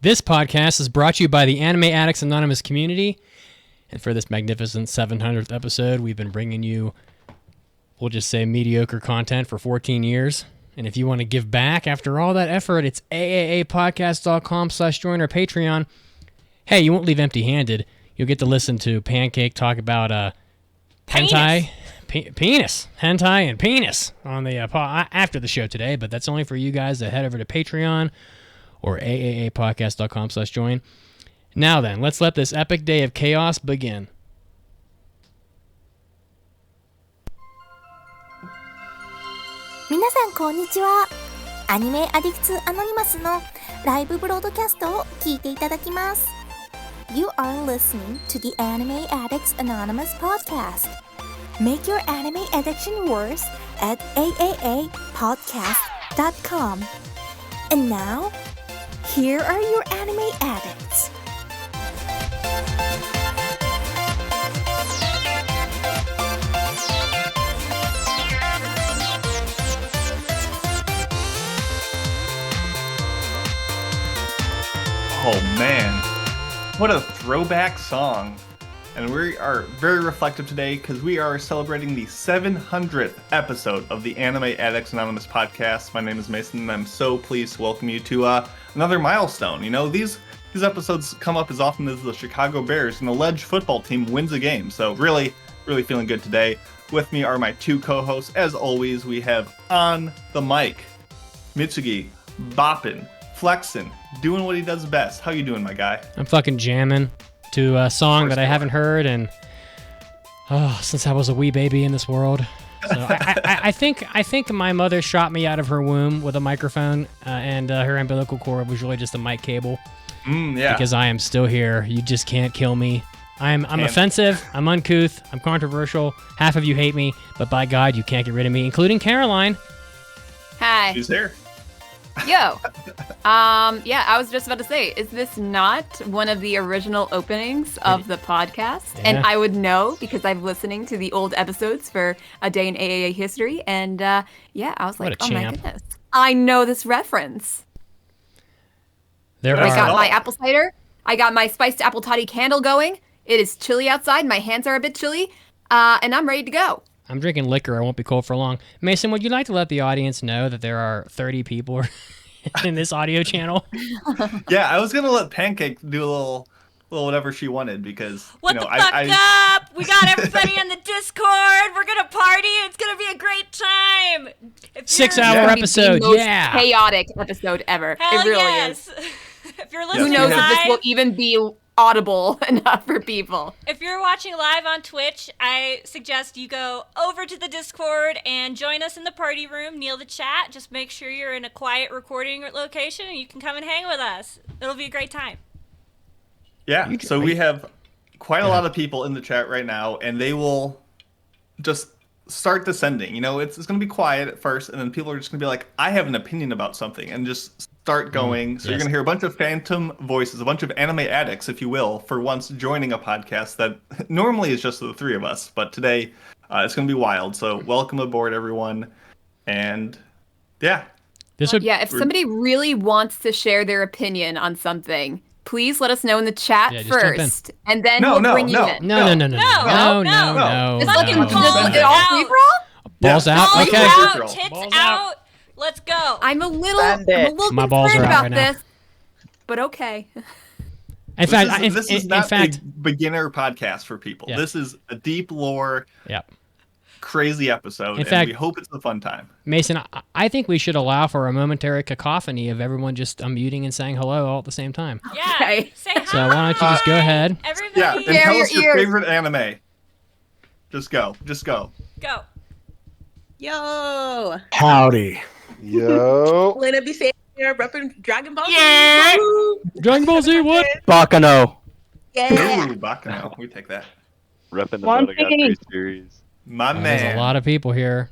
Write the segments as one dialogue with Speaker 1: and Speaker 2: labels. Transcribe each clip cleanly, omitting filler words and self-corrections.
Speaker 1: This podcast is brought to you by the Anime Addicts Anonymous community. And for this magnificent 700th episode, we've been bringing you, we'll just say, mediocre content for 14 years. And if you want to give back after all that effort, it's aapodcast.com/join our Patreon. Hey, you won't leave empty-handed. You'll get to listen to Pancake talk about hentai, penis, hentai, and penis on the after the show today. But that's only for you guys that head over to Patreon or aapodcast.com/join. Now then, let's let this epic day of chaos begin.
Speaker 2: 皆さんこんにちは。アニメアディクツアノニマスのライブブロードキャストを聞いていただきます。You are listening to the Anime Addicts Anonymous podcast. Make your anime addiction worse at aapodcast.com. And now, here are your anime addicts.
Speaker 3: Oh man, what a throwback song. And we are very reflective today because we are celebrating the 700th episode of the Anime Addicts Anonymous podcast. My name is Mason and I'm so pleased to welcome you to another milestone. You know, these episodes come up as often as the Chicago Bears, an alleged football team, wins a game. So really feeling good today. With me are my two co-hosts. As always, we have on the mic, Mitsugi, boppin', flexing, doing what he does best. How you doing, my guy?
Speaker 1: I'm fucking jamming to a song that I haven't heard and since I was a wee baby in this world. So I think my mother shot me out of her womb with a microphone and her umbilical cord was really just a mic cable.
Speaker 3: Yeah.
Speaker 1: Because I am still here. You just can't kill me. I'm offensive. I'm uncouth. I'm controversial. Half of you hate me, but by God, you can't get rid of me, including Caroline.
Speaker 4: Hi.
Speaker 3: She's here.
Speaker 4: Yo. Yeah, I was just about to say, is this not one of the original openings of the podcast?
Speaker 1: Yeah.
Speaker 4: And I would know because I'm listening to the old episodes for A Day in AAA History. And yeah, I was
Speaker 1: What
Speaker 4: like,
Speaker 1: a
Speaker 4: oh
Speaker 1: champ.
Speaker 4: my goodness. I know this reference.
Speaker 1: There
Speaker 4: I got
Speaker 1: are.
Speaker 4: my apple cider. I got my spiced apple toddy candle going. It is chilly outside. My hands are a bit chilly. And I'm ready to go.
Speaker 1: I'm drinking liquor. I won't be cold for long. Mason, would you like to let the audience know that there are 30 people in this audio channel?
Speaker 3: Yeah, I was gonna let Pancake do a little whatever she wanted because
Speaker 5: What
Speaker 3: you know,
Speaker 5: the fuck up? We got everybody in the Discord. We're gonna party. It's gonna be a great time. If
Speaker 1: 6
Speaker 5: you're-
Speaker 1: hour
Speaker 4: It's gonna be
Speaker 1: episode,
Speaker 4: the most
Speaker 1: yeah.
Speaker 4: chaotic episode ever.
Speaker 5: Hell
Speaker 4: it really
Speaker 5: yes.
Speaker 4: is.
Speaker 5: If you're
Speaker 3: Yes,
Speaker 4: Who
Speaker 5: listening
Speaker 4: knows
Speaker 3: we
Speaker 4: if
Speaker 3: have-
Speaker 4: this will
Speaker 5: live,
Speaker 4: even be audible enough for people.
Speaker 5: if you're watching live on Twitch, I suggest you go over to the Discord and join us in the party room. Kneel the chat. Just make sure you're in a quiet recording location and you can come and hang with us. It'll be a great time.
Speaker 3: Yeah,
Speaker 1: You
Speaker 3: so
Speaker 1: can-
Speaker 3: we have quite a
Speaker 1: Yeah.
Speaker 3: lot of people in the chat right now, and they will just start descending. You know, it's going to be quiet at first, and then people are just going to be like, I have an opinion about something, and just start going. So you're
Speaker 1: yes.
Speaker 3: going to hear a bunch of phantom voices, a bunch of anime addicts, if you will, for once joining a podcast that normally is just the three of us, but today it's going to be wild. So welcome aboard, everyone. And yeah,
Speaker 1: This would
Speaker 4: Yeah, if somebody really wants to share their opinion on something, please let us know in the chat
Speaker 1: Yeah, just jump in.
Speaker 4: first, and then
Speaker 3: No,
Speaker 4: we'll
Speaker 3: no,
Speaker 4: bring you
Speaker 3: no.
Speaker 4: in.
Speaker 1: no.
Speaker 5: No.
Speaker 4: Just
Speaker 3: No,
Speaker 4: fucking
Speaker 3: no,
Speaker 4: just
Speaker 3: no.
Speaker 4: look at all free for all?
Speaker 1: balls
Speaker 3: Yeah.
Speaker 1: out.
Speaker 5: Balls
Speaker 1: Okay.
Speaker 5: out,
Speaker 3: Girl.
Speaker 5: tits
Speaker 1: Balls
Speaker 5: out.
Speaker 1: out.
Speaker 5: Let's go.
Speaker 4: I'm a little
Speaker 1: My balls
Speaker 4: concerned
Speaker 1: are out
Speaker 4: about
Speaker 1: right now.
Speaker 4: this, but okay.
Speaker 1: In fact,
Speaker 3: this is
Speaker 1: in
Speaker 3: not
Speaker 1: fact,
Speaker 3: a beginner podcast for people.
Speaker 1: Yeah.
Speaker 3: This is a deep lore,
Speaker 1: yeah.
Speaker 3: crazy episode,
Speaker 1: In
Speaker 3: and
Speaker 1: fact-
Speaker 3: we hope it's a fun time.
Speaker 1: Mason, I think we should allow for a momentary cacophony of everyone just unmuting and saying hello all at the same time.
Speaker 5: Yeah.
Speaker 4: Okay.
Speaker 5: Say hi.
Speaker 1: So why don't you just go ahead?
Speaker 5: Everybody,
Speaker 3: Yeah, and
Speaker 4: Share
Speaker 3: tell
Speaker 4: your
Speaker 3: us your
Speaker 4: ears.
Speaker 3: favorite anime. Just go.
Speaker 5: go.
Speaker 6: Yo,
Speaker 7: Howdy.
Speaker 8: Yo.
Speaker 6: Lena be fan here, repping Dragon Ball.
Speaker 5: Yeah.
Speaker 6: Woo!
Speaker 1: Dragon Ball Z, what?
Speaker 7: Bakano.
Speaker 6: Yeah.
Speaker 3: Ooh, Baccano. We take that.
Speaker 8: Repping the
Speaker 9: One
Speaker 8: Monogatari
Speaker 9: thing-
Speaker 8: series.
Speaker 3: My
Speaker 1: There's
Speaker 3: man.
Speaker 1: a lot of people here.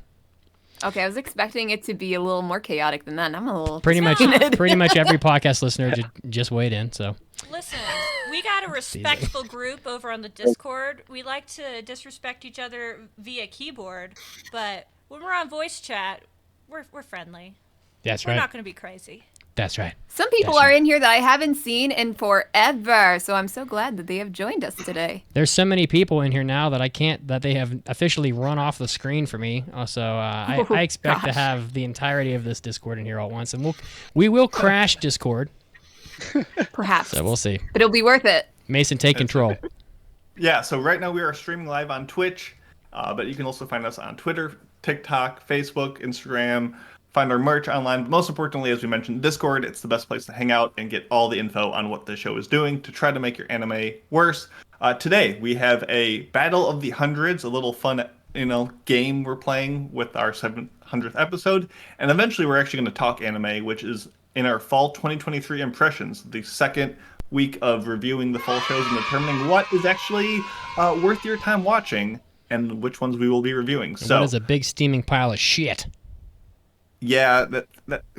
Speaker 4: Okay, I was expecting it to be a little more chaotic than that. and I'm a little
Speaker 1: Pretty much
Speaker 4: disappointed.
Speaker 1: every podcast listener just weighed in. So
Speaker 5: Listen, we got a respectful group over on the Discord. We like to disrespect each other via keyboard, but when we're on voice chat, we're friendly.
Speaker 1: that's
Speaker 5: We're
Speaker 1: right.
Speaker 5: not going to be crazy.
Speaker 1: That's right.
Speaker 4: Some people
Speaker 1: That's
Speaker 4: are
Speaker 1: right.
Speaker 4: in here that I haven't seen in forever, so I'm so glad that they have joined us today.
Speaker 1: There's so many people in here now that they have officially run off the screen for me. So I expect to
Speaker 4: gosh.
Speaker 1: have the entirety of this Discord in here all at once, and we will crash Discord.
Speaker 4: Perhaps.
Speaker 1: So we'll see.
Speaker 4: But it'll be worth it.
Speaker 1: Mason, take control.
Speaker 3: Yeah, so right now we are streaming live on Twitch, but you can also find us on Twitter, TikTok, Facebook, Instagram, find our merch online. But most importantly, as we mentioned, Discord, it's the best place to hang out and get all the info on what the show is doing to try to make your anime worse. Today, we have a Battle of the Hundreds, a little fun game we're playing with our 700th episode. And eventually we're actually going to talk anime, which is in our fall 2023 impressions, the second week of reviewing the fall shows and determining what is actually worth your time watching and which ones we will be reviewing.
Speaker 1: And
Speaker 3: So
Speaker 1: what is a big steaming pile of shit?
Speaker 3: yeah, that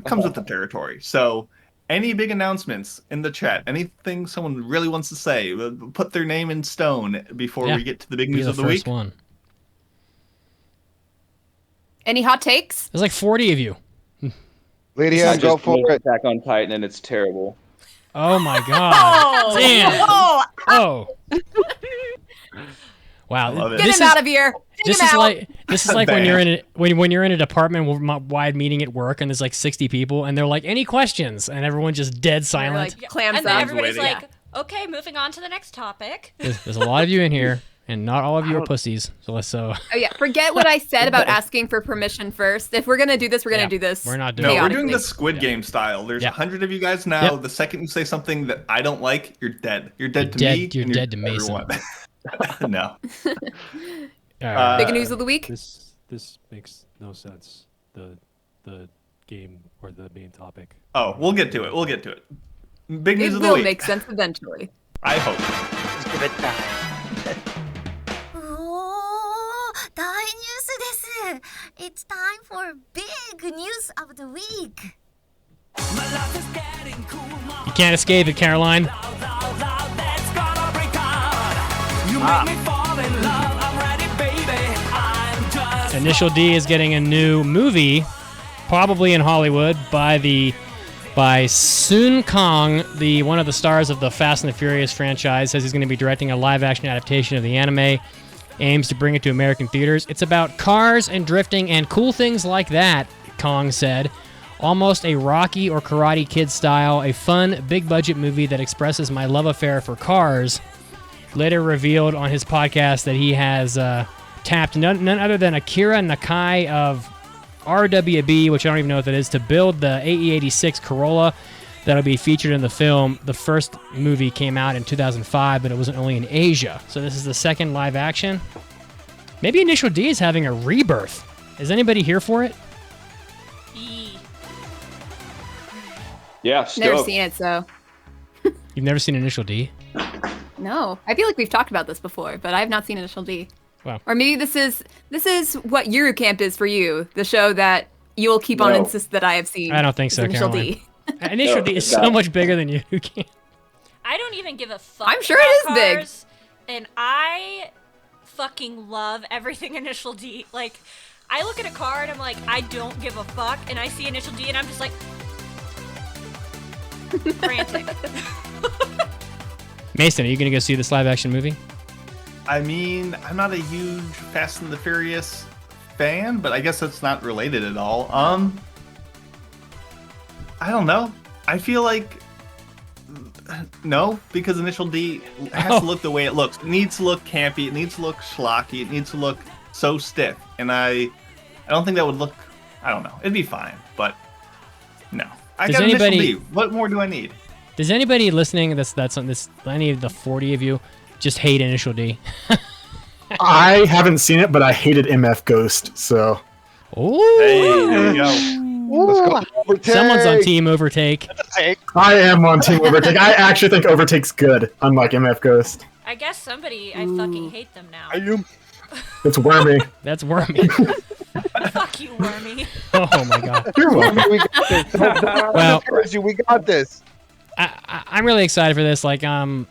Speaker 3: comes with the territory. So any big announcements in the chat, anything someone really wants to say, put their name in stone before we get to the big
Speaker 1: Be
Speaker 3: news
Speaker 1: the
Speaker 3: of the
Speaker 1: first
Speaker 3: week.
Speaker 1: one.
Speaker 4: Any hot takes?
Speaker 1: There's like 40 of you.
Speaker 7: Lady
Speaker 9: I
Speaker 7: Ann, go
Speaker 9: just
Speaker 7: for
Speaker 9: finished
Speaker 7: it.
Speaker 9: Attack on Titan, and it's terrible.
Speaker 1: Oh my god. Damn. Oh. Wow.
Speaker 3: love it.
Speaker 4: Get him out of here.
Speaker 1: This
Speaker 4: Take
Speaker 1: is
Speaker 4: him out.
Speaker 1: like when you're in a when you're in a department wide meeting at work and there's like 60 people and they're like, any questions, and everyone's just dead silent.
Speaker 4: Like, clams
Speaker 5: And then
Speaker 4: up.
Speaker 5: everybody's
Speaker 3: waiting.
Speaker 5: like, okay, moving on to the next topic.
Speaker 1: There's a lot of you in here, and not all of you are pussies. So
Speaker 4: Oh yeah, forget what I said about asking for permission first. If we're gonna do this, we're gonna do this.
Speaker 1: we're not doing
Speaker 3: No, we're
Speaker 4: chaotically.
Speaker 3: doing the Squid Game style. There's
Speaker 1: Yeah.
Speaker 3: 100 of you guys now.
Speaker 1: Yep.
Speaker 3: The second you say something that I don't like, you're dead. You're dead to
Speaker 1: dead-
Speaker 3: me.
Speaker 1: you're
Speaker 3: and
Speaker 1: dead to Mason.
Speaker 3: everyone. No.
Speaker 4: Big news of the week.
Speaker 10: This makes no sense. The game or the main topic.
Speaker 3: Oh, we'll get to it. We'll get to it. Big news
Speaker 4: It
Speaker 3: of the
Speaker 4: will
Speaker 3: week.
Speaker 4: make sense eventually.
Speaker 3: I hope.
Speaker 7: Just give it time.
Speaker 2: おー、大ニュースです。It's time for big news of the week.
Speaker 1: You can't escape it, Caroline. Initial D is getting a new movie, probably in Hollywood, by Sun Kang, one of the stars of the Fast and the Furious franchise. Says he's going to be directing a live-action adaptation of the anime. Aims to bring it to American theaters. It's about cars and drifting and cool things like that, Kong said. Almost a Rocky or Karate Kid style, a fun, big-budget movie that expresses my love affair for cars. Later revealed on his podcast that he has tapped none other than Akira Nakai of RWB, which I don't even know what that is, to build the AE86 Corolla that'll be featured in the film. The first movie came out in 2005, but it wasn't only in Asia. So this is the second live action. Maybe Initial D is having a rebirth. Is anybody here for it?
Speaker 5: Yee.
Speaker 9: Yeah,
Speaker 4: Never
Speaker 9: stoked.
Speaker 4: seen it, so
Speaker 1: You've never seen Initial D?
Speaker 4: no. I feel like we've talked about this before, but I have not seen Initial D.
Speaker 1: Wow.
Speaker 4: Or maybe this is what Eurocamp is for you, the show that you will keep on
Speaker 9: No.
Speaker 4: insist that I have seen.
Speaker 1: I don't think
Speaker 4: is
Speaker 1: so,
Speaker 4: Initial
Speaker 1: Caroline.
Speaker 4: D.
Speaker 1: Initial
Speaker 9: No,
Speaker 1: D is
Speaker 9: it's
Speaker 1: so
Speaker 9: not.
Speaker 1: much bigger than you.
Speaker 5: I don't even give a fuck.
Speaker 4: I'm sure it
Speaker 5: about
Speaker 4: is big.
Speaker 5: cars, and I fucking love everything Initial D. Like, I look at a car and I'm like, I don't give a fuck, and I see Initial D and I'm just like, frantic.
Speaker 1: Mason, are you going to go see this live action movie?
Speaker 3: I mean, I'm not a huge Fast and the Furious fan, but I guess that's not related at all. I don't know. I feel like no, because Initial D has to look the way it looks. It needs to look campy. It needs to look schlocky. It needs to look so stiff. And I don't think that would look. I don't know. It'd be fine, but no. I
Speaker 1: Does
Speaker 3: got
Speaker 1: anybody-
Speaker 3: Initial D. What more do I need?
Speaker 1: Does anybody listening that's on this, any of the 40 of you, just hate Initial D?
Speaker 11: I haven't seen it, but I hated MF Ghost, so.
Speaker 1: Oh,
Speaker 3: Hey, there you go.
Speaker 7: Let's go overtake.
Speaker 1: someone's on Team Overtake.
Speaker 11: I am on Team Overtake. I actually think Overtake's good, unlike MF Ghost.
Speaker 5: I guess somebody, I fucking hate them now.
Speaker 11: It's wormy.
Speaker 1: That's Wormy.
Speaker 5: Fuck you, Wormy.
Speaker 1: Oh my god.
Speaker 11: You're welcome.
Speaker 7: We got this.
Speaker 1: Well-
Speaker 7: we got this.
Speaker 1: I'm really excited for this. Like, I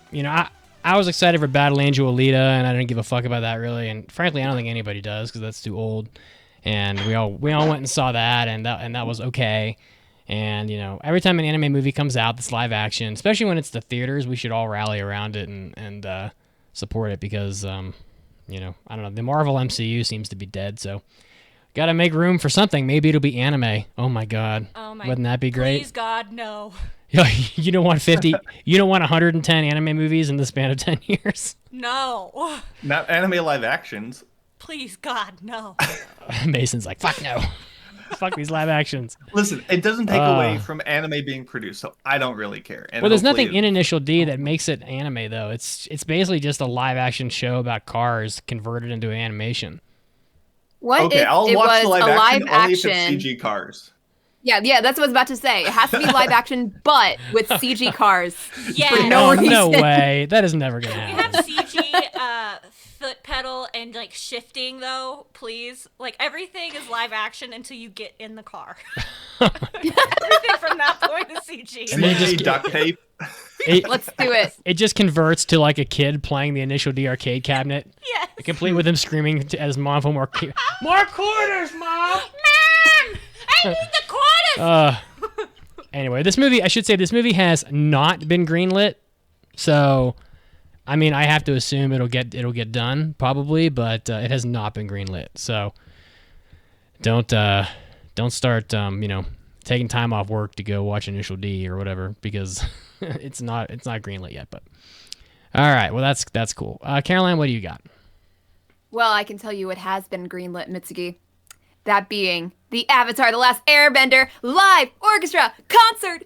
Speaker 1: was excited for Battle Angel Alita, and I didn't give a fuck about that really. And frankly, I don't think anybody does because that's too old. And we all went and saw that, and that was okay. And, every time an anime movie comes out that's live action, especially when it's the theaters, we should all rally around it and support it because, I don't know, the Marvel MCU seems to be dead, so got to make room for something. Maybe it'll be anime. Oh, my God. Wouldn't that be great?
Speaker 5: Please, God, no.
Speaker 1: You don't want 50, you don't want 110 anime movies in the span of 10 years?
Speaker 5: No.
Speaker 3: Not anime live actions.
Speaker 5: Please, God, no.
Speaker 1: Mason's like, fuck no. Fuck these live actions.
Speaker 3: Listen, it doesn't take away from anime being produced, so I don't really care. And
Speaker 1: well, there's nothing in Initial D that makes it anime, though. It's basically just a live action show about cars converted into animation.
Speaker 4: What
Speaker 3: okay,
Speaker 4: if
Speaker 3: I'll
Speaker 4: it
Speaker 3: watch
Speaker 4: was
Speaker 3: the
Speaker 4: a live
Speaker 3: only if
Speaker 4: action?
Speaker 3: it's CG cars.
Speaker 4: Yeah, that's what I was about to say. It has to be live action, but with CG cars.
Speaker 5: Yeah.
Speaker 4: For no reason.
Speaker 1: No way. That is never going to
Speaker 5: You
Speaker 1: happen.
Speaker 5: have CG foot pedal and like shifting though, please. Like everything is live action until you get in the car. Everything from that point is CG.
Speaker 1: And then
Speaker 3: CG duct tape.
Speaker 4: Let's do it.
Speaker 1: It just converts to like a kid playing the Initial D arcade cabinet.
Speaker 5: Yes.
Speaker 1: Complete with him screaming at his mom for more quarters, Mom!
Speaker 5: Mom! I need the quarters!
Speaker 1: Anyway, this movie has not been greenlit. So, I mean, I have to assume it'll get done probably, but it has not been greenlit. So, don't start taking time off work to go watch Initial D or whatever because it's not greenlit yet. But all right, well that's cool. Caroline, what do you got?
Speaker 4: Well, I can tell you it has been greenlit, Mitsuki. That being the Avatar: The Last Airbender live orchestra concert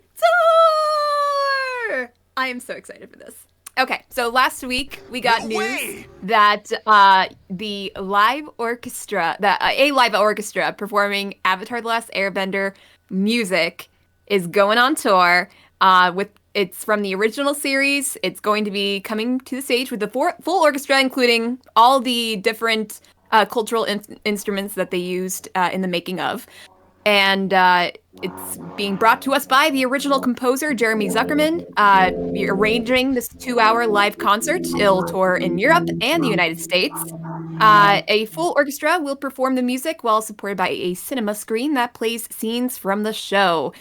Speaker 4: tour. I am so excited for this. Okay, so last week we got news that a live orchestra performing Avatar: The Last Airbender music is going on tour. It's from the original series. It's going to be coming to the stage with the full orchestra, including all the different cultural instruments that they used in the making of. And it's being brought to us by the original composer, Jeremy Zuckerman, arranging this 2-hour live concert. It'll tour in Europe and the United States. A full orchestra will perform the music while supported by a cinema screen that plays scenes from the show.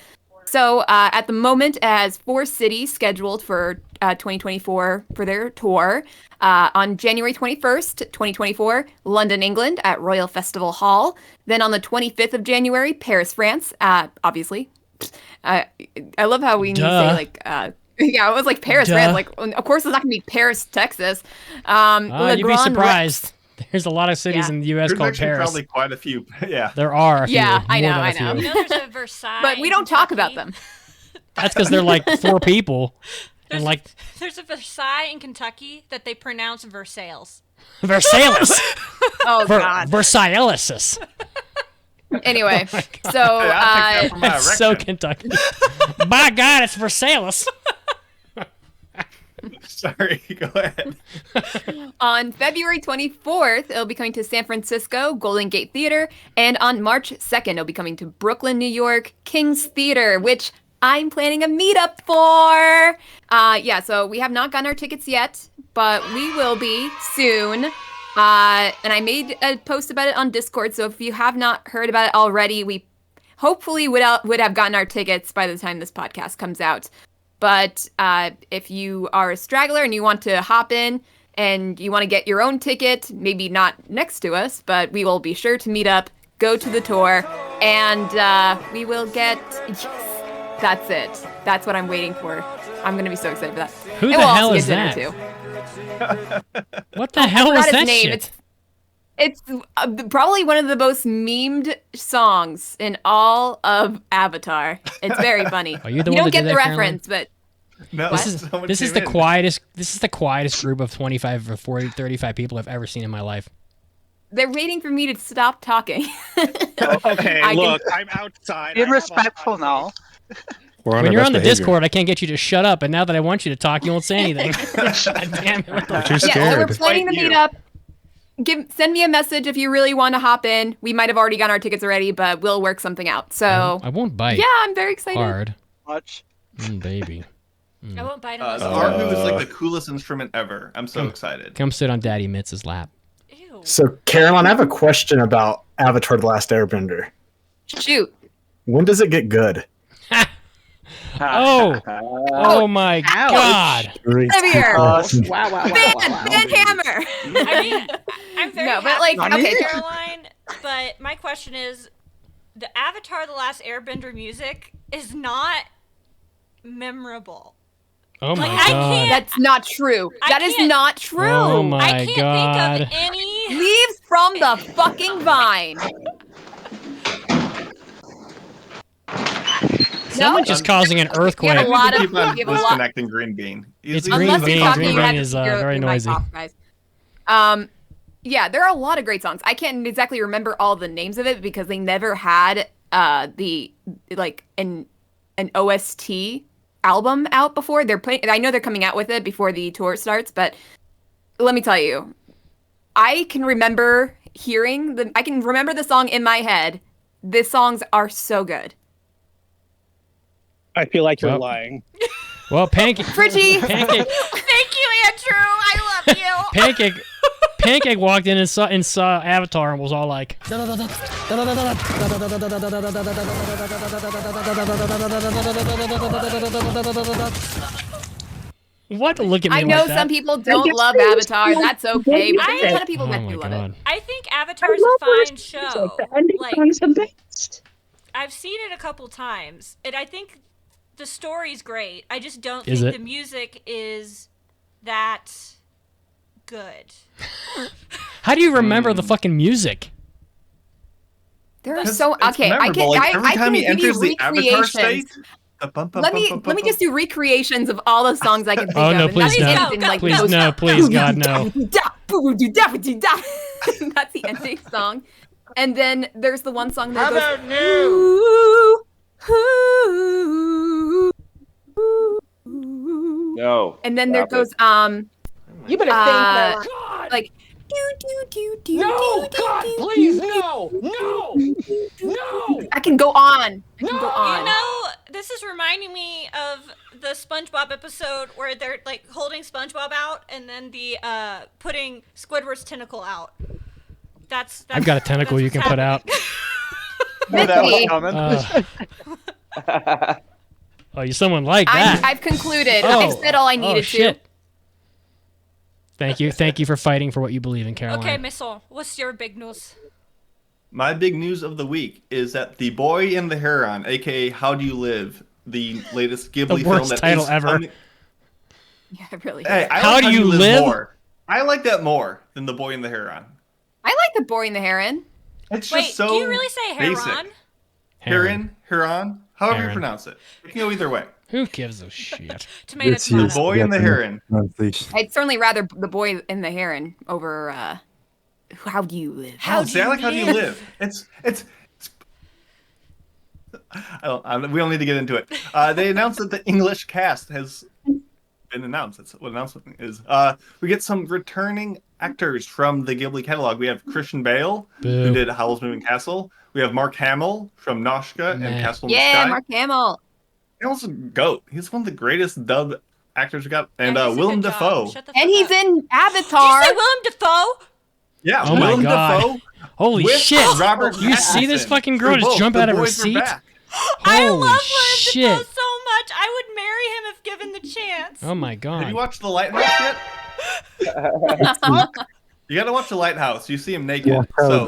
Speaker 4: So at the moment, it has 4 cities scheduled for 2024 for their tour. On January 21st, 2024, London, England at Royal Festival Hall. Then on the 25th of January, Paris, France, obviously. I love how we say, like, yeah, it was like Paris, France. Like, of course, it's not going to be Paris, Texas.
Speaker 1: You'd be surprised. There's a lot of cities in the U.S. called Paris.
Speaker 3: Probably quite a few. Yeah,
Speaker 1: there are. A few,
Speaker 4: yeah, I know.
Speaker 5: You know, there's a Versailles,
Speaker 4: but we don't talk about them.
Speaker 1: That's because they're like 4 people.
Speaker 5: There's,
Speaker 1: and like,
Speaker 5: there's a Versailles in Kentucky that they pronounce Versailles.
Speaker 1: Versailles.
Speaker 4: Oh God.
Speaker 1: Versailles.
Speaker 4: Anyway, so
Speaker 1: it's so Kentucky. By God, it's Versailles.
Speaker 3: Sorry, go ahead.
Speaker 4: On February 24th, it'll be coming to San Francisco, Golden Gate Theater, and on March 2nd, it'll be coming to Brooklyn, New York, King's Theater, which I'm planning a meetup for. Yeah, so we have not gotten our tickets yet, but we will be soon. And I made a post about it on Discord, so if you have not heard about it already, we hopefully would have gotten our tickets by the time this podcast comes out. But if you are a straggler and you want to hop in and you want to get your own ticket, maybe not next to us, but we will be sure to meet up, go to the tour, and we will get... Yes, that's it. That's what I'm waiting for. I'm going to be so excited for that.
Speaker 1: Who the hell is that? What the hell is that shit?
Speaker 4: It's probably one of the most memed songs in all of Avatar. It's very funny.
Speaker 1: Are you the
Speaker 4: you
Speaker 1: one
Speaker 4: don't
Speaker 1: that
Speaker 4: get
Speaker 1: did
Speaker 4: the
Speaker 1: that,
Speaker 4: reference, but
Speaker 3: no,
Speaker 1: this is the quietest. This is the quietest group of 25 or 40, 35 people I've ever seen in my life.
Speaker 4: They're waiting for me to stop talking.
Speaker 12: Okay, look, I'm outside.
Speaker 13: Be respectful now.
Speaker 1: When you're on the Discord, I can't get you to shut up, and now that I want you to talk, you won't say anything. God damn it!
Speaker 13: You're too scared.
Speaker 4: Yeah, so we're planning to meet up. Send me a message if you really want to hop in. We might have already gotten our tickets already, but we'll work something out. So
Speaker 1: I won't bite.
Speaker 4: Yeah, I'm very excited.
Speaker 1: Hard.
Speaker 13: Much.
Speaker 1: Baby.
Speaker 5: I won't bite
Speaker 3: The
Speaker 5: unless
Speaker 3: harpoon is like the coolest instrument ever. I'm so excited.
Speaker 1: Come sit on Daddy Mitz's lap.
Speaker 5: Ew.
Speaker 11: So, Caroline, I have a question about Avatar: The Last Airbender.
Speaker 4: Shoot.
Speaker 11: When does it get good?
Speaker 1: Oh my God.
Speaker 4: Xavier.
Speaker 6: Wow, wow, wow,
Speaker 4: Van Hammer.
Speaker 5: I mean, I'm very
Speaker 4: No, but,
Speaker 5: happy
Speaker 4: like,
Speaker 5: for
Speaker 4: okay.
Speaker 5: Caroline, but my question is, the Avatar: The Last Airbender music is not memorable.
Speaker 1: Oh my
Speaker 5: Like, I
Speaker 1: God.
Speaker 5: can't-
Speaker 4: That's not true. That is not true.
Speaker 1: Oh my
Speaker 5: I can't
Speaker 1: God.
Speaker 5: think of any.
Speaker 4: Leaves from the fucking vine.
Speaker 1: Someone just causing an earthquake.
Speaker 4: You have a lot of.
Speaker 3: Keep on
Speaker 4: You have a lot.
Speaker 3: disconnecting Green Bean.
Speaker 1: It's
Speaker 3: He's-
Speaker 1: Green
Speaker 4: Unless
Speaker 1: Bean.
Speaker 4: you're talking,
Speaker 1: Green
Speaker 4: you have
Speaker 1: Bean
Speaker 4: to
Speaker 1: is
Speaker 4: figure out
Speaker 1: very
Speaker 4: your mic
Speaker 1: noisy.
Speaker 4: off, guys. Yeah, there are a lot of great songs. I can't exactly remember all the names of it because they never had the like an OST album out before. They're playing. I know they're coming out with it before the tour starts, but let me tell you, I can remember hearing the. I can remember the song in my head. The songs are so good.
Speaker 12: I feel like you're
Speaker 1: Well.
Speaker 12: lying.
Speaker 1: Well, Pancake.
Speaker 4: Fridgie.
Speaker 1: Pancake.
Speaker 5: Thank you, Andrew. I love you.
Speaker 1: Pancake walked in and saw Avatar and was all like. What? Look at me
Speaker 4: I
Speaker 1: like
Speaker 4: know
Speaker 1: that.
Speaker 4: some people don't love Avatar. That's okay. But there's a ton of people
Speaker 1: Oh
Speaker 4: that
Speaker 1: my
Speaker 4: do love it.
Speaker 1: God.
Speaker 5: I think Avatar's a fine show. Like,
Speaker 6: the best.
Speaker 5: I've seen it a couple times, and I think the story's great. I just don't
Speaker 1: Is
Speaker 5: think
Speaker 1: it?
Speaker 5: the music is that good.
Speaker 1: How do you remember the fucking music?
Speaker 4: There are
Speaker 3: It's-
Speaker 4: so
Speaker 3: it's
Speaker 4: okay. I
Speaker 3: memorable.
Speaker 4: can
Speaker 3: Like, every
Speaker 4: I
Speaker 3: time
Speaker 4: can
Speaker 3: he
Speaker 4: give you
Speaker 3: enters the Avatar state.
Speaker 4: recreations. Let me just do recreations of all the songs I can think
Speaker 1: Oh
Speaker 4: of.
Speaker 1: no,
Speaker 4: and
Speaker 1: please
Speaker 4: that's
Speaker 1: no.
Speaker 4: the ending, like,
Speaker 1: Please
Speaker 4: goes,
Speaker 1: no, please God no.
Speaker 4: That's the ending song. And then there's the one song that
Speaker 12: How
Speaker 4: goes.
Speaker 12: about
Speaker 4: Ooh, ooh.
Speaker 9: No.
Speaker 4: And then there
Speaker 9: Stop
Speaker 4: goes
Speaker 6: You better think.
Speaker 4: like
Speaker 12: No, God, please, no, no, no.
Speaker 4: I can go on. I can go on.
Speaker 5: You know, this is reminding me of the SpongeBob episode where they're like holding SpongeBob out and then the putting Squidward's tentacle out. That's
Speaker 1: I've got a tentacle
Speaker 5: that's
Speaker 1: you
Speaker 5: what's
Speaker 1: can put out.
Speaker 9: Knew that was
Speaker 4: Mickey.
Speaker 9: coming.
Speaker 1: Oh, you someone like that.
Speaker 4: I've concluded.
Speaker 1: Oh.
Speaker 4: I've said all I needed
Speaker 1: shit. Thank you for fighting for what you believe in, Caroline.
Speaker 5: Okay, Missile, what's your big news?
Speaker 3: My big news of the week is that The Boy and the Heron, aka How Do You Live, the latest Ghibli
Speaker 1: The worst
Speaker 3: film that
Speaker 1: title
Speaker 3: is
Speaker 1: ever.
Speaker 3: coming-
Speaker 4: Yeah, it really.
Speaker 3: Hey, I
Speaker 1: How
Speaker 3: like
Speaker 1: Do You Live?
Speaker 3: more. I like that more than The Boy and the Heron.
Speaker 4: I like the Boy and the Heron.
Speaker 3: It's
Speaker 5: Wait,
Speaker 3: just so
Speaker 5: do you really say
Speaker 3: basic.
Speaker 5: Heron?
Speaker 3: Heron, however
Speaker 1: Heron.
Speaker 3: you pronounce it. It can go either way.
Speaker 1: Who gives a shit?
Speaker 5: Tomato,
Speaker 3: The
Speaker 5: tomato.
Speaker 3: Boy and the Heron.
Speaker 4: I'd certainly rather the Boy and the Heron over How Do You Live.
Speaker 3: How do you live? It's we don't need to get into it. They announced that the English cast has been announced. That's what announcement is. We get some returning actors from the Ghibli catalog. We have Christian Bale,
Speaker 1: Boo.
Speaker 3: who did Howl's Moving Castle. We have Mark Hamill from Noshka and
Speaker 1: Nah.
Speaker 3: Castle in the
Speaker 4: Yeah,
Speaker 3: Sky.
Speaker 4: Mark Hamill.
Speaker 3: Hamill's a goat. He's one of the greatest dub actors we got. And
Speaker 5: Yeah, he's a
Speaker 3: Willem
Speaker 5: good job.
Speaker 3: Dafoe.
Speaker 5: Shut the
Speaker 4: And
Speaker 5: fuck
Speaker 4: he's
Speaker 5: up.
Speaker 4: in
Speaker 5: Did
Speaker 4: Avatar.
Speaker 5: you say Willem Dafoe?
Speaker 3: Yeah,
Speaker 1: Oh my
Speaker 3: Willem
Speaker 1: God.
Speaker 3: Dafoe.
Speaker 1: Holy
Speaker 3: with
Speaker 1: shit!
Speaker 3: Robert
Speaker 1: You see this
Speaker 3: Pattinson.
Speaker 1: fucking girl
Speaker 3: They're
Speaker 1: just
Speaker 3: both.
Speaker 1: jump
Speaker 3: The
Speaker 1: out of her
Speaker 3: boys are
Speaker 1: seat?
Speaker 3: back.
Speaker 5: I
Speaker 1: Holy
Speaker 5: love Willem
Speaker 1: shit!
Speaker 5: Dafoe so much. I would marry him if given the chance.
Speaker 1: Oh my
Speaker 3: Have
Speaker 1: God!
Speaker 3: you watched The Lighthouse yet? You gotta watch The Lighthouse. You see him naked.
Speaker 11: Yeah,
Speaker 3: so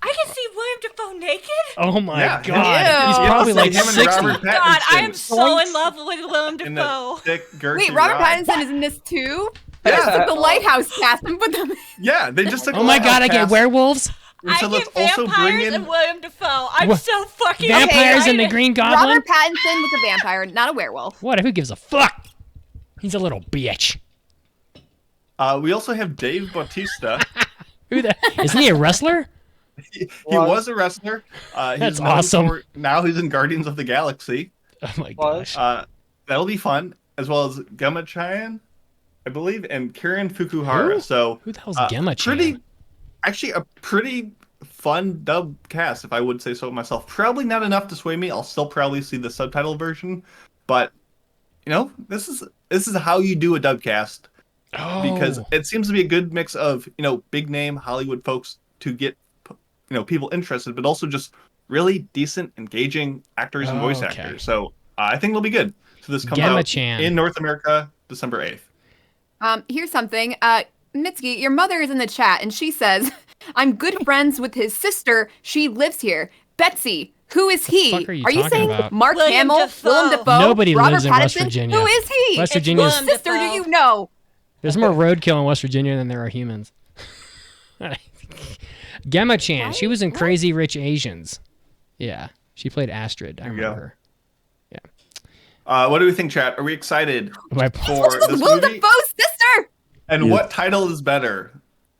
Speaker 5: I can see William Dafoe naked.
Speaker 1: Oh my
Speaker 3: yeah,
Speaker 1: God! He's
Speaker 4: Ew.
Speaker 1: probably
Speaker 3: Yeah,
Speaker 1: like
Speaker 3: him and
Speaker 1: 60.
Speaker 3: Robert
Speaker 5: God, I am
Speaker 3: Pattinson
Speaker 5: so in love with Willem
Speaker 3: in the
Speaker 5: Dafoe.
Speaker 3: thick, girthy
Speaker 4: Wait, Robert
Speaker 3: ride.
Speaker 4: Pattinson is in this too?
Speaker 3: Yeah.
Speaker 4: Just took the Lighthouse cast and put them.
Speaker 3: Yeah, they just took
Speaker 1: Oh
Speaker 3: the
Speaker 1: my
Speaker 3: Lighthouse
Speaker 1: God! I get
Speaker 3: cast,
Speaker 1: werewolves,
Speaker 3: and so
Speaker 5: I
Speaker 3: let's
Speaker 5: get
Speaker 3: also bring
Speaker 5: vampires
Speaker 3: in.
Speaker 5: and William Dafoe. I'm
Speaker 1: What?
Speaker 5: so fucking
Speaker 1: vampires and the
Speaker 5: excited.
Speaker 1: Green Goblin.
Speaker 4: Robert Pattinson was a vampire, not a werewolf.
Speaker 1: What? Who gives a fuck? He's a little bitch.
Speaker 3: We also have Dave Bautista.
Speaker 1: Who the? Isn't he a wrestler?
Speaker 3: He was a wrestler.
Speaker 1: That's
Speaker 3: He's known
Speaker 1: awesome.
Speaker 3: now he's in Guardians of the Galaxy.
Speaker 1: Oh my gosh!
Speaker 3: That'll be fun, as well as Gemma Chan, I believe, and Karen Fukuhara.
Speaker 1: Who?
Speaker 3: So
Speaker 1: Who the hell's Gemma Chan?
Speaker 3: a pretty fun dub cast, if I would say so myself. Probably not enough to sway me. I'll still probably see the subtitle version, but this is how you do a dub cast, because it seems to be a good mix of big name Hollywood folks to get people interested, but also just really decent, engaging actors and voice
Speaker 1: Okay.
Speaker 3: actors. So I think it'll be good. So this comes
Speaker 1: Gemma-chan.
Speaker 3: out in North America December 8th.
Speaker 4: Here's something. Mitsuki, your mother is in the chat, and she says, I'm good friends with his sister. She lives here. Betsy, who is he?
Speaker 1: fuck are you
Speaker 4: you
Speaker 1: talking
Speaker 4: saying
Speaker 1: about?
Speaker 4: Mark
Speaker 5: William
Speaker 4: Hamill,
Speaker 5: Dafoe.
Speaker 4: Willem Dafoe,
Speaker 1: Nobody
Speaker 4: Robert
Speaker 1: lives in
Speaker 4: Pattinson?
Speaker 1: West Virginia.
Speaker 4: Who is he?
Speaker 1: West
Speaker 4: Which
Speaker 1: Virginia's-
Speaker 4: sister do you know?
Speaker 1: There's more roadkill in West Virginia than there are humans. Gemma-chan. She was in Crazy Rich Asians. Yeah. She played Astrid. I
Speaker 3: you
Speaker 1: remember
Speaker 3: go.
Speaker 1: her.
Speaker 3: What do we think, chat? Are we excited
Speaker 1: My-
Speaker 3: for this
Speaker 4: Willem
Speaker 3: movie?
Speaker 4: Dafoe's sister!
Speaker 3: And what title is better?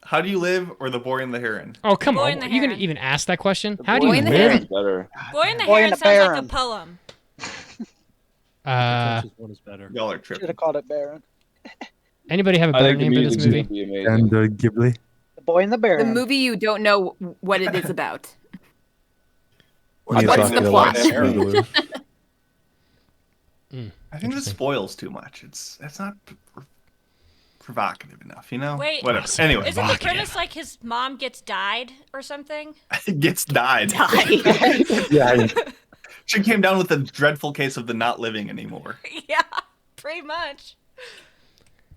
Speaker 3: How Do You Live or The Boy and the Heron?
Speaker 1: Oh, come
Speaker 5: Boy
Speaker 1: on.
Speaker 5: and the
Speaker 1: Are you going to
Speaker 5: Heron.
Speaker 1: even ask that question? How do
Speaker 4: Boy
Speaker 1: you
Speaker 4: and the
Speaker 1: live?
Speaker 4: Heron.
Speaker 8: Better.
Speaker 5: Boy and the
Speaker 13: Boy
Speaker 5: Heron
Speaker 13: and the
Speaker 5: sounds like a
Speaker 13: Baron.
Speaker 5: poem.
Speaker 10: Pretentious one is better.
Speaker 3: Y'all are
Speaker 13: Should
Speaker 3: tripping.
Speaker 13: have called it Baron.
Speaker 1: Anybody have a
Speaker 8: I
Speaker 1: better
Speaker 8: think the
Speaker 1: name for this
Speaker 8: music's
Speaker 1: movie?
Speaker 8: gonna be amazing.
Speaker 14: Ghibli.
Speaker 13: The Boy and the
Speaker 4: The
Speaker 13: Baron.
Speaker 4: movie you don't know what it is about.
Speaker 8: What's
Speaker 4: What's the plot?
Speaker 3: I think this spoils too much. It's not provocative enough, you know?
Speaker 5: Wait,
Speaker 3: Whatever.
Speaker 1: so
Speaker 3: Anyway,
Speaker 5: Isn't the
Speaker 1: Provocative.
Speaker 5: premise like his mom gets died or something?
Speaker 3: it gets died.
Speaker 14: Yeah,
Speaker 3: She came down with a dreadful case of the not living anymore.
Speaker 5: Yeah, pretty much.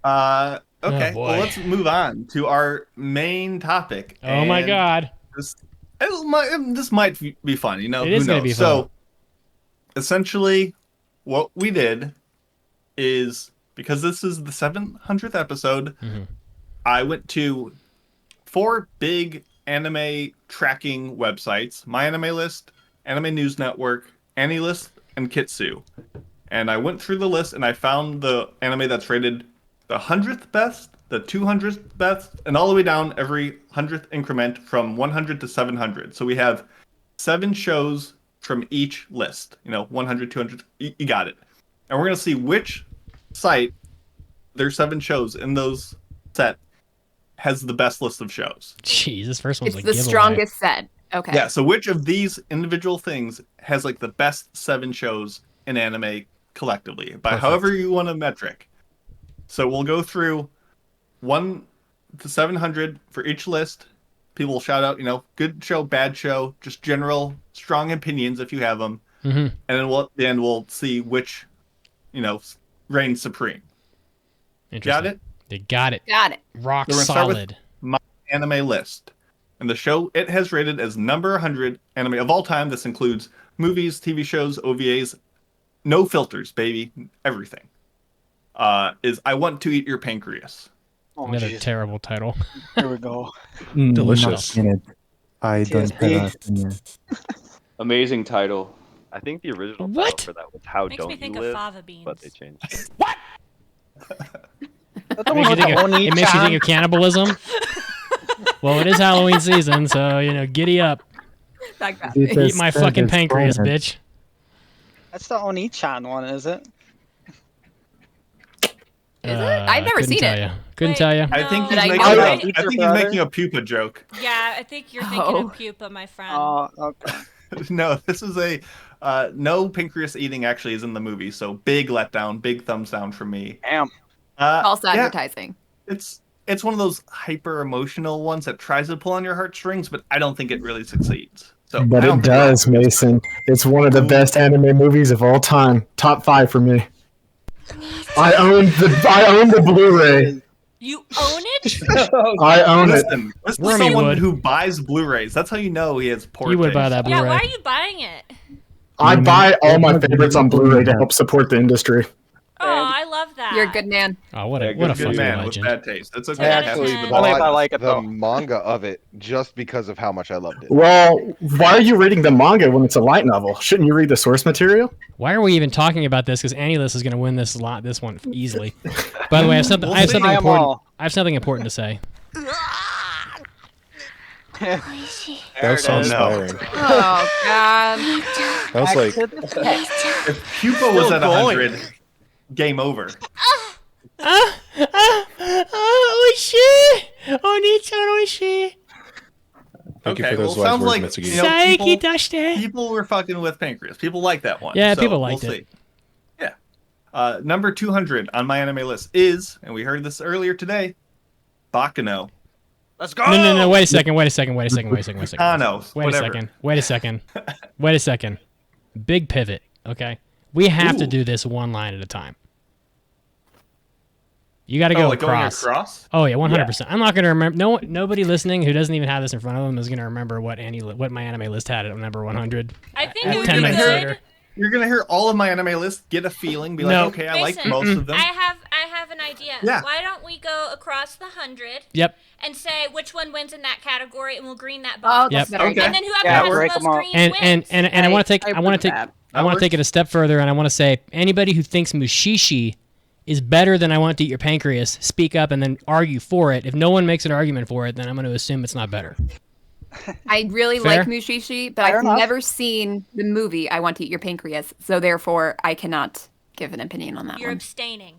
Speaker 3: Okay,
Speaker 1: Oh, boy.
Speaker 3: well, let's move on to our main topic.
Speaker 1: Oh, my
Speaker 3: And
Speaker 1: God.
Speaker 3: This might be fun, you know?
Speaker 1: It
Speaker 3: Who
Speaker 1: is gonna
Speaker 3: knows?
Speaker 1: be
Speaker 3: So, essentially, what we did is, because this is the 700th episode,
Speaker 1: Mhm.
Speaker 3: I went to 4 big anime tracking websites: My Anime List, Anime News Network, AniList, and Kitsu. And I went through the list and I found the anime that's rated the 100th best, the 200th best, and all the way down every 100th increment from 100 to 700. So we have 7 shows from each list. 100, 200, you got it. And we're going to see which site, there's 7 shows in those set, has the best list of shows.
Speaker 1: Jeez, this first one's
Speaker 4: It's
Speaker 1: like
Speaker 4: the
Speaker 1: giveaway.
Speaker 4: strongest set. Okay.
Speaker 3: Yeah, so which of these individual things has like the best 7 shows in anime collectively, by
Speaker 1: Perfect.
Speaker 3: however you want to metric. So we'll go through 1 to 700 for each list. People will shout out, good show, bad show, just general strong opinions if you have them.
Speaker 1: Mm-hmm.
Speaker 3: And then at the end we'll see which, reigns supreme. Got it?
Speaker 1: They got it.
Speaker 4: Got it.
Speaker 1: Rock
Speaker 3: So we're gonna start with
Speaker 1: solid.
Speaker 3: My Anime List. And the show it has rated as number 100 anime of all time. This includes movies, TV shows, OVAs, no filters, baby, everything. Is I Want to Eat Your Pancreas.
Speaker 13: Oh,
Speaker 1: Another
Speaker 13: jeez.
Speaker 1: terrible title.
Speaker 13: Here we go.
Speaker 14: Delicious. I don't have an opinion.
Speaker 8: Amazing title. I think the original
Speaker 1: What?
Speaker 8: title for that was How
Speaker 5: Makes me
Speaker 8: Don't
Speaker 5: think
Speaker 8: You
Speaker 5: of
Speaker 8: Live,
Speaker 5: fava beans.
Speaker 8: but they changed it.
Speaker 1: It makes, you think of, it makes you think of cannibalism. Well, it is Halloween season, so giddy up. Eat my fucking pancreas, bitch.
Speaker 13: That's the Oni-chan one, is it?
Speaker 4: Is it? I've never
Speaker 1: couldn't
Speaker 4: seen
Speaker 1: tell
Speaker 4: it.
Speaker 1: ya. Couldn't
Speaker 5: Wait,
Speaker 1: tell you.
Speaker 3: I think
Speaker 5: No.
Speaker 3: he's
Speaker 4: Did I
Speaker 3: making
Speaker 4: know
Speaker 3: a,
Speaker 4: it?
Speaker 3: I think he's making a pupa joke.
Speaker 5: Yeah, I think you're thinking
Speaker 4: Oh.
Speaker 5: of pupa, my friend.
Speaker 13: Oh, okay.
Speaker 3: No, this is a no pancreas eating actually is in the movie, so big letdown, big thumbs down from me.
Speaker 13: Damn.
Speaker 4: False
Speaker 3: Yeah,
Speaker 4: advertising.
Speaker 3: it's one of those hyper emotional ones that tries to pull on your heartstrings, but I don't think it really succeeds. So,
Speaker 11: But
Speaker 3: I don't
Speaker 11: it
Speaker 3: think
Speaker 11: does, Mason. It's one of the best anime movies of all time. Top 5 for me. I own the Blu-ray.
Speaker 5: You own it?
Speaker 11: I own it.
Speaker 3: Listen, this is
Speaker 1: Wormy
Speaker 3: someone
Speaker 1: would.
Speaker 3: who buys Blu-rays. That's how you know he has poor
Speaker 1: You would buy
Speaker 3: taste.
Speaker 1: that
Speaker 5: Yeah,
Speaker 1: Blu-ray.
Speaker 5: why are you buying it?
Speaker 11: I buy all my favorites on Blu-ray to help support the industry.
Speaker 5: Oh, I love that.
Speaker 4: You're a good man.
Speaker 1: Oh, what a
Speaker 8: Yeah,
Speaker 1: what a
Speaker 3: Good
Speaker 1: fucking
Speaker 3: man
Speaker 1: legend.
Speaker 3: with bad taste. That's okay.
Speaker 5: I
Speaker 3: It
Speaker 8: actually
Speaker 5: Only
Speaker 8: bought
Speaker 13: if I like it,
Speaker 7: the
Speaker 13: though.
Speaker 7: manga of it just because of how much I loved it.
Speaker 11: Well, why are you reading the manga when it's a light novel? Shouldn't you read the source material?
Speaker 1: Why are we even talking about this? Because AniList is going to win this one easily. By the way, I have something. I have
Speaker 3: see.
Speaker 1: something
Speaker 13: Buy 'em
Speaker 1: important.
Speaker 13: all.
Speaker 1: I have something important to say.
Speaker 14: That was so
Speaker 3: is.
Speaker 14: inspiring.
Speaker 4: Oh God.
Speaker 14: That was like,
Speaker 3: If pupa was at 100, game over.
Speaker 1: Oishii! Oni-chan oishii!
Speaker 14: thank you
Speaker 3: Okay,
Speaker 14: for those
Speaker 3: well,
Speaker 14: wise
Speaker 3: sounds
Speaker 14: words,
Speaker 3: like,
Speaker 14: Mitsuki.
Speaker 3: you know,
Speaker 1: Saiki
Speaker 3: people-
Speaker 1: dashite!
Speaker 3: People were fucking with pancreas. People like that one.
Speaker 1: Yeah,
Speaker 3: so
Speaker 1: people liked
Speaker 3: we'll
Speaker 1: it.
Speaker 3: See. Yeah. Number 200 on my anime list is, and we heard this earlier today, Baccano. Let's go!
Speaker 1: No, wait a second. Wait a second.
Speaker 3: Wait a
Speaker 1: Wait a second. Big pivot, okay? We have to do this one line at a time. You got to go
Speaker 3: like going
Speaker 1: across.
Speaker 3: across?
Speaker 1: Oh yeah, 100%. I'm not gonna remember. Nobody listening who doesn't even have this in front of them is gonna remember what my anime list had at number 100.
Speaker 5: I think
Speaker 1: at
Speaker 5: it would
Speaker 1: 10
Speaker 5: be
Speaker 1: minutes
Speaker 5: good.
Speaker 1: later.
Speaker 3: You're gonna hear all of my anime list, get a feeling, be like, okay, I like
Speaker 5: Mason,
Speaker 3: most of them.
Speaker 5: I have an idea.
Speaker 3: Yeah.
Speaker 5: Why don't we go across the 100?
Speaker 1: Yep.
Speaker 5: And say which one wins in that category, and we'll green that
Speaker 4: Oh,
Speaker 5: box.
Speaker 1: Yep.
Speaker 4: that's better.
Speaker 5: And then whoever
Speaker 13: Yeah,
Speaker 5: has
Speaker 13: break
Speaker 5: the
Speaker 13: 'em
Speaker 5: most
Speaker 13: up.
Speaker 5: green
Speaker 1: And
Speaker 5: wins.
Speaker 1: I want to take
Speaker 3: That
Speaker 1: it a step further, and I want to say anybody who thinks Mushishi is better than I Want to Eat Your Pancreas, speak up and then argue for it. If no one makes an argument for it, then I'm going to assume it's not better.
Speaker 4: I really
Speaker 1: Fair?
Speaker 4: like Mushishi, but
Speaker 13: Fair
Speaker 4: I've
Speaker 13: enough.
Speaker 4: never seen the movie I Want to Eat Your Pancreas, so therefore I cannot give an opinion on that
Speaker 5: You're
Speaker 4: one.
Speaker 5: abstaining.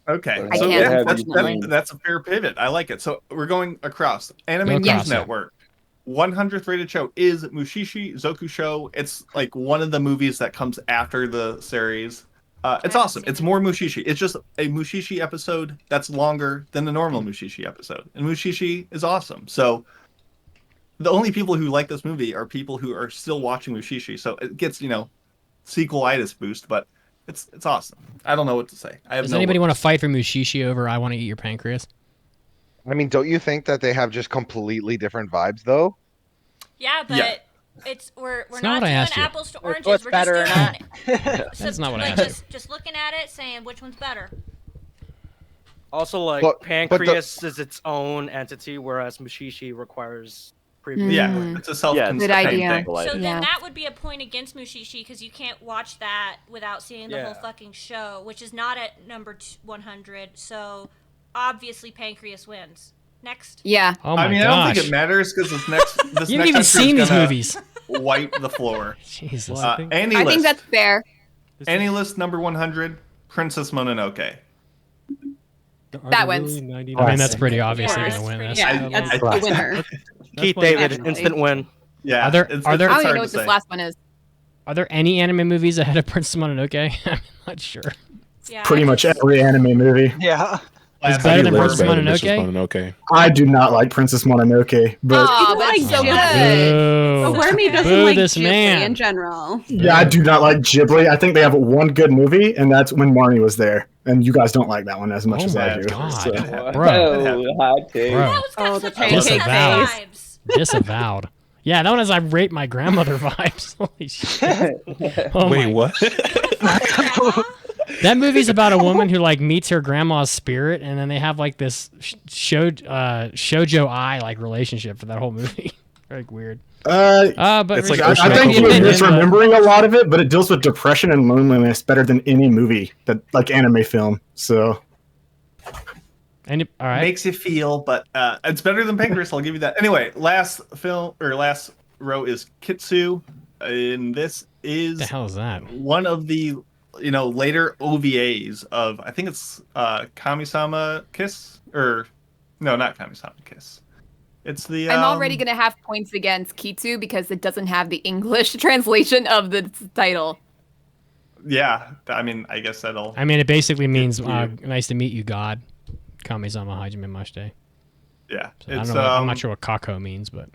Speaker 3: Okay,
Speaker 4: I
Speaker 3: so
Speaker 4: can't,
Speaker 3: yeah,
Speaker 4: unfortunately.
Speaker 3: that's a fair pivot. I like it. So we're going across. Anime
Speaker 1: Go
Speaker 3: News
Speaker 1: across, yeah.
Speaker 3: Network. 100th rated show is Mushishi Zokusho. It's like one of the movies that comes after the series. It's awesome. It's more Mushishi. It's just a Mushishi episode that's longer than the normal Mushishi episode. And Mushishi is awesome. So the only people who like this movie are people who are still watching Mushishi. So it gets, sequelitis boost, but it's awesome. I don't know what to say.
Speaker 1: Does anybody want to fight for Mushishi over I Want to Eat Your Pancreas?
Speaker 7: I mean, don't you think that they have just completely different vibes, though?
Speaker 5: Yeah, but
Speaker 3: Yeah.
Speaker 5: we're
Speaker 1: not
Speaker 5: not
Speaker 1: what I
Speaker 5: doing
Speaker 1: asked you.
Speaker 5: apples to oranges.
Speaker 13: What's
Speaker 5: We're
Speaker 13: better or
Speaker 5: just doing
Speaker 1: That's not what I
Speaker 5: like
Speaker 1: asked you.
Speaker 5: just looking at it, saying which one's better.
Speaker 15: Also, like,
Speaker 7: But
Speaker 15: Pancreas is its own entity, whereas Mushishi requires previous.
Speaker 3: Yeah, it's a self-contained
Speaker 4: Good idea.
Speaker 3: thing.
Speaker 5: So
Speaker 4: Yeah.
Speaker 5: then that would be a point against Mushishi because you can't watch that without seeing the
Speaker 15: Yeah.
Speaker 5: whole fucking show, which is not at number 100. So obviously Pancreas wins. Next.
Speaker 4: Yeah.
Speaker 1: Oh my
Speaker 3: I mean,
Speaker 1: gosh.
Speaker 3: I don't think it matters because this next
Speaker 1: You haven't
Speaker 3: next
Speaker 1: even
Speaker 3: entry is
Speaker 1: seen these
Speaker 3: gonna
Speaker 1: movies.
Speaker 3: Wipe the floor.
Speaker 1: Jesus.
Speaker 3: Annie
Speaker 4: I
Speaker 3: list.
Speaker 4: think that's fair.
Speaker 3: Annie list number 100. Princess Mononoke.
Speaker 4: That wins.
Speaker 1: I mean, that's pretty obvious they're going to win this.
Speaker 6: Yeah, that's the
Speaker 3: I-
Speaker 6: winner.
Speaker 15: Keith
Speaker 10: why-
Speaker 15: David,
Speaker 6: Definitely.
Speaker 15: instant win.
Speaker 3: Yeah.
Speaker 1: Are there-
Speaker 3: it's
Speaker 1: are there-
Speaker 4: I don't
Speaker 3: hard
Speaker 4: even know
Speaker 3: to
Speaker 4: what this
Speaker 3: say.
Speaker 4: last one is.
Speaker 1: Are there any anime movies ahead of Princess Mononoke? I'm not sure.
Speaker 5: Yeah.
Speaker 11: Pretty much every anime movie.
Speaker 13: Yeah.
Speaker 1: It's
Speaker 3: Last
Speaker 1: better than
Speaker 3: year
Speaker 1: Princess
Speaker 3: was-
Speaker 1: Mononoke?
Speaker 11: I do not like Princess Mononoke, but
Speaker 4: Oh,
Speaker 6: People
Speaker 4: that's
Speaker 6: like
Speaker 4: so
Speaker 6: Ghibli.
Speaker 4: good.
Speaker 6: But Wormy doesn't
Speaker 1: Boo
Speaker 6: like
Speaker 1: this
Speaker 6: Ghibli
Speaker 1: man.
Speaker 6: in general.
Speaker 11: yeah, I do not like Ghibli. I think they have one good movie, and that's when Marnie was there. And you guys don't like that one as much
Speaker 1: Oh
Speaker 11: as I
Speaker 1: my
Speaker 11: do.
Speaker 1: God.
Speaker 11: So.
Speaker 1: Bro.
Speaker 8: Hot take.
Speaker 1: Bro.
Speaker 5: That one's got
Speaker 6: Oh,
Speaker 5: some
Speaker 6: the
Speaker 5: Princess
Speaker 6: pancake
Speaker 1: Disavowed.
Speaker 5: vibes.
Speaker 1: Disavowed. Yeah, that one is I rate my grandmother vibes. Holy shit. Oh
Speaker 16: Wait,
Speaker 1: my-
Speaker 16: what?
Speaker 1: That movie's about a woman who like meets her grandma's spirit, and then they have like this shoujo ai like relationship for that whole movie. Very weird. But
Speaker 16: It's like
Speaker 11: I
Speaker 16: Ocean
Speaker 11: think
Speaker 16: Eye
Speaker 11: you're
Speaker 16: Movie.
Speaker 11: misremembering a lot of it, but it deals with depression and loneliness better than any movie that like anime film. So,
Speaker 1: all right.
Speaker 3: Makes you feel, but it's better than Pancreas. I'll give you that. Anyway, last row is Kitsu, and this is
Speaker 1: the hell is that?
Speaker 3: One of the later OVAs of I think it's Kami-sama Kiss or no, not Kami-sama Kiss. It's the
Speaker 4: I'm already going to have points against Kitsu because it doesn't have the English translation of the title.
Speaker 3: Yeah, I mean, I guess that'll.
Speaker 1: I mean, it basically means nice to meet you, God. Kami-sama Hajime Mashite.
Speaker 3: Yeah,
Speaker 1: So I don't know. I'm not sure what Kako means, but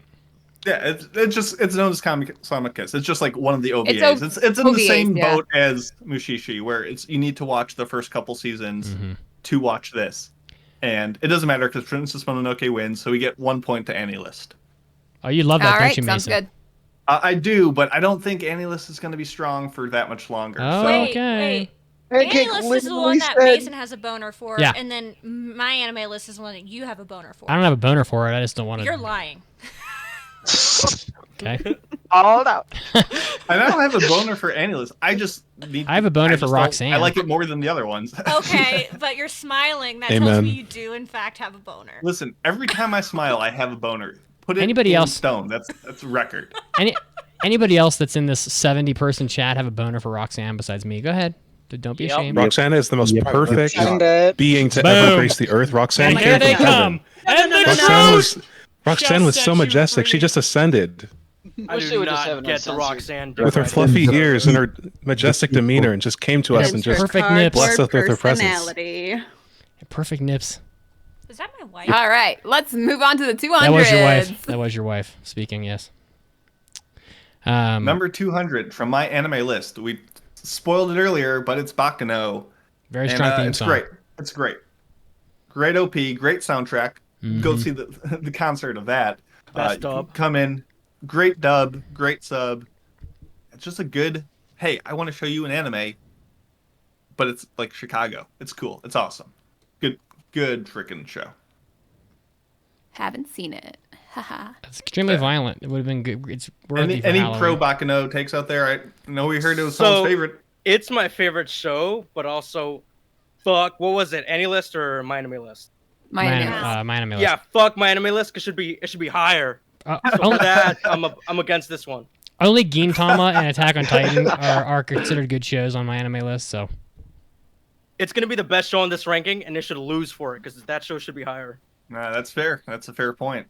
Speaker 3: Yeah, it's known as Kami-sama Kiss. It's just like one of the
Speaker 4: It's
Speaker 3: OVAs. It's in the
Speaker 4: OVAs,
Speaker 3: same
Speaker 4: yeah.
Speaker 3: boat as Mushishi, where you need to watch the first couple seasons to watch this, and it doesn't matter because Princess Mononoke wins, so we get 1 point to Annie List.
Speaker 1: Oh, you love that,
Speaker 4: All
Speaker 1: don't
Speaker 4: right,
Speaker 1: you,
Speaker 4: sounds
Speaker 1: Mason?
Speaker 4: good.
Speaker 3: I do, but I don't think Annie List is going to be strong for that much longer.
Speaker 1: Oh,
Speaker 3: so.
Speaker 1: okay.
Speaker 5: Anime list is the one that Mason has a boner for,
Speaker 1: Yeah.
Speaker 5: and then my anime list is the one that you have a boner for.
Speaker 1: I don't have a boner for it. I just don't want to.
Speaker 5: You're lying.
Speaker 1: Okay.
Speaker 13: All out.
Speaker 3: And I don't have a boner for Annie List. I just need.
Speaker 1: I have a boner for
Speaker 3: just don't-
Speaker 1: Roxanne.
Speaker 3: I like it more than the other ones.
Speaker 5: Okay, but you're smiling. That tells
Speaker 16: Amen.
Speaker 5: me you do, in fact, have a boner.
Speaker 3: Listen, every time I smile, I have a boner. Put it
Speaker 1: Anybody
Speaker 3: in
Speaker 1: else?
Speaker 3: stone. That's a record.
Speaker 1: Anybody else that's in this 70-person chat have a boner for Roxanne besides me? Go ahead. Don't be ashamed.
Speaker 16: Roxanne is the most perfect
Speaker 13: Send it.
Speaker 16: being to
Speaker 1: Boom.
Speaker 16: ever grace the earth. Roxanne
Speaker 1: And here
Speaker 16: came
Speaker 1: they
Speaker 16: from
Speaker 1: come.
Speaker 16: heaven.
Speaker 1: And the
Speaker 16: Roxanne was so majestic. She just ascended
Speaker 15: I
Speaker 13: Wish they
Speaker 15: do
Speaker 13: would just have
Speaker 15: not
Speaker 13: it
Speaker 15: get the
Speaker 13: uncensored.
Speaker 15: Roxanne
Speaker 16: with her
Speaker 15: difference.
Speaker 16: fluffy ears and her majestic demeanor, and just came to us
Speaker 1: Yeah,
Speaker 16: and just
Speaker 1: perfect nips.
Speaker 16: blessed us with her presence.
Speaker 6: Personality.
Speaker 1: Perfect nips.
Speaker 5: Is that my wife?
Speaker 4: All right, let's move on to the 200s.
Speaker 1: That was your wife. That was your wife speaking. Yes.
Speaker 3: Number 200 from my anime list. We spoiled it earlier, but it's Baccano.
Speaker 1: Very strong theme
Speaker 3: it's
Speaker 1: song.
Speaker 3: great. It's great. Great OP, great soundtrack. Go see the concert of that.
Speaker 15: Best dub.
Speaker 3: Come in. Great dub, great sub. It's just a good, hey, I want to show you an anime, but it's like Chicago. It's cool. It's awesome. Good freaking show.
Speaker 4: Haven't seen it. Haha.
Speaker 1: It's extremely violent. It would have been good. It's worthy for
Speaker 3: Any
Speaker 1: Halloween.
Speaker 3: pro Baccano takes out there? I know we heard it was
Speaker 15: So-
Speaker 3: someone's favorite.
Speaker 15: It's my favorite show, but also, fuck, what was it? Any list or my anime list?
Speaker 4: My
Speaker 1: anime list.
Speaker 15: Yeah, fuck my anime list. It should be higher. So
Speaker 1: only-
Speaker 15: for that, I'm against this one.
Speaker 1: Only Gintama and Attack on Titan are considered good shows on my anime list. So
Speaker 15: It's gonna be the best show on this ranking, and it should lose for it because that show should be higher.
Speaker 3: Nah, that's fair. That's a fair point.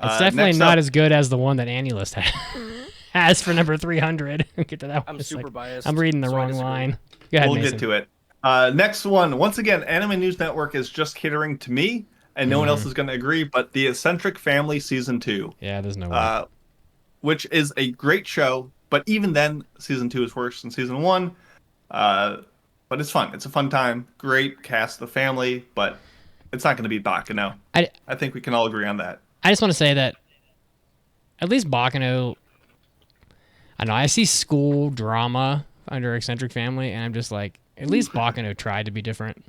Speaker 1: it's definitely
Speaker 3: next
Speaker 1: not
Speaker 3: up-
Speaker 1: as good as the one that Annie List has for number 300. Get to that one.
Speaker 15: I'm
Speaker 1: It's
Speaker 15: super
Speaker 1: like,
Speaker 15: biased,
Speaker 1: I'm reading the
Speaker 15: so I
Speaker 1: wrong
Speaker 15: disagree.
Speaker 1: line. Go ahead,
Speaker 3: We'll
Speaker 1: Mason.
Speaker 3: get to it. Next one. Once again, Anime News Network is just catering to me, and no one else is going to agree, but The Eccentric Family Season 2.
Speaker 1: Yeah, there's no way.
Speaker 3: Which is a great show, but even then, Season 2 is worse than Season 1. But it's fun. It's a fun time. Great cast of family, but it's not going to be Baccano. I think we can all agree on that.
Speaker 1: I just want to say that at least Baccano, I know I see school drama under Eccentric Family, and I'm just like, at least Baccano tried to be different.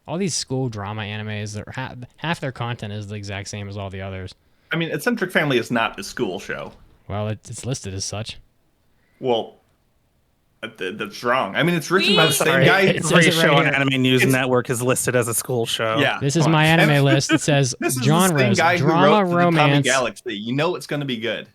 Speaker 1: All these school drama animes, half their content is the exact same as all the others.
Speaker 3: I mean, Eccentric Family is not a school show.
Speaker 1: Well, it's listed as such.
Speaker 3: Well, that's wrong. I mean, it's written by the same guy.
Speaker 1: It says
Speaker 17: Every
Speaker 1: it right
Speaker 17: show on
Speaker 1: here.
Speaker 17: Anime News Network is listed as a school show.
Speaker 3: Yeah.
Speaker 1: This is
Speaker 3: come
Speaker 1: my
Speaker 3: on.
Speaker 1: anime
Speaker 3: And
Speaker 1: list. It says
Speaker 3: this is
Speaker 1: genres,
Speaker 3: the same guy who
Speaker 1: drama,
Speaker 3: wrote the Tommy
Speaker 1: romance.
Speaker 3: Galaxy. You know it's going to be good.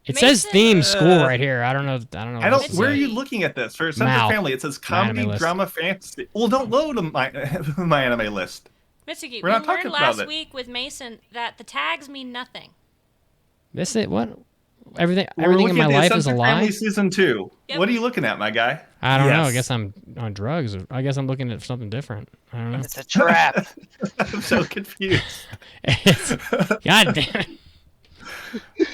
Speaker 1: It says theme school right here. I don't know.
Speaker 3: I don't. Where are you looking at this? For Eccentric
Speaker 1: Mal.
Speaker 3: Family, it says
Speaker 1: My anime
Speaker 3: comedy,
Speaker 1: list.
Speaker 3: drama, fantasy. Well, don't load my my anime list.
Speaker 5: Mitsuki,
Speaker 3: We're
Speaker 5: we
Speaker 3: not talking
Speaker 5: learned
Speaker 3: about
Speaker 5: last
Speaker 3: it.
Speaker 5: week with Mason that the tags mean nothing.
Speaker 1: This is what everything
Speaker 3: We're
Speaker 1: in
Speaker 3: looking
Speaker 1: my
Speaker 3: at the
Speaker 1: life is a
Speaker 3: Eccentric
Speaker 1: lie.
Speaker 3: Family Season 2.
Speaker 5: Yep.
Speaker 3: What are you looking at, my guy?
Speaker 1: I don't know. I
Speaker 17: Yes.
Speaker 1: guess I'm on drugs. I guess I'm looking at something different. I don't know.
Speaker 13: It's a trap.
Speaker 3: I'm so confused.
Speaker 1: God damn it. Keep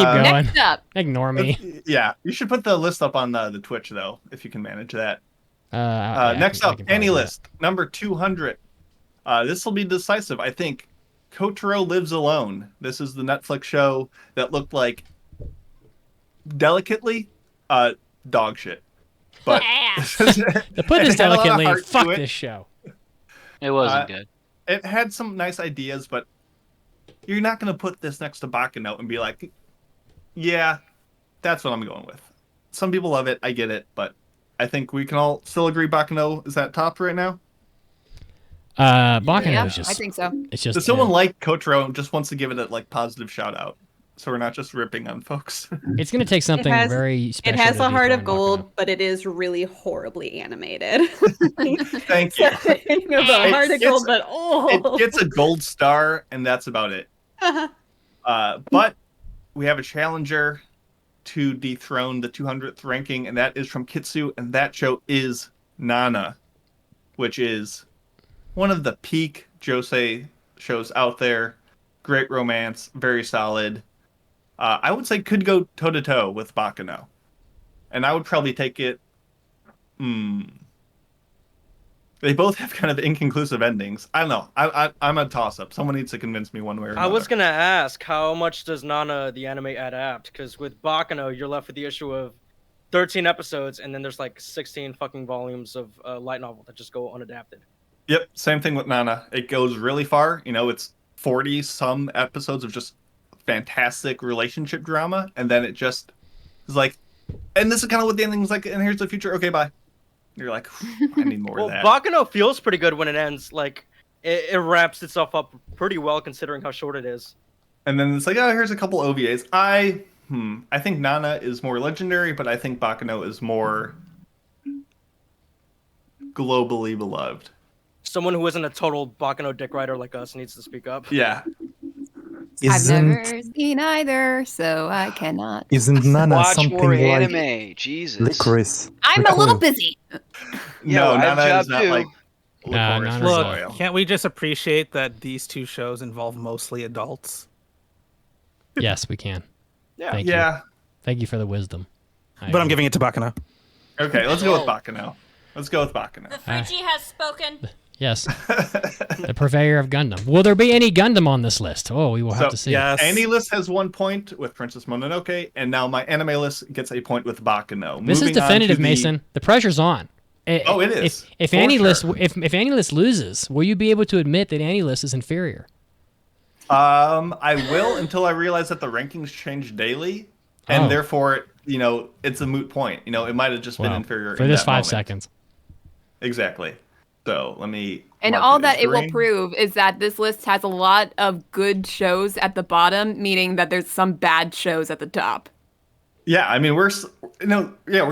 Speaker 1: going.
Speaker 4: Next up.
Speaker 1: Ignore me.
Speaker 3: Yeah, you should put the list up on the Twitch though, if you can manage that.
Speaker 1: Yeah,
Speaker 3: Next
Speaker 1: I
Speaker 3: up,
Speaker 1: can probably
Speaker 3: Annie
Speaker 1: do that.
Speaker 3: List number 200. This will be decisive, I think. Kotaro Lives Alone. This is the Netflix show that looked like delicately dog shit. But
Speaker 1: To put this
Speaker 3: it had a lot of
Speaker 1: delicately,
Speaker 3: heart to
Speaker 1: fuck
Speaker 3: it.
Speaker 1: this show.
Speaker 9: It wasn't good.
Speaker 3: It had some nice ideas, but you're not going to put this next to Baccano and be like, yeah, that's what I'm going with. Some people love it. I get it. But I think we can all still agree Baccano is at top right now.
Speaker 1: Baccano
Speaker 4: Yeah,
Speaker 1: is just.
Speaker 4: I think so.
Speaker 1: It's just.
Speaker 3: Does someone like Kotaro and just wants to give it a positive shout out? So we're not just ripping on folks.
Speaker 1: It's gonna take something
Speaker 18: has-
Speaker 1: very special.
Speaker 18: It has
Speaker 1: to
Speaker 18: a heart of
Speaker 1: dethrone
Speaker 18: gold, but it is really horribly animated.
Speaker 3: Thank you.
Speaker 18: Saying of a heart of gold, but oh,
Speaker 3: It gets a gold star, and that's about it. But we have a challenger to dethrone the 200th ranking, and that is from Kitsu, and that show is Nana, which is one of the peak josei shows out there. Great romance, very solid. I would say could go toe to toe with Baccano, and I would probably take it. They both have kind of inconclusive endings. I don't know. I'm a toss up. Someone needs to convince me one way or another.
Speaker 15: I was gonna ask, how much does Nana the anime adapt? Because with Baccano, you're left with the issue of 13 episodes, and then there's like 16 fucking volumes of light novel that just go unadapted.
Speaker 3: Yep, same thing with Nana. It goes really far. It's 40 some episodes of just fantastic relationship drama, and then it just is like, and this is kind of what the ending's like, and here's the future. Okay, bye. You're like, I need more
Speaker 15: Well,
Speaker 3: of that.
Speaker 15: Baccano feels pretty good when it ends. Like, it wraps itself up pretty well considering how short it is.
Speaker 3: And then it's like, oh, here's a couple OVAs. I think Nana is more legendary, but I think Baccano is more globally beloved.
Speaker 15: Someone who isn't a total Baccano dick rider like us needs to speak up.
Speaker 3: Yeah.
Speaker 4: I've never seen either, so I cannot.
Speaker 14: Isn't Nana
Speaker 9: Watch
Speaker 14: something
Speaker 9: more
Speaker 14: like
Speaker 9: anime. Jesus.
Speaker 14: licorice?
Speaker 4: I'm a little busy.
Speaker 3: No,
Speaker 9: I have a
Speaker 3: Nana
Speaker 9: job
Speaker 3: is not
Speaker 9: too.
Speaker 3: like
Speaker 1: Nah,
Speaker 3: Licorice
Speaker 1: Nana's
Speaker 3: or
Speaker 1: not.
Speaker 3: Royal.
Speaker 17: Can't we just appreciate that these two shows involve mostly adults?
Speaker 1: Yes, we can.
Speaker 9: Yeah.
Speaker 1: Thank you.
Speaker 3: Yeah.
Speaker 1: Thank you for the wisdom.
Speaker 17: But I'm giving it to Baccano.
Speaker 3: Okay, let's go with Baccano. Let's go with Baccano.
Speaker 5: The Frenchie has spoken.
Speaker 1: Yes. The purveyor of Gundam. Will there be any Gundam on this list? Oh, we will have to see.
Speaker 3: Any list has 1 point with Princess Mononoke, and now my anime list gets a point with Baccano.
Speaker 1: This is definitive, Mason. The pressure's on.
Speaker 3: Oh, it is.
Speaker 1: If Annie List loses, will you be able to admit that Annie List is inferior?
Speaker 3: I will until I realize that the rankings change daily, and therefore, it's a moot point. It might have just been inferior
Speaker 1: for
Speaker 3: in
Speaker 1: this
Speaker 3: that
Speaker 1: 5
Speaker 3: moment.
Speaker 1: seconds.
Speaker 3: Exactly. So let me.
Speaker 4: And
Speaker 3: mark
Speaker 4: all
Speaker 3: it
Speaker 4: that
Speaker 3: as
Speaker 4: it will
Speaker 3: green.
Speaker 4: prove is that this list has a lot of good shows at the bottom, meaning that there's some bad shows at the top.
Speaker 3: Yeah, I mean we're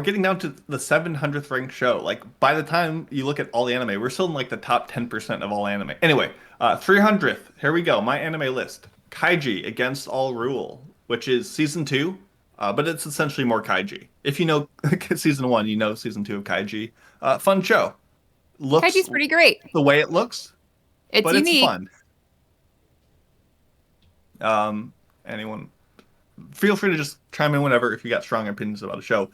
Speaker 3: getting down to the 700th ranked show. Like by the time you look at all the anime, we're still in like the top 10% of all anime. Anyway, 300th. Here we go. My anime list: Kaiji Against All Rule, which is season 2, but it's essentially more Kaiji. If you know season 1, you know season 2 of Kaiji. Fun show.
Speaker 4: Kaiji's pretty great.
Speaker 3: The way it looks,
Speaker 4: It's
Speaker 3: but
Speaker 4: unique.
Speaker 3: it's fun. Anyone, feel free to just chime in whenever if you got strong opinions about a show.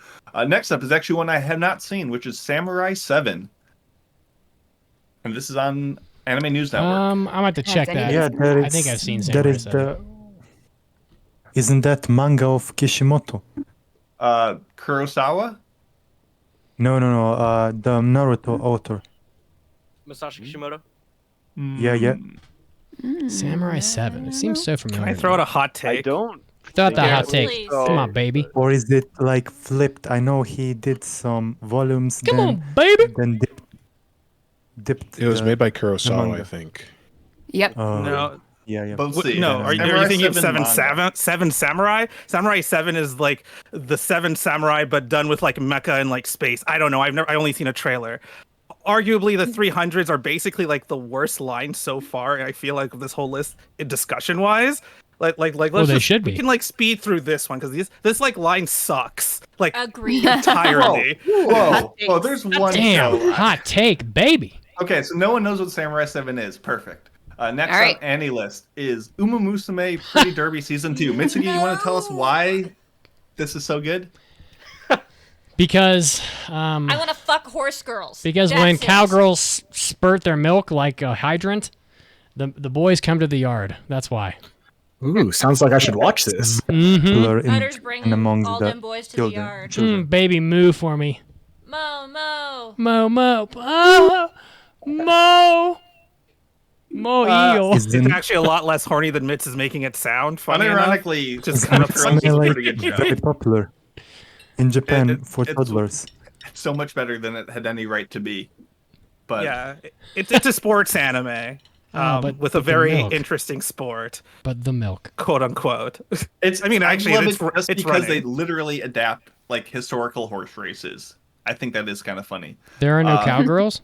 Speaker 3: Next up is actually one I have not seen, which is Samurai 7, and this is on Anime News Network.
Speaker 1: I'm about to check that.
Speaker 14: Yeah,
Speaker 1: I think I've seen Samurai 7.
Speaker 14: Isn't that manga of Kishimoto?
Speaker 3: Kurosawa?
Speaker 14: No. The Naruto author.
Speaker 15: Masashi Kishimoto.
Speaker 14: Yeah.
Speaker 1: Samurai 7. It seems so familiar.
Speaker 17: Can I throw out a hot take?
Speaker 8: I don't.
Speaker 1: Throw out that hot
Speaker 8: Please.
Speaker 1: take. Come on, baby.
Speaker 14: Or is it like flipped? I know he did some volumes.
Speaker 1: Come
Speaker 14: then,
Speaker 1: on, baby.
Speaker 14: Then dipped.
Speaker 16: It was made by Kurosawa,
Speaker 14: manga.
Speaker 16: I think.
Speaker 4: Yep.
Speaker 17: No.
Speaker 14: Yeah.
Speaker 3: But let's see.
Speaker 17: No, are you
Speaker 3: Samurai
Speaker 17: thinking of
Speaker 3: 7
Speaker 17: seven Samurai? Samurai 7 is like the 7 Samurai, but done with like mecha and like space. I don't know. I only seen a trailer. Arguably, the 300s are basically like the worst line so far. I feel like this whole list, discussion wise, let's
Speaker 1: they should be.
Speaker 17: We can like speed through this one because this like line sucks. Like
Speaker 5: Agreed.
Speaker 17: entirely.
Speaker 3: Whoa, there's one
Speaker 1: Damn,
Speaker 3: show.
Speaker 1: hot take, baby.
Speaker 3: Okay, so no one knows what Samurai 7 is. Perfect. Next
Speaker 4: All right.
Speaker 3: on Annie list is Uma Musume Pretty Derby Season 2. Mitsuki, you want to tell us why this is so good?
Speaker 1: Because
Speaker 5: I want to fuck horse girls.
Speaker 1: when
Speaker 5: That's it.
Speaker 1: cowgirls spurt their milk like a hydrant, the boys come to the yard. That's why.
Speaker 11: Ooh, sounds like I should watch this.
Speaker 1: Mm-hmm.
Speaker 5: Butters bringing
Speaker 14: among
Speaker 5: all
Speaker 14: the
Speaker 5: them boys to
Speaker 14: children.
Speaker 5: the yard.
Speaker 1: Baby, moo for me.
Speaker 5: Mo.
Speaker 1: Mo. Oh, Mo eel.
Speaker 17: It's actually a lot less horny than Mitz is making it sound. Funny
Speaker 3: Unironically,
Speaker 17: enough. Just kind of
Speaker 3: Girls is a pretty good show.
Speaker 14: very popular in Japan for
Speaker 3: it's-
Speaker 14: toddlers.
Speaker 3: It's so much better than it had any right to be. But
Speaker 17: Yeah, it's a sports anime.
Speaker 1: But
Speaker 17: with a
Speaker 1: the
Speaker 17: very
Speaker 1: milk.
Speaker 17: interesting sport,
Speaker 1: But the milk.
Speaker 17: quote unquote.
Speaker 3: it's
Speaker 17: I mean, actually,
Speaker 3: love
Speaker 17: it's
Speaker 3: it just
Speaker 17: it's
Speaker 3: because they
Speaker 17: running.
Speaker 3: literally adapt like historical horse races. I think that is kind of funny.
Speaker 1: There are no cowgirls?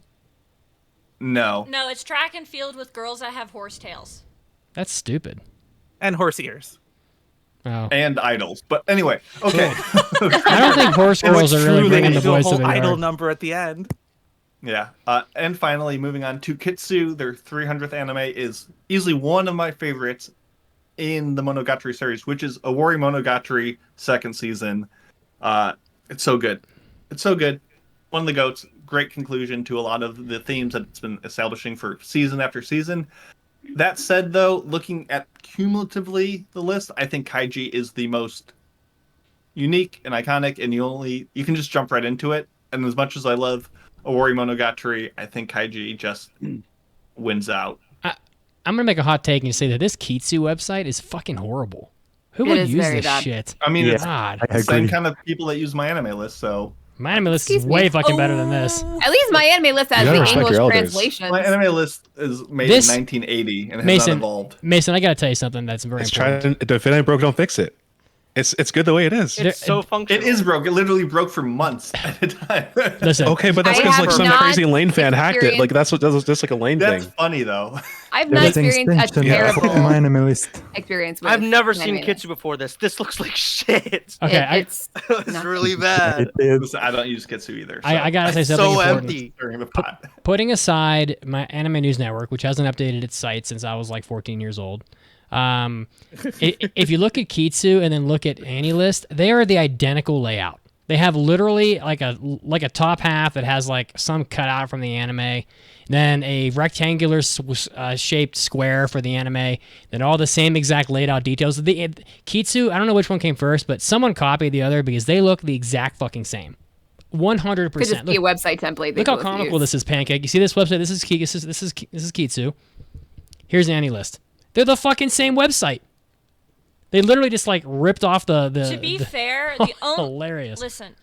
Speaker 3: No.
Speaker 5: No, it's track and field with girls that have horse tails.
Speaker 1: That's stupid.
Speaker 17: And horse ears.
Speaker 1: Oh.
Speaker 3: And idols. But anyway, okay.
Speaker 1: I don't think horse girls are really bringing the
Speaker 17: do a
Speaker 1: boys to
Speaker 17: whole
Speaker 1: the
Speaker 17: idol
Speaker 1: yard.
Speaker 17: number at the end.
Speaker 3: Yeah. And finally, moving on to Kitsu, their 300th anime is easily one of my favorites in the Monogatari series, which is Owari Monogatari second season. It's so good. It's so good. One of the GOATs. Great conclusion to a lot of the themes that it's been establishing for season after season. That said, though, looking at cumulatively the list, I think Kaiji is the most unique and iconic, and you can just jump right into it. And as much as I love Owari Monogatari, I think Kaiji just wins out.
Speaker 1: I'm going to make a hot take and say that this Kitsu website is fucking horrible. Who
Speaker 4: It
Speaker 1: would
Speaker 4: is
Speaker 1: use
Speaker 4: very
Speaker 1: this
Speaker 4: bad.
Speaker 1: shit?
Speaker 3: I mean, it's
Speaker 1: God.
Speaker 3: the same kind of people that use my anime list, so...
Speaker 1: My anime list is way fucking better than this.
Speaker 4: At least my anime list has
Speaker 16: You gotta
Speaker 4: the
Speaker 16: respect
Speaker 4: English
Speaker 16: your elders.
Speaker 4: translation.
Speaker 3: My anime list is made
Speaker 1: This-
Speaker 3: in 1980 and has
Speaker 1: Mason,
Speaker 3: not evolved.
Speaker 1: Mason, I got to tell you something that's very
Speaker 16: It's
Speaker 1: important.
Speaker 16: trying. If it ain't broke, don't fix it. It's good the way it is.
Speaker 17: It's so functional.
Speaker 3: It is broke. It literally broke for months at a time.
Speaker 1: Listen,
Speaker 16: Okay, but that's
Speaker 4: I
Speaker 16: because
Speaker 4: have
Speaker 16: like some
Speaker 4: not
Speaker 16: crazy Lane fan hacked it. Like
Speaker 4: experienced-
Speaker 16: that's just like a Lane
Speaker 3: That's
Speaker 16: thing.
Speaker 3: funny, though.
Speaker 4: I've not
Speaker 14: There's an
Speaker 4: experienced a
Speaker 14: extension for
Speaker 4: terrible
Speaker 14: my anime list.
Speaker 4: experience with
Speaker 15: I've never seen
Speaker 4: anime.
Speaker 15: Kitsu before this. This looks like shit.
Speaker 1: Okay,
Speaker 4: It's
Speaker 15: It's
Speaker 4: not-
Speaker 15: really bad.
Speaker 14: It is.
Speaker 3: Listen, I don't use Kitsu either. So.
Speaker 1: I got to say
Speaker 15: It's
Speaker 1: something
Speaker 15: so
Speaker 1: important.
Speaker 15: empty.
Speaker 3: Stirring the pot.
Speaker 1: Putting aside my Anime News Network, which hasn't updated its site since I was like 14 years old, if you look at Kitsu and then look at AniList, they are the identical layout. They have literally like a top half that has like some cutout from the anime, then a rectangular shaped square for the anime, then all the same exact laid out details. The Kitsu, I don't know which one came first, but someone copied the other because they look the exact fucking same. 100%.
Speaker 4: Could just be a website template.
Speaker 1: Look how comical this is, Pancake. You see this website? This is Kitsu. Here's Annie List. They're the fucking same website. They literally just like ripped off the.
Speaker 5: To be fair, the only
Speaker 1: hilarious.
Speaker 5: Listen,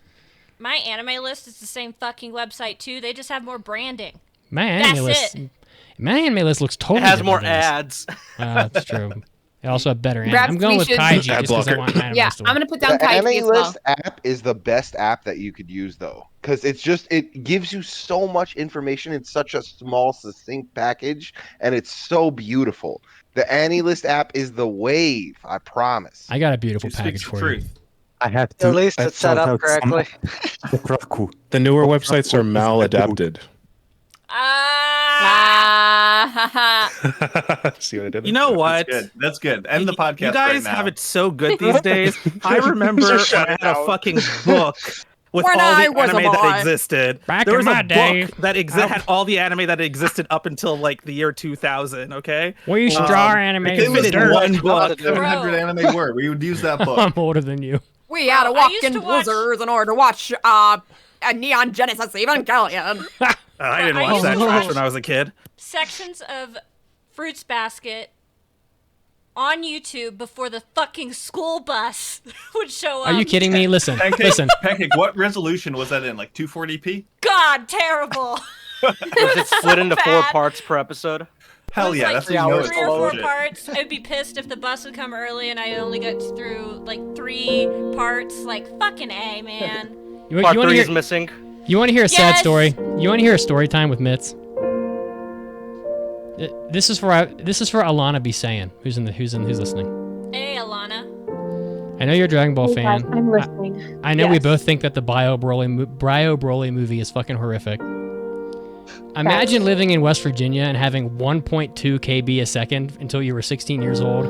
Speaker 5: my anime list is the same fucking website too. They just have more branding.
Speaker 1: My anime list looks totally.
Speaker 15: It has
Speaker 1: different
Speaker 15: more
Speaker 1: than this.
Speaker 15: ads.
Speaker 1: That's true. They also have better.
Speaker 4: Perhaps
Speaker 1: I'm going
Speaker 4: we
Speaker 1: with
Speaker 4: should-
Speaker 1: Kaiji just because I want anime
Speaker 4: Yeah,
Speaker 1: list to win.
Speaker 4: I'm gonna put down
Speaker 7: The
Speaker 4: Kaiji
Speaker 7: Anime
Speaker 4: as well.
Speaker 7: List app is the best app that you could use though, because it gives you so much information in such a small, succinct package, and it's so beautiful. The Annie List app is the wave. I promise.
Speaker 1: I got a beautiful package for you.
Speaker 14: I have to.
Speaker 13: At least
Speaker 14: I
Speaker 13: it's set
Speaker 14: thought
Speaker 13: up
Speaker 14: out some-
Speaker 13: correctly.
Speaker 16: The newer websites are maladapted. See what I did?
Speaker 17: You know what?
Speaker 3: That's good. End the podcast.
Speaker 17: You guys
Speaker 3: right now.
Speaker 17: have it so good these days. I remember when
Speaker 3: Just shut
Speaker 17: I
Speaker 3: it
Speaker 17: had a
Speaker 3: down.
Speaker 17: fucking book with
Speaker 4: When
Speaker 17: all
Speaker 4: I
Speaker 17: the
Speaker 4: was a
Speaker 17: anime
Speaker 4: boy.
Speaker 17: that existed.
Speaker 1: Back
Speaker 17: There
Speaker 1: in
Speaker 17: was
Speaker 1: my
Speaker 17: a
Speaker 1: day,
Speaker 17: book that had all the anime that existed up until like the year 2000. Okay,
Speaker 1: We used to draw our anime
Speaker 17: It
Speaker 1: in
Speaker 17: could
Speaker 1: the
Speaker 17: fit in
Speaker 1: dirt.
Speaker 17: one
Speaker 3: How
Speaker 17: book.
Speaker 3: 700 anime were. We would use that book.
Speaker 1: I'm older than you.
Speaker 4: We had to
Speaker 5: Bro, I
Speaker 4: walk
Speaker 5: used
Speaker 4: in
Speaker 5: to watch-
Speaker 4: blizzards in order to watch a Neon Genesis Evangelion.
Speaker 17: I didn't
Speaker 5: I
Speaker 17: watch
Speaker 5: used
Speaker 17: that
Speaker 5: to
Speaker 17: trash
Speaker 5: watch-
Speaker 17: when I was a kid.
Speaker 5: Sections of Fruits Basket on YouTube before the fucking school bus would show up.
Speaker 1: Are you kidding me? Listen, listen.
Speaker 3: Pancake, what resolution was that in? Like 240p?
Speaker 5: God, terrible.
Speaker 15: Was it split into 4 parts per episode?
Speaker 3: Hell yeah, that's how you know it's
Speaker 5: 3 or 4
Speaker 3: bullshit.
Speaker 5: parts. I'd be pissed if the bus would come early and I only got through like 3 parts. Like fucking A, man.
Speaker 15: Part
Speaker 1: wanna
Speaker 15: 3
Speaker 1: hear-
Speaker 15: is missing.
Speaker 1: You want to hear a sad
Speaker 5: Yes!
Speaker 1: story? You want to hear a story time with Mitz? This is for Alana B. saying, who's listening.
Speaker 5: Hey, Alana.
Speaker 1: I know you're a Dragon Ball
Speaker 6: Hey,
Speaker 1: fan.
Speaker 6: guys, I'm listening.
Speaker 1: I know we
Speaker 6: Yes.
Speaker 1: both think that the Bio Broly movie is fucking horrific. Imagine living in West Virginia and having 1.2 KB a second until you were 16 years old,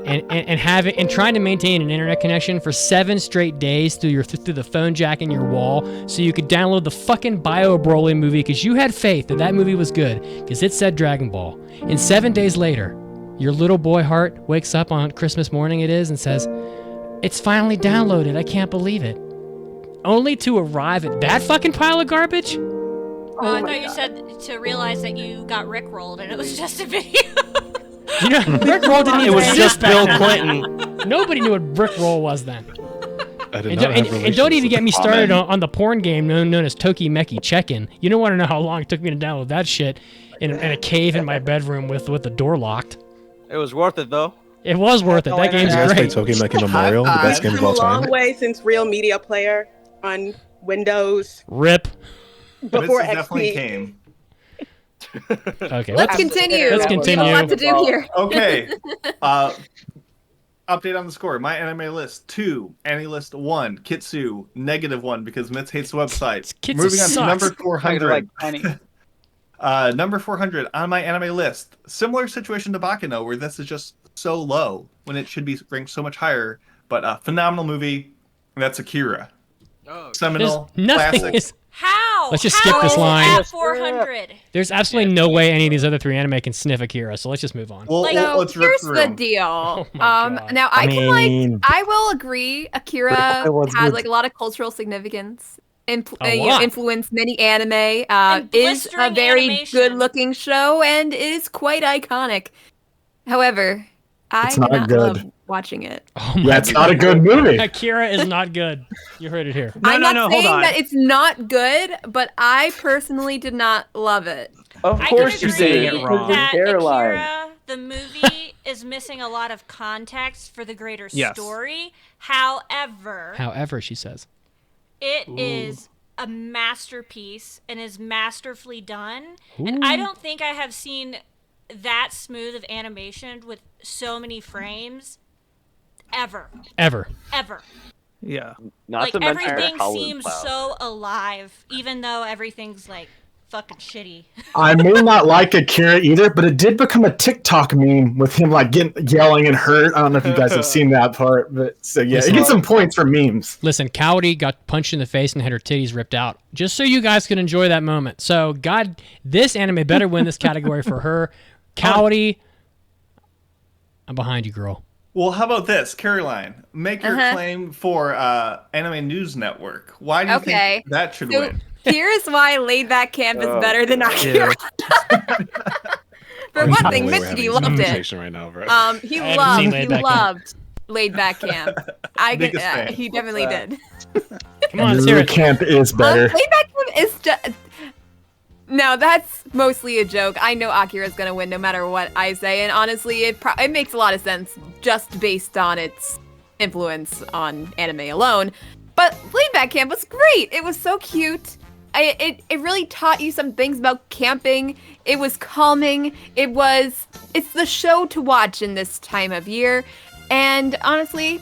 Speaker 1: and trying to maintain an internet connection for 7 straight days through the phone jack in your wall, so you could download the fucking Bio Broly movie because you had faith that movie was good because it said Dragon Ball. And 7 days later, your little boy heart wakes up on Christmas morning and says, "It's finally downloaded. I can't believe it." Only to arrive at that fucking pile of garbage.
Speaker 5: I thought you said to realize that you got rickrolled and it was just a video.
Speaker 1: You know, Rickroll didn't even
Speaker 15: It was
Speaker 1: exist
Speaker 15: just
Speaker 1: back
Speaker 15: Bill
Speaker 1: then.
Speaker 15: Clinton.
Speaker 1: Nobody knew what Rickroll was then.
Speaker 16: I did
Speaker 1: And,
Speaker 16: not
Speaker 1: don't-
Speaker 16: have
Speaker 1: and
Speaker 16: relations
Speaker 1: don't even
Speaker 16: with
Speaker 1: get
Speaker 16: the
Speaker 1: me started
Speaker 16: comment.
Speaker 1: on the porn game known as Tokimeki Check-In. You don't want to know how long it took me to download that shit in a cave in my bedroom with the door locked.
Speaker 15: It was worth it though.
Speaker 1: It was worth it. That game's
Speaker 16: You guys play
Speaker 1: great.
Speaker 16: Tokimeki Memorial, the best game of all
Speaker 6: It's come a long
Speaker 16: time?
Speaker 6: way since Real Media Player on Windows
Speaker 1: Rip.
Speaker 6: before
Speaker 3: This definitely
Speaker 6: XP.
Speaker 3: came.
Speaker 1: Okay.
Speaker 4: Let's continue.
Speaker 1: Let's
Speaker 4: We have
Speaker 1: continue.
Speaker 4: a lot to do here.
Speaker 3: Okay. Update on the score. My anime list 2, Annie list 1, Kitsu -1 because Mitz hates the website.
Speaker 1: Kitsu
Speaker 3: Moving on
Speaker 1: sucks.
Speaker 3: to number 400.
Speaker 13: Like Penny.
Speaker 3: Number 400 on my anime list. Similar situation to Bakano, where this is just so low when it should be ranked so much higher. But a phenomenal movie. And that's Akira. Seminal,
Speaker 1: There's nothing
Speaker 3: classic.
Speaker 1: is.
Speaker 5: How?
Speaker 1: Let's just
Speaker 5: How
Speaker 1: skip this
Speaker 5: is it
Speaker 1: line.
Speaker 5: At 400.
Speaker 1: There's absolutely no way any of these other 3 anime can sniff Akira, so let's just move on.
Speaker 3: Well,
Speaker 4: So
Speaker 3: let's rip
Speaker 4: here's
Speaker 3: through
Speaker 4: the
Speaker 3: 'em.
Speaker 4: deal.
Speaker 1: my God.
Speaker 4: Now
Speaker 14: I
Speaker 4: I
Speaker 14: mean-
Speaker 4: will agree. Akira
Speaker 14: It was
Speaker 4: has
Speaker 14: good.
Speaker 4: like a lot of cultural significance.
Speaker 1: A lot.
Speaker 4: Influenced many anime.
Speaker 5: And
Speaker 4: Is a
Speaker 5: blistering
Speaker 4: very
Speaker 5: animation.
Speaker 4: good-looking show and is quite iconic. However, I
Speaker 11: It's
Speaker 4: did
Speaker 11: not
Speaker 4: not
Speaker 11: good.
Speaker 4: love watching it.
Speaker 1: Oh my
Speaker 11: That's
Speaker 1: God.
Speaker 11: not a good movie.
Speaker 1: Akira is not good. You heard it here.
Speaker 4: I'm not
Speaker 17: hold
Speaker 4: saying
Speaker 17: on.
Speaker 4: that it's not good, but I personally did not love it.
Speaker 8: Of
Speaker 5: I
Speaker 8: course
Speaker 5: could
Speaker 8: you
Speaker 5: agree
Speaker 8: did.
Speaker 17: it wrong.
Speaker 5: that
Speaker 8: Caroline.
Speaker 5: Akira, the movie, is missing a lot of context for the greater
Speaker 17: Yes.
Speaker 5: story. However,
Speaker 1: She says.
Speaker 5: it is a masterpiece and is masterfully done. And I don't think I have seen that smooth of animation with so many frames ever.
Speaker 1: Ever.
Speaker 17: Yeah.
Speaker 8: Not
Speaker 5: Like
Speaker 8: to mention
Speaker 5: everything
Speaker 8: Howlin'
Speaker 5: seems
Speaker 8: Cloud.
Speaker 5: so alive, even though everything's like fucking shitty.
Speaker 11: I may not like Akira either, but it did become a TikTok meme with him like yelling and hurt. I don't know if you guys have seen that part, but so yeah, it gets some points for memes.
Speaker 1: Listen, Kawagoe got punched in the face and had her titties ripped out, just so you guys could enjoy that moment. So, God, this anime better win this category for her. Kawagoe, I'm behind you, girl.
Speaker 3: Well, how about this, Caroline? Make your claim for Anime News Network. Why do you think that should win?
Speaker 4: Here's why Laid Back Camp is better than Akira. For one thing, Mitsuki loved it.
Speaker 16: Right now, bro.
Speaker 4: He loved Laid Back Camp. He definitely did.
Speaker 1: Come on, let's hear it.
Speaker 11: Camp is better.
Speaker 4: Laid Back Camp is just... No, that's mostly a joke. I know Akira's gonna win no matter what I say, and honestly, it makes a lot of sense just based on its influence on anime alone. But Laid Back Camp was great. It was so cute. It really taught you some things about camping. It was calming. It's the show to watch in this time of year. And honestly,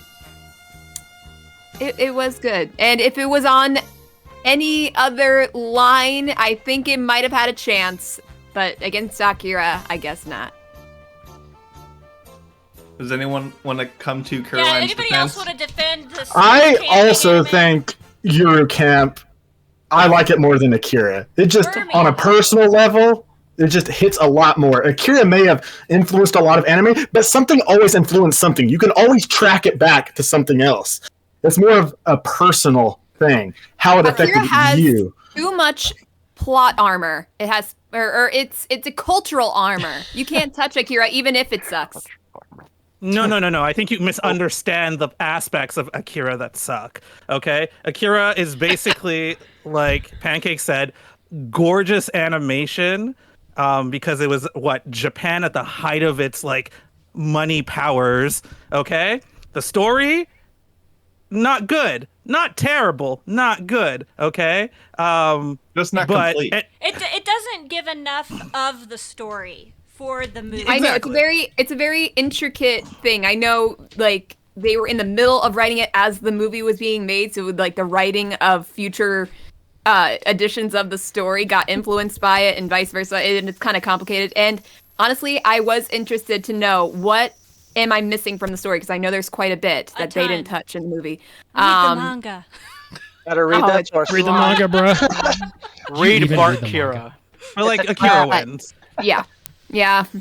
Speaker 4: it was good. And if it was on any other line, I think it might have had a chance. But against Akira, I guess not.
Speaker 3: Does anyone want to come to Caroline's
Speaker 5: anybody
Speaker 3: defense?
Speaker 5: else want to defend this?
Speaker 11: I also think Yuru Camp, I like it more than Akira. It just, on a personal level, it just hits a lot more. Akira may have influenced a lot of anime, but something always influenced something. You can always track it back to something else. It's more of a personal thing. How it affected
Speaker 4: Akira has
Speaker 11: you.
Speaker 4: too much plot armor. It has, or it's a cultural armor. You can't touch Akira even if it sucks.
Speaker 17: No. I think you misunderstand the aspects of Akira that suck. Okay? Akira is basically, like Pancake said, gorgeous animation because it was, Japan at the height of its, like, money powers. Okay? The story, not good. Not terrible. Not good. Okay?
Speaker 3: Just not complete.
Speaker 5: It doesn't give enough of the story for the movie.
Speaker 4: I know it's a very intricate thing. I know, like, they were in the middle of writing it as the movie was being made, so like the writing of future editions of the story got influenced by it, and vice versa. And it's kind of complicated. And honestly, I was interested to know what am I missing from the story, because I know there's quite a bit that they didn't touch in the movie.
Speaker 5: Read the manga.
Speaker 13: Gotta read that.
Speaker 1: Read the manga, bro.
Speaker 17: Read Bart Kira. Or like Akira wins.
Speaker 4: Yeah.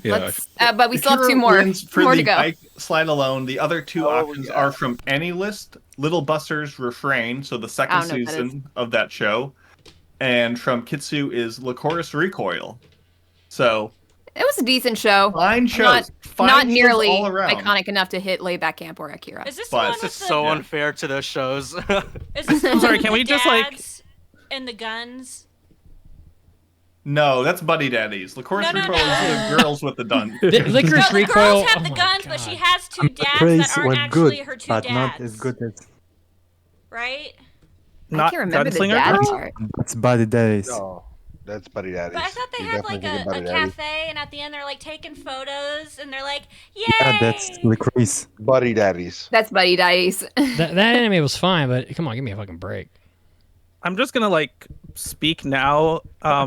Speaker 4: Let's, but we still have two more.
Speaker 3: For
Speaker 4: to go.
Speaker 3: Bike slide alone. The other two options are from Any List, Little Buster's Refrain, so the second season of that show, and from Kitsu is Lycoris Recoil. So
Speaker 4: it was a decent show.
Speaker 3: Fine shows.
Speaker 4: Not nearly
Speaker 3: all around.
Speaker 4: iconic enough to hit Laid Back Camp or Akira.
Speaker 5: Is this the one with
Speaker 15: It's so unfair to those shows.
Speaker 5: Is this the one
Speaker 17: Sorry,
Speaker 5: with
Speaker 17: can
Speaker 5: the
Speaker 17: we just, like-
Speaker 5: dads and the guns?
Speaker 3: No, that's Buddy Daddies. Lycoris Recoil is the girls with the gun.
Speaker 1: Licorice
Speaker 5: The
Speaker 1: Recoil.
Speaker 5: girls have the guns, but she has two dads
Speaker 14: Praise
Speaker 5: that aren't
Speaker 14: was
Speaker 5: actually
Speaker 14: good,
Speaker 5: her two
Speaker 14: but
Speaker 5: dads.
Speaker 14: not as good as
Speaker 5: Right?
Speaker 17: Not
Speaker 4: can't remember the
Speaker 17: Gunslinger
Speaker 4: dad
Speaker 17: Girl?
Speaker 4: part.
Speaker 14: That's Buddy Days.
Speaker 7: No, that's Buddy Daddies.
Speaker 5: But I thought they
Speaker 7: You're
Speaker 5: had like
Speaker 7: definitely
Speaker 5: a
Speaker 7: thinking Buddy Daddies.
Speaker 5: cafe, and at the end they're like taking photos, and they're like, "Yay!"
Speaker 14: Yeah, that's Licorice.
Speaker 7: Buddy Daddies.
Speaker 4: That's Buddy Dice.
Speaker 1: That anime was fine, but come on, give me a fucking break.
Speaker 17: I'm just gonna like speak now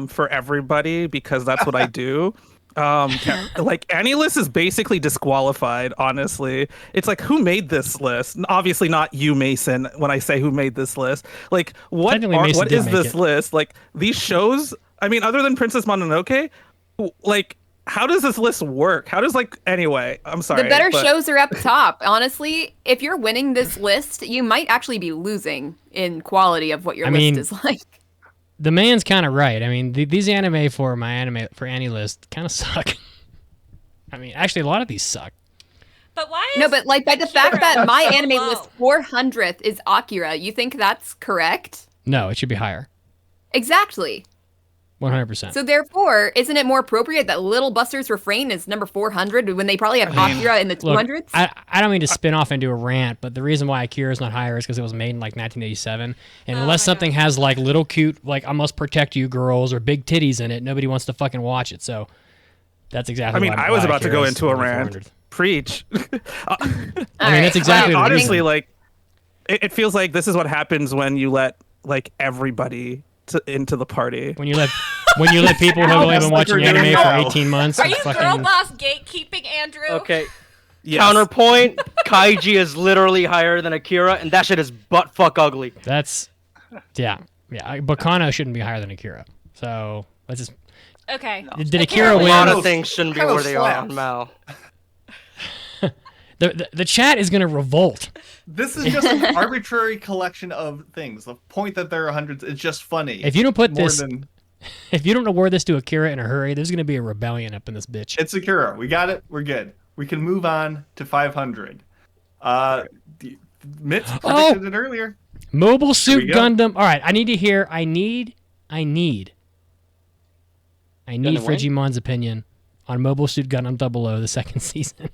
Speaker 17: for everybody because that's what I do. Like Any List is basically disqualified, honestly. It's like, who made this list? Obviously not you, Mason, when I say who made this list. Like what is this list? Like these shows, I mean, other than Princess Mononoke, like how does this list work? How does anyway, I'm sorry.
Speaker 4: The better shows are up top. Honestly, if you're winning this list, you might actually be losing in quality of what your list is like.
Speaker 1: The man's kind of right. I mean, these anime for Annie List kind of suck. I mean, actually, a lot of these suck.
Speaker 5: But why?
Speaker 4: No, but like by the fact that my anime list 400th is Akira, you think that's correct?
Speaker 1: No, it should be higher.
Speaker 4: Exactly.
Speaker 1: 100%.
Speaker 4: So therefore, isn't it more appropriate that Little Buster's Refrain is number 400 when they probably have Akira in the 200s?
Speaker 1: Look, I don't mean to spin off into a rant, but the reason why Akira is not higher is because it was made in like 1987, and unless something has like little cute, like I must protect you girls or big titties in it, nobody wants to fucking watch it. So that's exactly.
Speaker 17: I mean, I was about to go into a rant.
Speaker 1: 400.
Speaker 17: Preach.
Speaker 1: I mean, that's exactly.
Speaker 17: Well, honestly, like it feels like this is what happens when you let like everybody into the party.
Speaker 1: When you let When you let people who have only been watching anime for 18 months.
Speaker 5: Are you
Speaker 1: fucking...
Speaker 5: girl boss gatekeeping, Andrew?
Speaker 15: Okay.
Speaker 17: Yes.
Speaker 15: Counterpoint: Kaiji is literally higher than Akira, and that shit is butt fuck ugly.
Speaker 1: That's, yeah. But Kano shouldn't be higher than Akira. So let's just.
Speaker 5: Okay.
Speaker 1: Did Akira win?
Speaker 15: A lot of things shouldn't be where they are on Mal.
Speaker 1: The chat is gonna revolt.
Speaker 3: This is just an arbitrary collection of things. The point that there are hundreds is just funny.
Speaker 1: If you don't put
Speaker 3: more
Speaker 1: this,
Speaker 3: than...
Speaker 1: if you don't award this to Akira in a hurry, there's gonna be a rebellion up in this bitch.
Speaker 3: It's Akira. We got it. We're good. We can move on to 500. Mitch predicted it earlier.
Speaker 1: Mobile Suit
Speaker 3: Here we go.
Speaker 1: Gundam. All right, I need to hear. I need Frigimon's opinion on Mobile Suit Gundam 00, the second season.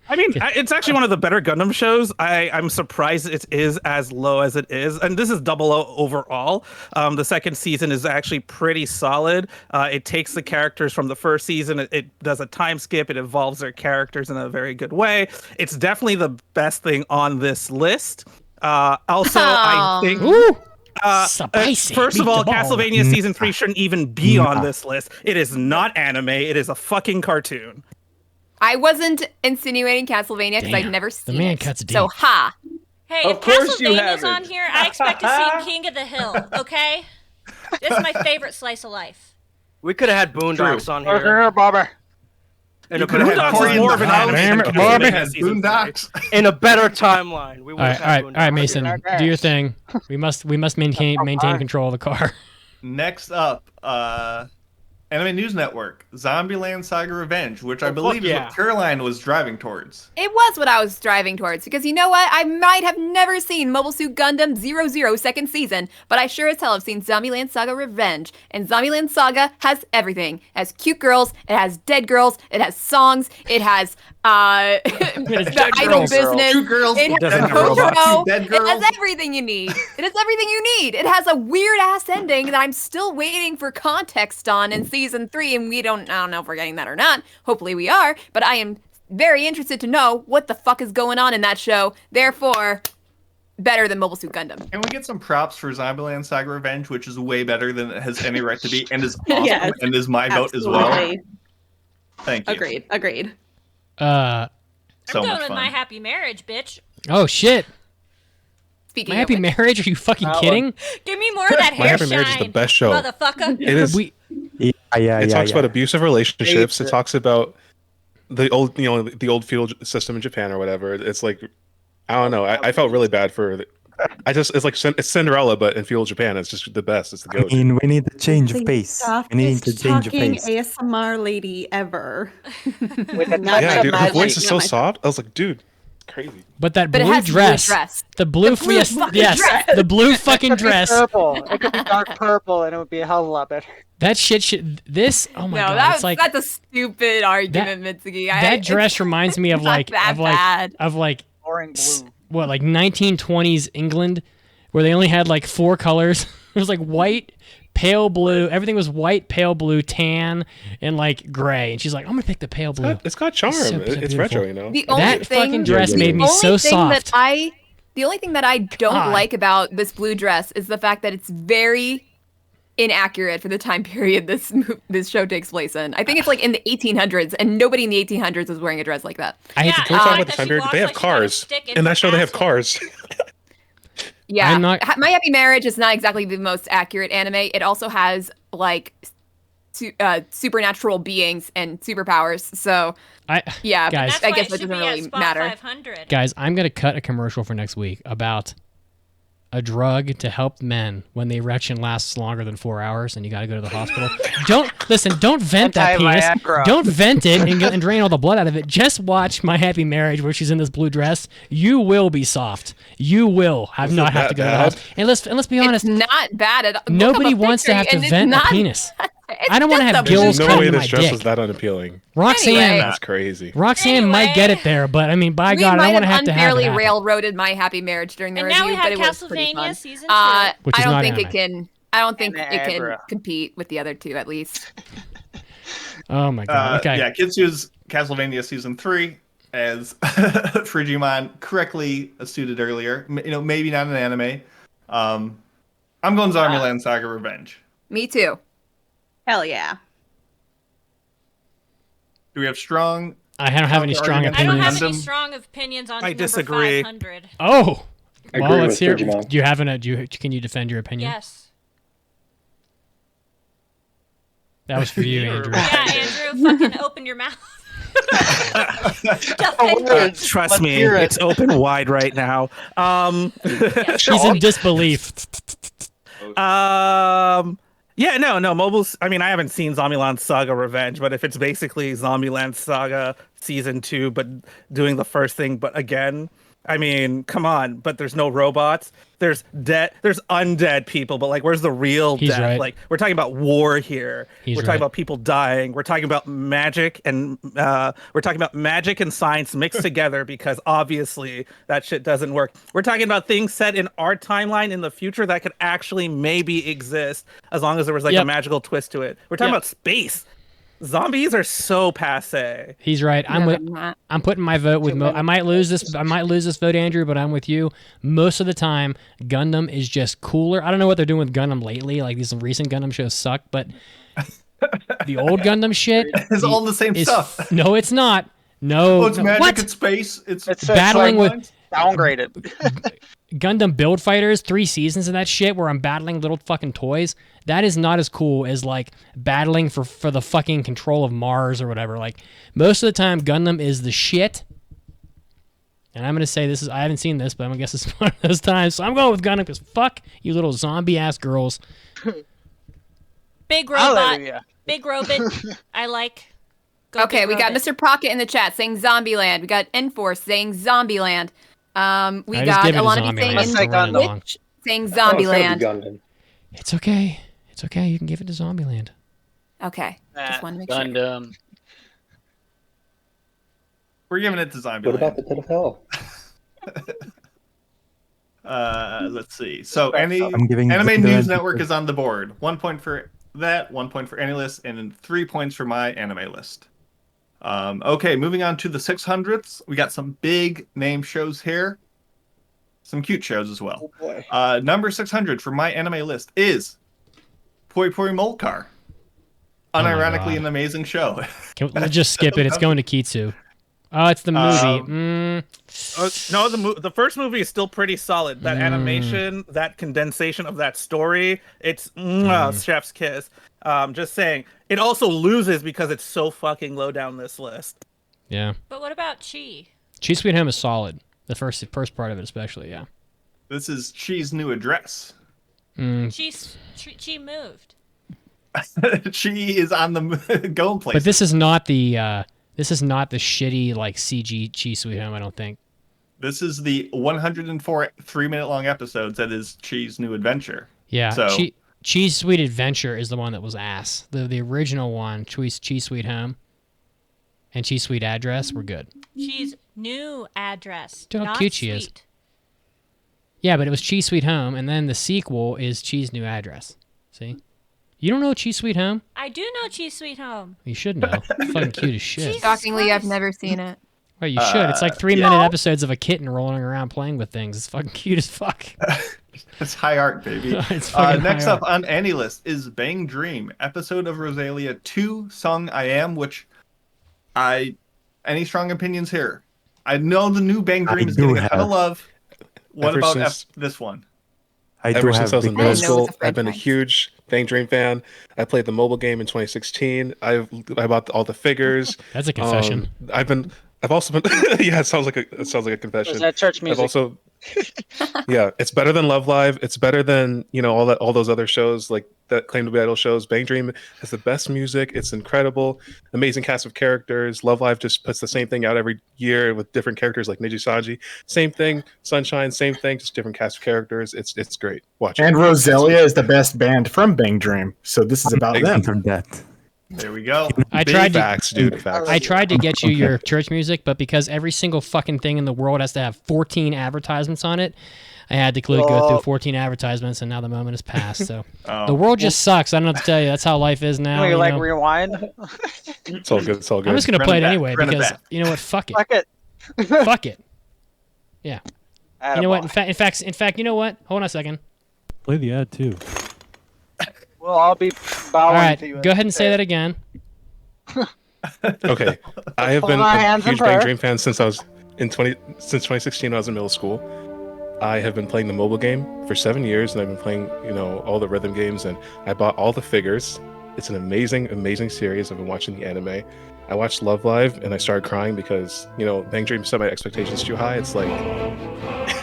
Speaker 17: I mean, it's actually one of the better Gundam shows. I'm surprised it is as low as it is. And this is 00 overall. The second season is actually pretty solid. It takes the characters from the first season. It does a time skip. It evolves their characters in a very good way. It's definitely the best thing on this list. Also, I think... first of all, Castlevania Season 3 shouldn't even be on this list. It is not anime. It is a fucking cartoon.
Speaker 4: I wasn't insinuating Castlevania because I've never seen
Speaker 1: the man
Speaker 4: it.
Speaker 1: cuts deep.
Speaker 4: So, ha.
Speaker 5: Hey,
Speaker 15: Of
Speaker 5: if
Speaker 15: course you
Speaker 5: Castlevania's on
Speaker 15: haven't.
Speaker 5: here, I expect to see King of the Hill, okay? This is my favorite slice of life.
Speaker 15: We could have had Boondocks on here.
Speaker 13: Here, Bobber.
Speaker 15: And
Speaker 3: You
Speaker 15: it
Speaker 3: could have had
Speaker 15: Boondocks is more of an
Speaker 3: Bobby.
Speaker 15: anime than
Speaker 1: Bobby.
Speaker 15: Castlevania
Speaker 3: Boondocks.
Speaker 15: Season 3. In a better timeline. We would
Speaker 1: All
Speaker 15: have
Speaker 1: right,
Speaker 15: had
Speaker 1: all right, Mason,
Speaker 13: Boondocks.
Speaker 1: do your thing. We must maintain control of the car.
Speaker 3: Next up, Anime News Network, Zombieland Saga Revenge, which I believe is
Speaker 15: yeah.
Speaker 3: what Caroline was driving towards.
Speaker 4: It was what I was striving towards, because you know what? I might have never seen Mobile Suit Gundam 00 second season, but I sure as hell have seen Zombieland Saga Revenge. And Zombieland Saga has everything. It has cute girls, it has dead girls, it has songs, it has the idol business,
Speaker 3: Cute girls,
Speaker 4: it has
Speaker 3: dead girls,
Speaker 4: Kotaro,
Speaker 3: dead
Speaker 4: it
Speaker 3: girls.
Speaker 4: has everything you need. It has everything you need. It has a weird ass ending that I'm still waiting for context on in season 3, and I don't know if we're getting that or not. Hopefully we are, but I am very interested to know what the fuck is going on in that show. Therefore, better than Mobile Suit Gundam.
Speaker 3: Can we get some props for Zombieland Saga Revenge, which is way better than it has any right to be, and is awesome,
Speaker 18: Yes,
Speaker 3: and is my vote as well.
Speaker 18: absolutely.
Speaker 3: Thank you.
Speaker 18: Agreed.
Speaker 3: So
Speaker 5: I'm going
Speaker 3: much
Speaker 5: with
Speaker 3: fun.
Speaker 5: My Happy Marriage, bitch.
Speaker 1: Oh shit!
Speaker 4: Speaking
Speaker 1: My
Speaker 4: of
Speaker 1: Happy
Speaker 4: which,
Speaker 1: Marriage? Are you fucking kidding?
Speaker 5: Give me more of that
Speaker 16: My
Speaker 5: hair
Speaker 16: Happy Marriage is the
Speaker 5: shine,
Speaker 16: best show.
Speaker 5: motherfucker.
Speaker 16: It is. It talks about abusive relationships. It talks about the old, the old feudal system in Japan or whatever. It's like, I don't know. I felt really bad for. It's like it's Cinderella, but in feudal Japan. It's just the best. It's the
Speaker 14: I
Speaker 16: go.
Speaker 14: mean, we need a change of pace. We need to change of
Speaker 18: Talking
Speaker 14: pace.
Speaker 18: ASMR lady ever.
Speaker 13: With a touch
Speaker 16: Yeah,
Speaker 13: of
Speaker 16: dude, her
Speaker 13: magic.
Speaker 16: voice is so soft. I was like, dude, crazy.
Speaker 1: But that
Speaker 4: But it
Speaker 1: blue
Speaker 4: has blue
Speaker 1: dress,
Speaker 4: dress.
Speaker 1: the blue,
Speaker 4: The blue
Speaker 1: yes,
Speaker 4: fucking
Speaker 1: yes,
Speaker 4: dress.
Speaker 1: the blue fucking
Speaker 13: It could be
Speaker 1: dress.
Speaker 13: purple. It could be dark purple, and it would be a hell of a lot better.
Speaker 1: That shit. This. Oh my
Speaker 4: no,
Speaker 1: god! It's like
Speaker 4: that's a stupid argument, Mitsuki.
Speaker 1: that dress reminds me of
Speaker 4: not that bad.
Speaker 1: of like
Speaker 13: Boring blue.
Speaker 1: what, like 1920s England, where they only had like 4 colors. It was like white, pale blue. Everything was white, pale blue, tan, and like gray. And she's like, I'm gonna pick the pale blue.
Speaker 16: It's got charm.
Speaker 1: So
Speaker 16: It's
Speaker 1: beautiful.
Speaker 16: retro, you know.
Speaker 4: The only
Speaker 1: That
Speaker 4: thing,
Speaker 1: fucking dress made me so soft.
Speaker 4: The only thing that I don't
Speaker 1: God.
Speaker 4: like about this blue dress is the fact that it's very inaccurate for the time period this show takes place in. I think it's like in the 1800s, and nobody in the 1800s was wearing a dress like that.
Speaker 1: I hate
Speaker 5: Yeah,
Speaker 1: to
Speaker 16: Can we talk
Speaker 5: like
Speaker 16: about the
Speaker 5: that
Speaker 16: time
Speaker 5: she
Speaker 16: period?
Speaker 5: walks
Speaker 16: They have
Speaker 5: like she got a
Speaker 16: cars.
Speaker 5: stick in
Speaker 16: In
Speaker 5: her
Speaker 16: that show, they have
Speaker 5: asshole.
Speaker 16: cars.
Speaker 4: Yeah,
Speaker 1: I'm not-
Speaker 4: My Happy Marriage is not exactly the most accurate anime. It also has like supernatural beings and superpowers. So yeah,
Speaker 1: guys,
Speaker 5: That's
Speaker 4: I
Speaker 5: why
Speaker 4: guess
Speaker 5: it
Speaker 4: that
Speaker 5: should
Speaker 4: doesn't
Speaker 5: be at
Speaker 4: really
Speaker 5: spot
Speaker 4: matter.
Speaker 5: 500.
Speaker 1: Guys, I'm gonna cut a commercial for next week about a drug to help men when the erection lasts longer than 4 hours and you got to go to the hospital. Don't vent that penis.
Speaker 13: Anti-Viagra.
Speaker 1: Don't vent it and drain all the blood out of it. Just watch My Happy Marriage where she's in this blue dress. You will be soft. You will not have to go to the hospital. And let's be honest.
Speaker 4: It's not bad at all.
Speaker 1: Nobody wants to have to vent a penis. I don't want to have gills
Speaker 16: There's no
Speaker 1: coming
Speaker 16: way
Speaker 1: to
Speaker 16: this
Speaker 1: my
Speaker 16: dress
Speaker 1: dick.
Speaker 16: was that unappealing.
Speaker 1: Roxanne,
Speaker 4: Anyway.
Speaker 16: That's crazy.
Speaker 1: Roxanne might get it there, but I mean, by
Speaker 4: We
Speaker 1: God, I
Speaker 4: might
Speaker 1: don't want to have to have
Speaker 4: unfairly
Speaker 1: it happen.
Speaker 4: railroaded My Happy Marriage during the
Speaker 5: And
Speaker 4: review,
Speaker 5: now we
Speaker 4: but
Speaker 5: have
Speaker 4: it was pretty
Speaker 5: Castlevania
Speaker 4: fun.
Speaker 5: season 2.
Speaker 1: Which is
Speaker 4: I don't
Speaker 1: not
Speaker 4: think
Speaker 1: anime.
Speaker 4: it can. I don't think it can
Speaker 13: Niagara.
Speaker 4: compete with the other two, at least.
Speaker 1: Oh my God. Okay.
Speaker 3: Yeah, Kitsu's Castlevania Season 3, as Frigimon correctly suited earlier. Maybe not an anime. I'm going Zombieland Saga Revenge.
Speaker 4: Me too.
Speaker 18: Hell yeah.
Speaker 3: Do we have strong?
Speaker 1: I don't have any strong
Speaker 3: counter-arguments
Speaker 5: I don't
Speaker 1: opinions.
Speaker 5: have any strong opinions on
Speaker 17: I
Speaker 5: number
Speaker 17: disagree.
Speaker 5: 500.
Speaker 1: Oh,
Speaker 19: I
Speaker 1: well,
Speaker 19: agree
Speaker 1: let's
Speaker 19: with
Speaker 1: hear.
Speaker 19: Digimon.
Speaker 1: Do you have an? Can you defend your opinion?
Speaker 5: Yes.
Speaker 1: That was for you, Andrew.
Speaker 5: Yeah, Andrew, fucking open your mouth.
Speaker 17: Trust me, it's open wide right now.
Speaker 1: She's in disbelief.
Speaker 17: Yeah, no, mobiles. I mean, I haven't seen Zombieland Saga Revenge, but if it's basically Zombieland Saga Season 2, but doing the first thing, but again, I mean, come on, but there's no robots. There's undead people, but like, where's the real
Speaker 1: He's
Speaker 17: death?
Speaker 1: right.
Speaker 17: Like, we're talking about war here.
Speaker 1: He's
Speaker 17: we're
Speaker 1: right.
Speaker 17: talking about people dying. We're talking about magic and science mixed together because obviously that shit doesn't work. We're talking about things set in our timeline in the future that could actually maybe exist as long as there was like a magical twist to it. We're talking about space. Zombies are so passe.
Speaker 1: He's right. I'm putting my vote with I might lose this. I might lose this vote, Andrew, but I'm with you. Most of the time, Gundam is just cooler. I don't know what they're doing with Gundam lately. Like these recent Gundam shows suck, but the old Gundam shit
Speaker 3: It's all the same stuff.
Speaker 1: No, it's not. No,
Speaker 3: Oh, it's
Speaker 1: no.
Speaker 3: magic
Speaker 1: What?
Speaker 3: in space. It's
Speaker 1: battling with
Speaker 13: downgraded.
Speaker 1: Gundam Build Fighters, 3 seasons of that shit where I'm battling little fucking toys. That is not as cool as like battling for the fucking control of Mars or whatever. Like most of the time, Gundam is the shit. And I'm gonna say this is I haven't seen this, but I'm gonna guess it's one of those times. So I'm going with Gundam because fuck you little zombie ass girls.
Speaker 5: Big robot.
Speaker 13: Hallelujah.
Speaker 5: Big robot. I like. Go
Speaker 4: Okay,
Speaker 5: Big
Speaker 4: we got
Speaker 5: Robot.
Speaker 4: Mr. Pocket in the chat saying Zombieland. We got Enforce saying Zombieland. We
Speaker 1: I just
Speaker 4: got
Speaker 1: give it to
Speaker 4: Alana
Speaker 1: Zombieland.
Speaker 4: saying
Speaker 1: Let's say Gundam.
Speaker 4: Witch saying
Speaker 19: Oh, it's gotta be
Speaker 4: Zombieland.
Speaker 19: Gundam.
Speaker 1: It's okay. It's okay. You can give it to Zombieland.
Speaker 4: Okay, just want to make sure.
Speaker 9: Gundam.
Speaker 3: We're giving it to Zombie.
Speaker 19: What about the Pit of Hell?
Speaker 3: Let's see. So
Speaker 14: I'm giving
Speaker 3: Anime
Speaker 14: Gundam
Speaker 3: News
Speaker 14: to-
Speaker 3: Network is on the board. 1 point for that, 1 point for AnyList, and 3 points for my anime list. Okay, moving on to the 600ths. We got some big name shows here. Some cute shows as well.
Speaker 19: Oh boy.
Speaker 3: Number 600 for my anime list is Poi Poi Molcar. Unironically,
Speaker 1: God.
Speaker 3: an amazing show.
Speaker 1: We'll just skip it. It's going to Kitsu. Oh, it's the movie.
Speaker 17: No, the first movie is still pretty solid. That animation, that condensation of that story, it's chef's kiss. Just saying. It also loses because it's so fucking low down this list.
Speaker 1: Yeah.
Speaker 5: But what about Chi?
Speaker 1: Chi Sweet Home is solid. The first part of it, especially. Yeah.
Speaker 3: This is Chi's new address.
Speaker 5: Chi moved.
Speaker 3: She is on the going place.
Speaker 1: But this is not the shitty like CG Chi Sweet Home. I don't think.
Speaker 3: This is the 104 3-minute long episodes that is Chi's new adventure.
Speaker 1: Yeah.
Speaker 3: So
Speaker 1: Chi's Sweet Adventure is the one that was ass. The original one, Chi Sweet Home, and Chi Sweet Address were good.
Speaker 5: Chi's new address.
Speaker 1: Look how
Speaker 5: not
Speaker 1: cute she is.
Speaker 5: sweet.
Speaker 1: Yeah, but it was Chi Sweet Home, and then the sequel is Chi's New Address. See? You don't know Chi Sweet Home?
Speaker 5: I do know Chi Sweet Home.
Speaker 1: You should know. It's fucking cute as shit.
Speaker 4: Shockingly, I've never seen it.
Speaker 1: Well, you should. It's like 3-minute episodes of a kitten rolling around playing with things. It's fucking cute as fuck.
Speaker 3: It's high art, baby.
Speaker 1: It's fucking
Speaker 3: next
Speaker 1: high
Speaker 3: up on Any List is Bang Dream, episode of Rosalia 2, Song I Am, which any strong opinions here? I know the new Bang Dream is getting a ton of love. What
Speaker 16: Ever
Speaker 3: about
Speaker 16: since-
Speaker 3: this one?
Speaker 16: Ever since I was in
Speaker 4: I
Speaker 16: middle
Speaker 4: didn't know it
Speaker 16: school,
Speaker 4: was a
Speaker 16: I've been a
Speaker 4: franchise.
Speaker 16: huge Bang Dream fan. I played the mobile game in 2016. I bought all the figures.
Speaker 1: That's a confession.
Speaker 16: I've also been. Yeah, it sounds like a confession.
Speaker 13: Was that church music?
Speaker 16: I've also. Yeah, it's better than Love Live. It's better than all those other shows like that claim to be idol shows. Bang Dream has the best music. It's incredible, amazing cast of characters. Love Live just puts the same thing out every year with different characters like Niji Saji. Same thing, Sunshine. Same thing, just different cast of characters. It's great. Watch it.
Speaker 11: And Rosalia is the best band from Bang Dream, so this is about them.
Speaker 3: There we go.
Speaker 1: I tried
Speaker 16: Facts, dude. Facts.
Speaker 1: I tried to get you your church music, but because every single fucking thing in the world has to have 14 advertisements on it, I had to go through 14 advertisements, and now the moment has passed. So the world just sucks. I don't know what to tell you. That's how life is now.
Speaker 13: Can we
Speaker 1: you
Speaker 13: like
Speaker 1: know?
Speaker 13: rewind?
Speaker 16: It's all good. It's all good.
Speaker 1: I'm just gonna play it anyway
Speaker 3: Run it
Speaker 1: because
Speaker 3: back.
Speaker 1: you know what? Fuck it.
Speaker 13: Fuck it.
Speaker 1: Fuck it. Yeah. You know what? In fact, you know what? Hold on a second.
Speaker 10: Play the ad too.
Speaker 13: Well, I'll be
Speaker 1: All
Speaker 13: bowing
Speaker 1: right,
Speaker 13: to you.
Speaker 1: go ahead and say that again.
Speaker 16: Okay, I have been
Speaker 13: Hold our
Speaker 16: a
Speaker 13: hands in
Speaker 16: huge Bang
Speaker 13: prayer.
Speaker 16: Dream fan since 2016 when I was in middle school. I have been playing the mobile game for 7 years, and I've been playing, all the rhythm games, and I bought all the figures. It's an amazing, amazing series. I've been watching the anime. I watched Love Live, and I started crying because, Bang Dream set my expectations too high. It's like,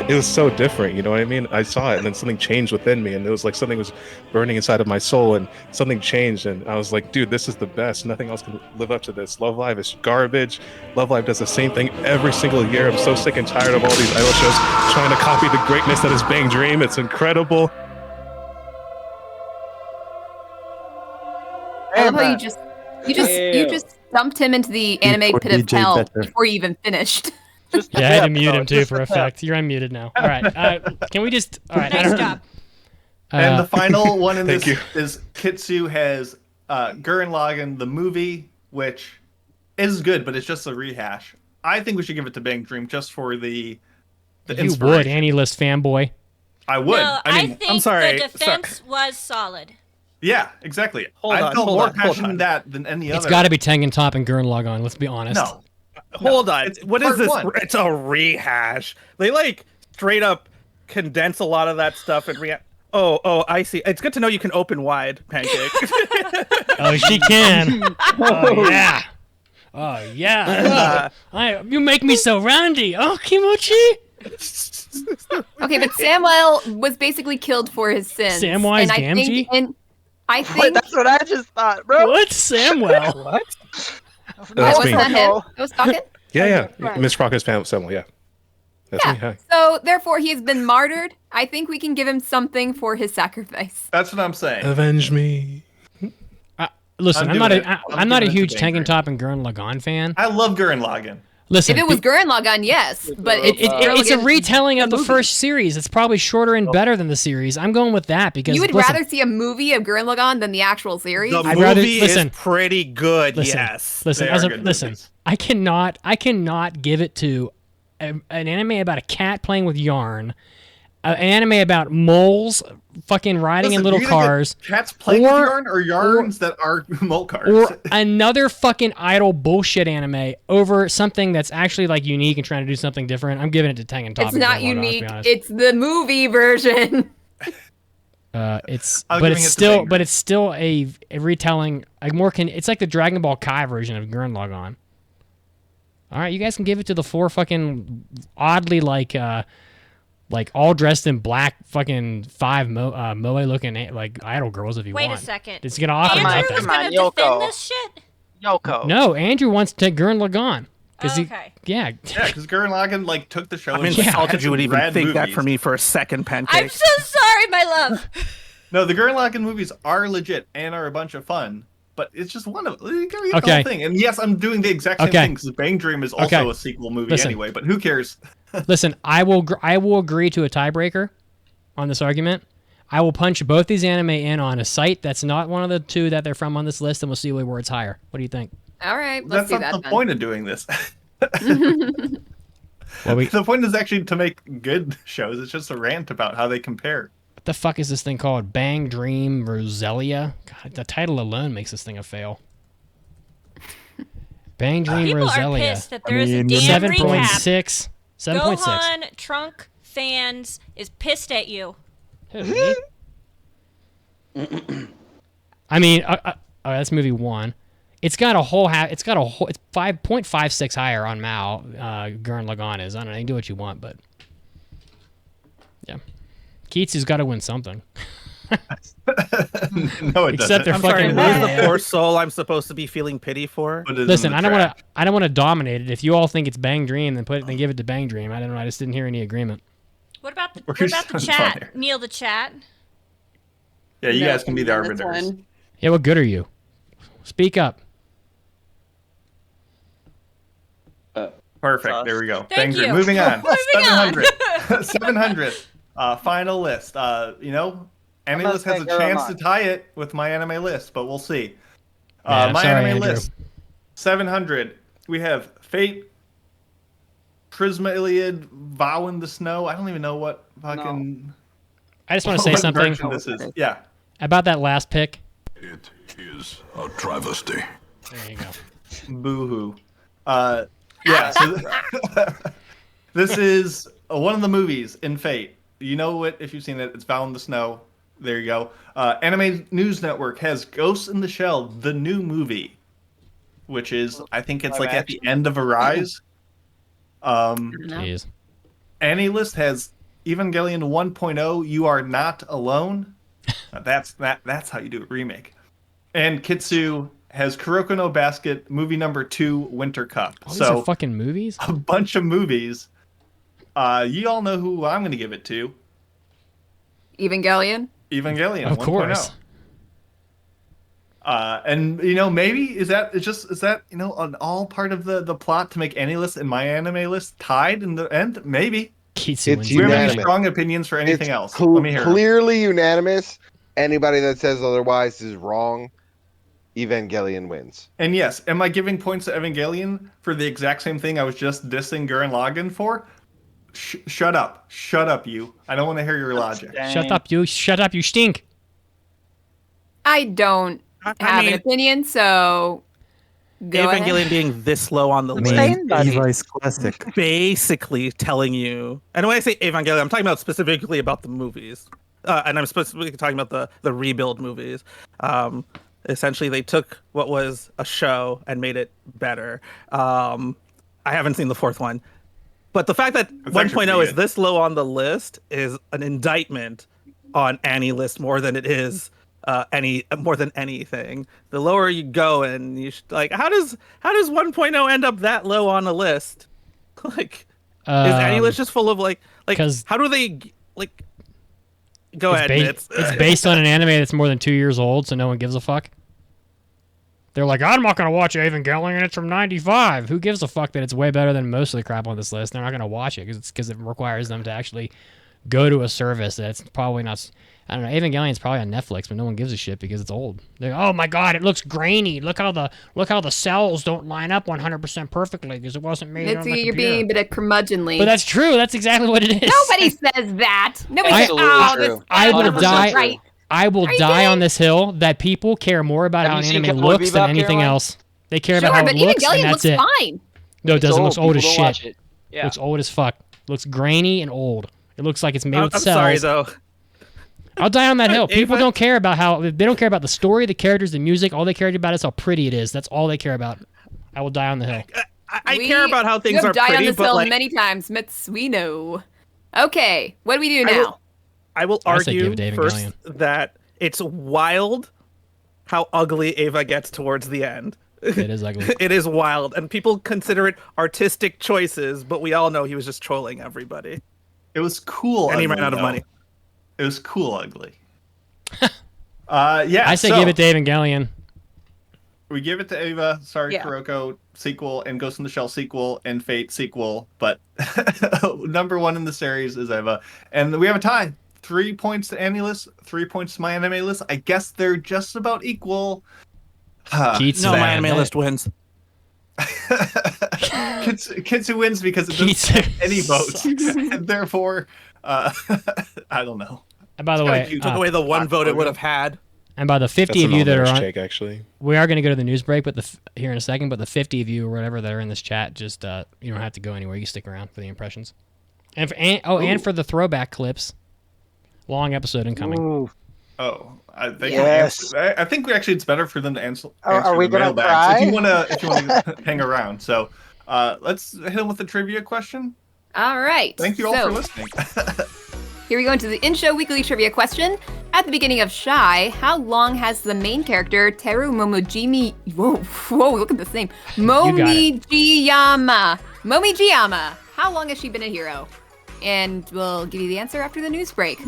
Speaker 16: it was so different, you know what I mean? I saw it, and then something changed within me, and it was like something was burning inside of my soul, and something changed, and I was like, dude, this is the best. Nothing else can live up to this. Love Live is garbage. Love Live does the same thing every single year. I'm so sick and tired of all these idol shows trying to copy the greatness that is Bang Dream. It's incredible.
Speaker 4: I love how you just dumped him into the anime pit of
Speaker 14: DJ
Speaker 4: hell
Speaker 14: better.
Speaker 4: before you even finished.
Speaker 1: Yeah, I had to mute him too for effect. You're unmuted now. All right, can we just? All right,
Speaker 5: Nice job.
Speaker 3: And the final one in
Speaker 16: Thank
Speaker 3: this
Speaker 16: you.
Speaker 3: is Kitsu has Gurren Lagann the movie, which is good, but it's just a rehash. I think we should give it to Bang Dream just for the
Speaker 1: You
Speaker 3: inspiration.
Speaker 1: would, Annie-list fanboy.
Speaker 3: I would.
Speaker 5: No,
Speaker 3: I mean,
Speaker 5: think
Speaker 17: I'm sorry,
Speaker 5: the defense was solid.
Speaker 3: yeah, exactly.
Speaker 17: Hold
Speaker 3: I
Speaker 17: on,
Speaker 3: felt
Speaker 17: hold
Speaker 3: more
Speaker 17: on, hold
Speaker 3: passionate
Speaker 17: on.
Speaker 3: in that than any other.
Speaker 1: It's got to be Tengen Top and Gurren Lagann. Let's be honest.
Speaker 3: No.
Speaker 17: Hold on.
Speaker 3: it's
Speaker 17: What is
Speaker 3: part
Speaker 17: this?
Speaker 3: one.
Speaker 17: It's a rehash. They like straight up condense a lot of that stuff and Oh, I see. It's good to know you can open wide, Pancake.
Speaker 1: Oh, she can. Oh yeah. Oh yeah. You make me so roundy. Oh, Kimochi.
Speaker 4: Okay, but Samuel was basically killed for his sins.
Speaker 1: Samwise
Speaker 4: and
Speaker 1: Gamgee?
Speaker 4: I
Speaker 13: Wait,
Speaker 4: think
Speaker 13: that's what I just thought, bro.
Speaker 1: What, Samuel?
Speaker 17: What?
Speaker 16: That's
Speaker 4: was
Speaker 16: me.
Speaker 4: that him? I was talking.
Speaker 16: Yeah.
Speaker 13: Right.
Speaker 16: Miss Crockett's fan Samuel, yeah. That's me, hi.
Speaker 4: So therefore, he has been martyred. I think we can give him something for his sacrifice.
Speaker 3: That's what I'm saying.
Speaker 16: Avenge me.
Speaker 1: Listen,
Speaker 3: I'm
Speaker 1: I'm not
Speaker 3: doing
Speaker 1: a
Speaker 3: it.
Speaker 1: I'm not a
Speaker 3: giving it
Speaker 1: huge
Speaker 3: to Bang
Speaker 1: Tengen Top and Gurren Lagann fan.
Speaker 3: I love Gurren Lagann.
Speaker 1: Listen,
Speaker 4: If it was Gurren Lagann, yes, but
Speaker 1: it's a retelling of the first series. It's probably shorter and better than the series. I'm going with that because
Speaker 4: You would
Speaker 1: listen,
Speaker 4: rather see a movie of Gurren Lagann than the actual series.
Speaker 17: The
Speaker 1: I'd
Speaker 17: movie
Speaker 1: rather-
Speaker 17: is
Speaker 1: listen.
Speaker 17: pretty good,
Speaker 1: Listen,
Speaker 17: yes.
Speaker 1: listen,
Speaker 3: They
Speaker 1: as
Speaker 3: are
Speaker 1: a,
Speaker 3: good
Speaker 1: listen.
Speaker 3: movies.
Speaker 1: I cannot give it to an anime about a cat playing with yarn, an anime about moles fucking riding in
Speaker 3: Listen,
Speaker 1: little
Speaker 3: you're gonna get
Speaker 1: cars,
Speaker 3: Cats playing with
Speaker 1: or-
Speaker 3: yarn or yarns that are mole cars.
Speaker 1: or another fucking idle bullshit anime over something that's actually like unique and trying to do something different. I'm giving it to Tengen Top.
Speaker 4: It's
Speaker 1: and
Speaker 4: not
Speaker 1: Gurren Lagann, let's be
Speaker 4: unique.
Speaker 1: honest.
Speaker 4: It's the movie version.
Speaker 1: It's
Speaker 3: I'm
Speaker 1: but
Speaker 3: giving
Speaker 1: it's
Speaker 3: it to
Speaker 1: still
Speaker 3: Bang
Speaker 1: but it's still a retelling, like more it's like the Dragon Ball Kai version of Gurren Lagann. All right, you guys can give it to the four fucking oddly like all dressed in black fucking five moe looking like idol girls if you
Speaker 5: Wait
Speaker 1: want.
Speaker 5: a second.
Speaker 1: It's gonna offer
Speaker 5: Andrew
Speaker 1: nothing.
Speaker 5: was going to
Speaker 13: Yoko.
Speaker 5: defend this shit?
Speaker 13: Yoko.
Speaker 1: No, Andrew wants to take Gurren Lagann because
Speaker 5: Okay.
Speaker 1: yeah.
Speaker 3: Yeah, because Gurren Lagann took the show.
Speaker 17: I'm
Speaker 3: and
Speaker 17: insulted
Speaker 3: had
Speaker 17: you would
Speaker 3: some
Speaker 17: even
Speaker 3: rad
Speaker 17: think that
Speaker 3: movies.
Speaker 17: for me for a second, Pancake.
Speaker 5: I'm so sorry, my love.
Speaker 3: No, the Gurren Lagann movies are legit and are a bunch of fun, but it's just one of you gotta get the
Speaker 1: Okay.
Speaker 3: whole thing. And yes, I'm doing the exact same
Speaker 1: Okay.
Speaker 3: thing because Bang Dream is also
Speaker 1: Okay.
Speaker 3: a sequel movie
Speaker 1: Listen.
Speaker 3: anyway. But who cares?
Speaker 1: Listen, I will agree to a tiebreaker on this argument. I will punch both these anime in on a site that's not one of the two that they're from on this list, and we'll see where it's higher. What do you think?
Speaker 4: All right, let's
Speaker 3: That's
Speaker 4: do
Speaker 3: not
Speaker 4: that
Speaker 3: the point of doing this.
Speaker 1: Well,
Speaker 3: The point is actually to make good shows. It's just a rant about how they compare.
Speaker 1: What the fuck is this thing called? Bang Dream Roselia? God, the title alone makes this thing a fail. Bang Dream
Speaker 5: People
Speaker 1: Roselia.
Speaker 5: are pissed that there is a damn
Speaker 1: 7.6.
Speaker 5: recap.
Speaker 1: 7.6.
Speaker 5: Gohan Trunk fans is pissed at you.
Speaker 1: I mean, that's movie one. It's got a whole it's 5.56 higher on Mao. Gurren Lagann is. I don't know. You can do what you want, but yeah, Keats got to win something.
Speaker 3: No, it
Speaker 1: Except
Speaker 3: doesn't.
Speaker 1: they're
Speaker 17: I'm sorry,
Speaker 1: fucking.
Speaker 17: who's the poor soul I'm supposed to be feeling pity for?
Speaker 1: Listen, I don't want to dominate it. If you all think it's Bang Dream, then give it to Bang Dream. I don't know. I just didn't hear any agreement.
Speaker 5: What about the,
Speaker 3: We're
Speaker 5: what about the
Speaker 3: just
Speaker 5: chat?
Speaker 3: fire.
Speaker 5: Neil, the chat.
Speaker 3: Yeah, you
Speaker 18: No
Speaker 3: guys can be the
Speaker 18: opinion on this
Speaker 3: arbiters.
Speaker 18: one.
Speaker 1: Yeah, what good are you? Speak up.
Speaker 3: Perfect. There we go.
Speaker 5: Thank
Speaker 3: Bang Dream.
Speaker 5: you.
Speaker 3: Moving on.
Speaker 5: Moving on.
Speaker 3: 700. 700. Final list. Anime
Speaker 13: gonna
Speaker 3: list has
Speaker 13: say
Speaker 3: a chance
Speaker 13: Gurren
Speaker 3: to tie it with my anime list, but we'll see.
Speaker 1: Man,
Speaker 3: my
Speaker 1: sorry,
Speaker 3: anime
Speaker 1: Andrew.
Speaker 3: list. 700. We have Fate, Prisma Iliad, Vow in the Snow. I don't even know what fucking.
Speaker 1: I just want to say
Speaker 3: what
Speaker 1: something.
Speaker 3: version this is. Yeah.
Speaker 1: About that last pick.
Speaker 19: It is a travesty.
Speaker 1: There you go.
Speaker 3: Boo-hoo. Yeah, so this is one of the movies in Fate. You know it if you've seen it. It's Val in the Snow. There you go. Anime News Network has Ghost in the Shell, the new movie, which is, I think it's like at the end of Arise.
Speaker 1: Jeez.
Speaker 3: AniList has Evangelion 1.0, You Are Not Alone. That's how you do a remake. And Kitsu has Kuroko no Basket, movie number 2, Winter Cup.
Speaker 1: Oh, these are fucking movies?
Speaker 3: A bunch of movies. You all know who I'm going to give it to.
Speaker 4: Evangelion?
Speaker 3: Evangelion 1.0.
Speaker 1: Of course.
Speaker 3: And maybe is that an all part of the plot to make AniList and my anime list tied in the end? Maybe.
Speaker 7: It's
Speaker 3: Do you have any
Speaker 7: unanimous.
Speaker 3: strong opinions for anything else?
Speaker 7: Cl-
Speaker 3: Let me hear 'em.
Speaker 7: Clearly unanimous. Anybody that says otherwise is wrong. Evangelion wins.
Speaker 3: And yes, am I giving points to Evangelion for the exact same thing I was just dissing Gurren Lagann for? Shut up. Shut up, you. I don't want to hear your logic.
Speaker 1: Shut up, you. Shut up, you stink.
Speaker 4: I don't have an opinion, so go
Speaker 17: Evangelion
Speaker 4: ahead.
Speaker 17: being this low on the
Speaker 14: I mean,
Speaker 17: list.
Speaker 14: Eva is classic.
Speaker 17: Basically telling you, and when I say Evangelion, I'm talking about specifically about the movies, and I'm specifically talking about the rebuild movies. Essentially, they took what was a show and made it better. I haven't seen the fourth one, but the fact that 1.0 is this low on the list is an indictment on AniList more than it is more than anything. The lower you go, and you like, how does 1.0 end up that low on a list? Like, is AniList just full of like how do they like? Go ahead.
Speaker 1: It's based on an anime that's more than 2 years old, so no one gives a fuck. They're like, I'm not going to watch Evangelion, it's from 95. Who gives a fuck that it's way better than most of the crap on this list? They're not going to watch it because it requires them to actually go to a service that's probably not... I don't know, Evangelion's probably on Netflix, but no one gives a shit because it's old. They're, oh my god, it looks grainy. Look how the cells don't line up 100% perfectly because it wasn't made on the
Speaker 4: You're
Speaker 1: computer.
Speaker 4: being a bit of curmudgeonly.
Speaker 1: But that's true. That's exactly what it is.
Speaker 4: Nobody says that. Nobody says,
Speaker 1: I will die.
Speaker 4: Right.
Speaker 1: I will die on this hill that people care more about how an anime looks than anything else. They care about how it looks, and that's it.
Speaker 4: Fine.
Speaker 1: No, it doesn't. It looks old as
Speaker 9: People don't
Speaker 1: shit.
Speaker 9: watch it.
Speaker 1: It
Speaker 9: Yeah.
Speaker 1: looks old as fuck. It looks grainy and old. It looks like it's made with
Speaker 17: I'm
Speaker 1: cells.
Speaker 17: sorry though.
Speaker 1: I'll die on that hill. People don't care about they don't care about the story, the characters, the music. All they care about is how pretty it is. That's all they care about. I will die on the hill.
Speaker 17: I care about how things
Speaker 4: you have
Speaker 17: are
Speaker 4: died
Speaker 17: pretty,
Speaker 4: on this
Speaker 17: but
Speaker 4: hill
Speaker 17: like,
Speaker 4: many times, Mitsuino. Okay, what do we do now?
Speaker 17: I will
Speaker 1: I say give
Speaker 17: argue
Speaker 1: it to
Speaker 17: first
Speaker 1: Evangelion.
Speaker 17: that it's wild how ugly Ava gets towards the end.
Speaker 1: It is ugly.
Speaker 17: It is wild, and people consider it artistic choices, but we all know he was just trolling everybody.
Speaker 3: It was cool.
Speaker 17: And he
Speaker 3: ugly,
Speaker 17: ran out of
Speaker 3: though.
Speaker 17: money.
Speaker 3: It was cool ugly. Yeah.
Speaker 1: I say give it to Evangelion.
Speaker 3: We give it to Ava, sorry,
Speaker 6: Yeah.
Speaker 3: Kuroko sequel, and Ghost in the Shell sequel, and Fate sequel, but number one in the series is Ava. And we have a tie. 3 points to AniList, 3 points to my anime list. I guess they're just about equal.
Speaker 17: No, my anime list wins.
Speaker 3: Kitsu wins because it doesn't have any votes. And therefore, I don't know.
Speaker 1: And by the way,
Speaker 17: You took away the one vote it would have had.
Speaker 1: And by the 50
Speaker 16: That's
Speaker 1: of
Speaker 16: an
Speaker 1: you that are
Speaker 16: all-bearish
Speaker 1: on,
Speaker 16: take, actually.
Speaker 1: we are going to go to the news break, but here in a second. But the 50 of you or whatever that are in this chat, just you don't have to go anywhere. You stick around for the impressions, and for the throwback clips. Long episode incoming.
Speaker 3: Oh, I think
Speaker 20: Yes.
Speaker 3: I think it's better for them to answer.
Speaker 20: Are we
Speaker 3: the
Speaker 20: gonna
Speaker 3: mailbags
Speaker 20: cry?
Speaker 3: if you want to hang around. So let's hit them with the trivia question.
Speaker 4: All right.
Speaker 3: Thank you all
Speaker 4: so,
Speaker 3: for listening.
Speaker 4: Here we go into the in-show weekly trivia question. At the beginning of Shy, how long has the main character Teru Momojimi? Whoa! Look at this name, Momijiyama. Momijiyama. How long has she been a hero? And we'll give you the answer after the news break.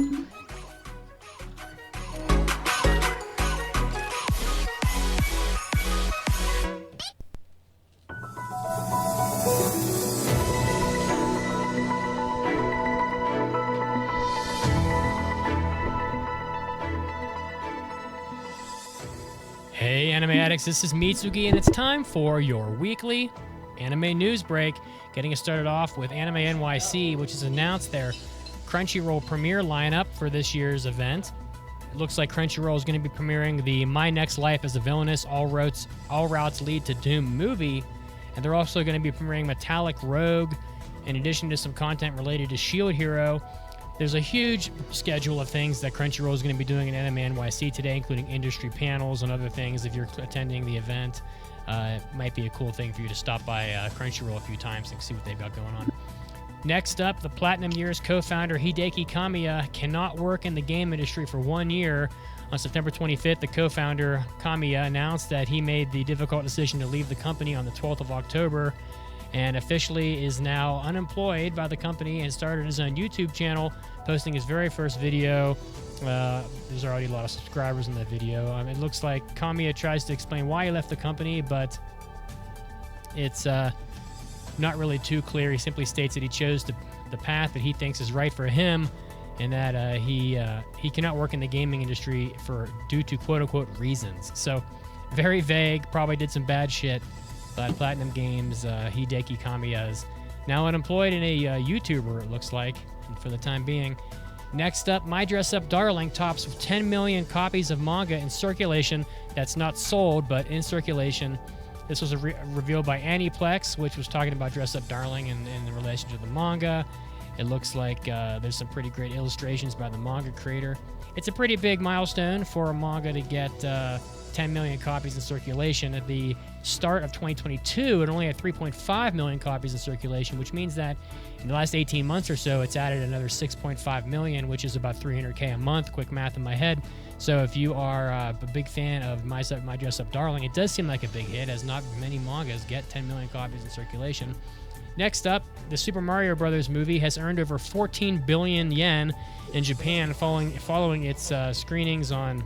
Speaker 1: Hey, Anime Addicts, this is Mitsugi, and it's time for your weekly anime news break. Getting us started off with Anime NYC, which has announced their Crunchyroll premiere lineup for this year's event. It looks like Crunchyroll is going to be premiering the My Next Life as a Villainess, All Routes Lead to Doom movie, and they're also going to be premiering Metallic Rogue, in addition to some content related to Shield Hero. There's a huge schedule of things that Crunchyroll is going to be doing in Anime NYC today, including industry panels and other things. If you're attending the event, it might be a cool thing for you to stop by Crunchyroll a few times and see what they've got going on. Next up, the Platinum Years co-founder Hideki Kamiya cannot work in the game industry for 1 year. On September 25th, the co-founder Kamiya announced that he made the difficult decision to leave the company on the 12th of October and officially is now unemployed by the company and started his own YouTube channel, posting his very first video. There's already a lot of subscribers in that video. It looks like Kamiya tries to explain why he left the company, but it's not really too clear. He simply states that he chose the path that he thinks is right for him, and that he cannot work in the gaming industry due to quote-unquote reasons. So very vague, probably did some bad shit. But Platinum Games, Hideki Kamiya is now unemployed and a YouTuber, it looks like, for the time being. Next up, My Dress Up Darling tops 10 million copies of manga in circulation. That's not sold, but in circulation. This was revealed by Aniplex, which was talking about Dress Up Darling in relation to the manga. It looks like there's some pretty great illustrations by the manga creator. It's a pretty big milestone for a manga to get 10 million copies in circulation. At the start of 2022, it only had 3.5 million copies in circulation, which means that in the last 18 months or so, it's added another 6.5 million, which is about 300K a month. Quick math in my head. So if you are a big fan of My Dress Up Darling, it does seem like a big hit, as not many mangas get 10 million copies in circulation. Next up, the Super Mario Bros. Movie has earned over 14 billion yen in Japan following its screenings on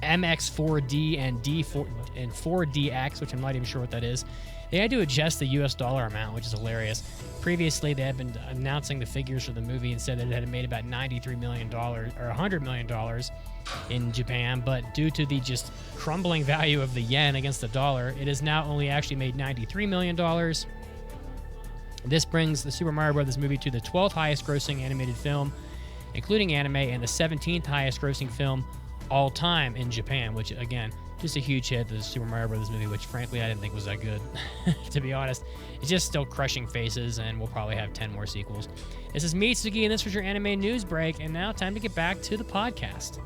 Speaker 1: MX4D and 4DX, which I'm not even sure what that is. They had to adjust the US dollar amount, which is hilarious. Previously, they had been announcing the figures for the movie and said that it had made about $93 million or $100 million in Japan, but due to the just crumbling value of the yen against the dollar, it has now only actually made $93 million. This brings the Super Mario Bros. Movie to the 12th highest grossing animated film, including anime, and the 17th highest grossing film all time in Japan, which again, just a huge hit. The Super Mario Bros. Movie, which frankly I didn't think was that good, to be honest. It's just still crushing faces, and we'll probably have 10 more sequels. This is Mitsuki, and this was your anime news break, and now time to get back to the podcast.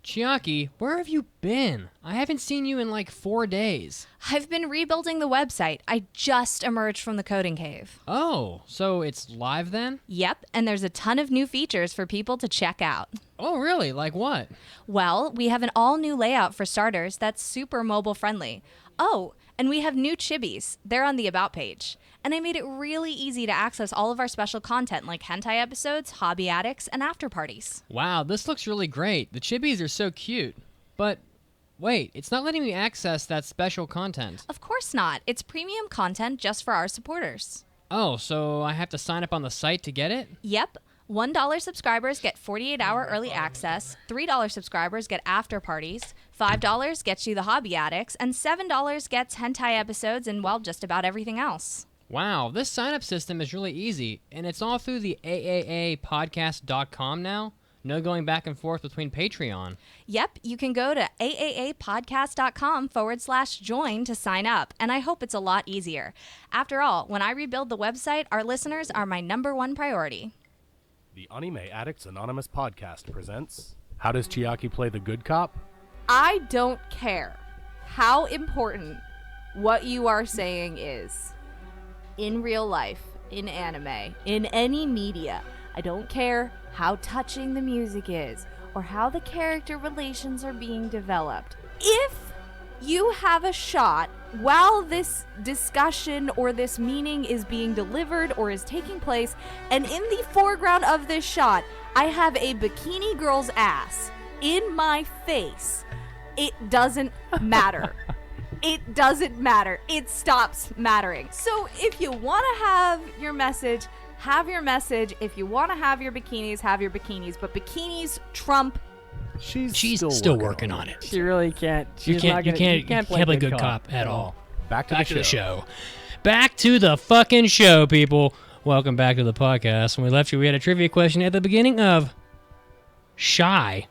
Speaker 1: Chiaki, where have you been? I haven't seen you in like 4 days.
Speaker 20: I've been rebuilding the website. I just emerged from the coding cave.
Speaker 1: Oh, so it's live then?
Speaker 20: Yep, and there's a ton of new features for people to check out.
Speaker 1: Oh, really? Like what?
Speaker 20: Well, we have an all-new layout for starters that's super mobile-friendly. Oh, and we have new chibis. They're on the About page. And I made it really easy to access all of our special content like hentai episodes, hobby addicts, and after parties.
Speaker 1: Wow, this looks really great. The chibis are so cute. But wait, it's not letting me access that special content.
Speaker 20: Of course not. It's premium content just for our supporters.
Speaker 1: Oh, so I have to sign up on the site to get it?
Speaker 20: Yep. $1 subscribers get 48-hour early access, $3 subscribers get after parties, $5 gets you the hobby addicts, and $7 gets hentai episodes and, well, just about everything else.
Speaker 1: Wow, this sign-up system is really easy, and it's all through the AAApodcast.com now? No going back and forth between Patreon.
Speaker 20: Yep, you can go to aapodcast.com/join to sign up, and I hope it's a lot easier. After all, when I rebuild the website, our listeners are my #1 priority.
Speaker 10: The Anime Addicts Anonymous podcast presents How Does Chiaki Play the Good Cop?
Speaker 21: I don't care how important what you are saying is. In real life, in anime, in any media, I don't care how touching the music is or how the character relations are being developed. If you have a shot while this discussion or this meaning is being delivered or is taking place, and in the foreground of this shot, I have a bikini girl's ass in my face, it doesn't matter. It doesn't matter. It stops mattering. So if you want to have your message, have your message. If you want to have your bikinis, have your bikinis. But bikinis trump
Speaker 10: She's
Speaker 1: still working on it.
Speaker 2: She really can't.
Speaker 1: You
Speaker 2: She's
Speaker 1: can't.
Speaker 2: not
Speaker 1: You
Speaker 2: gonna,
Speaker 1: can't play good cop at all.
Speaker 10: Back to the show.
Speaker 1: Back to the fucking show, people. Welcome back to the podcast. When we left you, we had a trivia question at the beginning of Shy.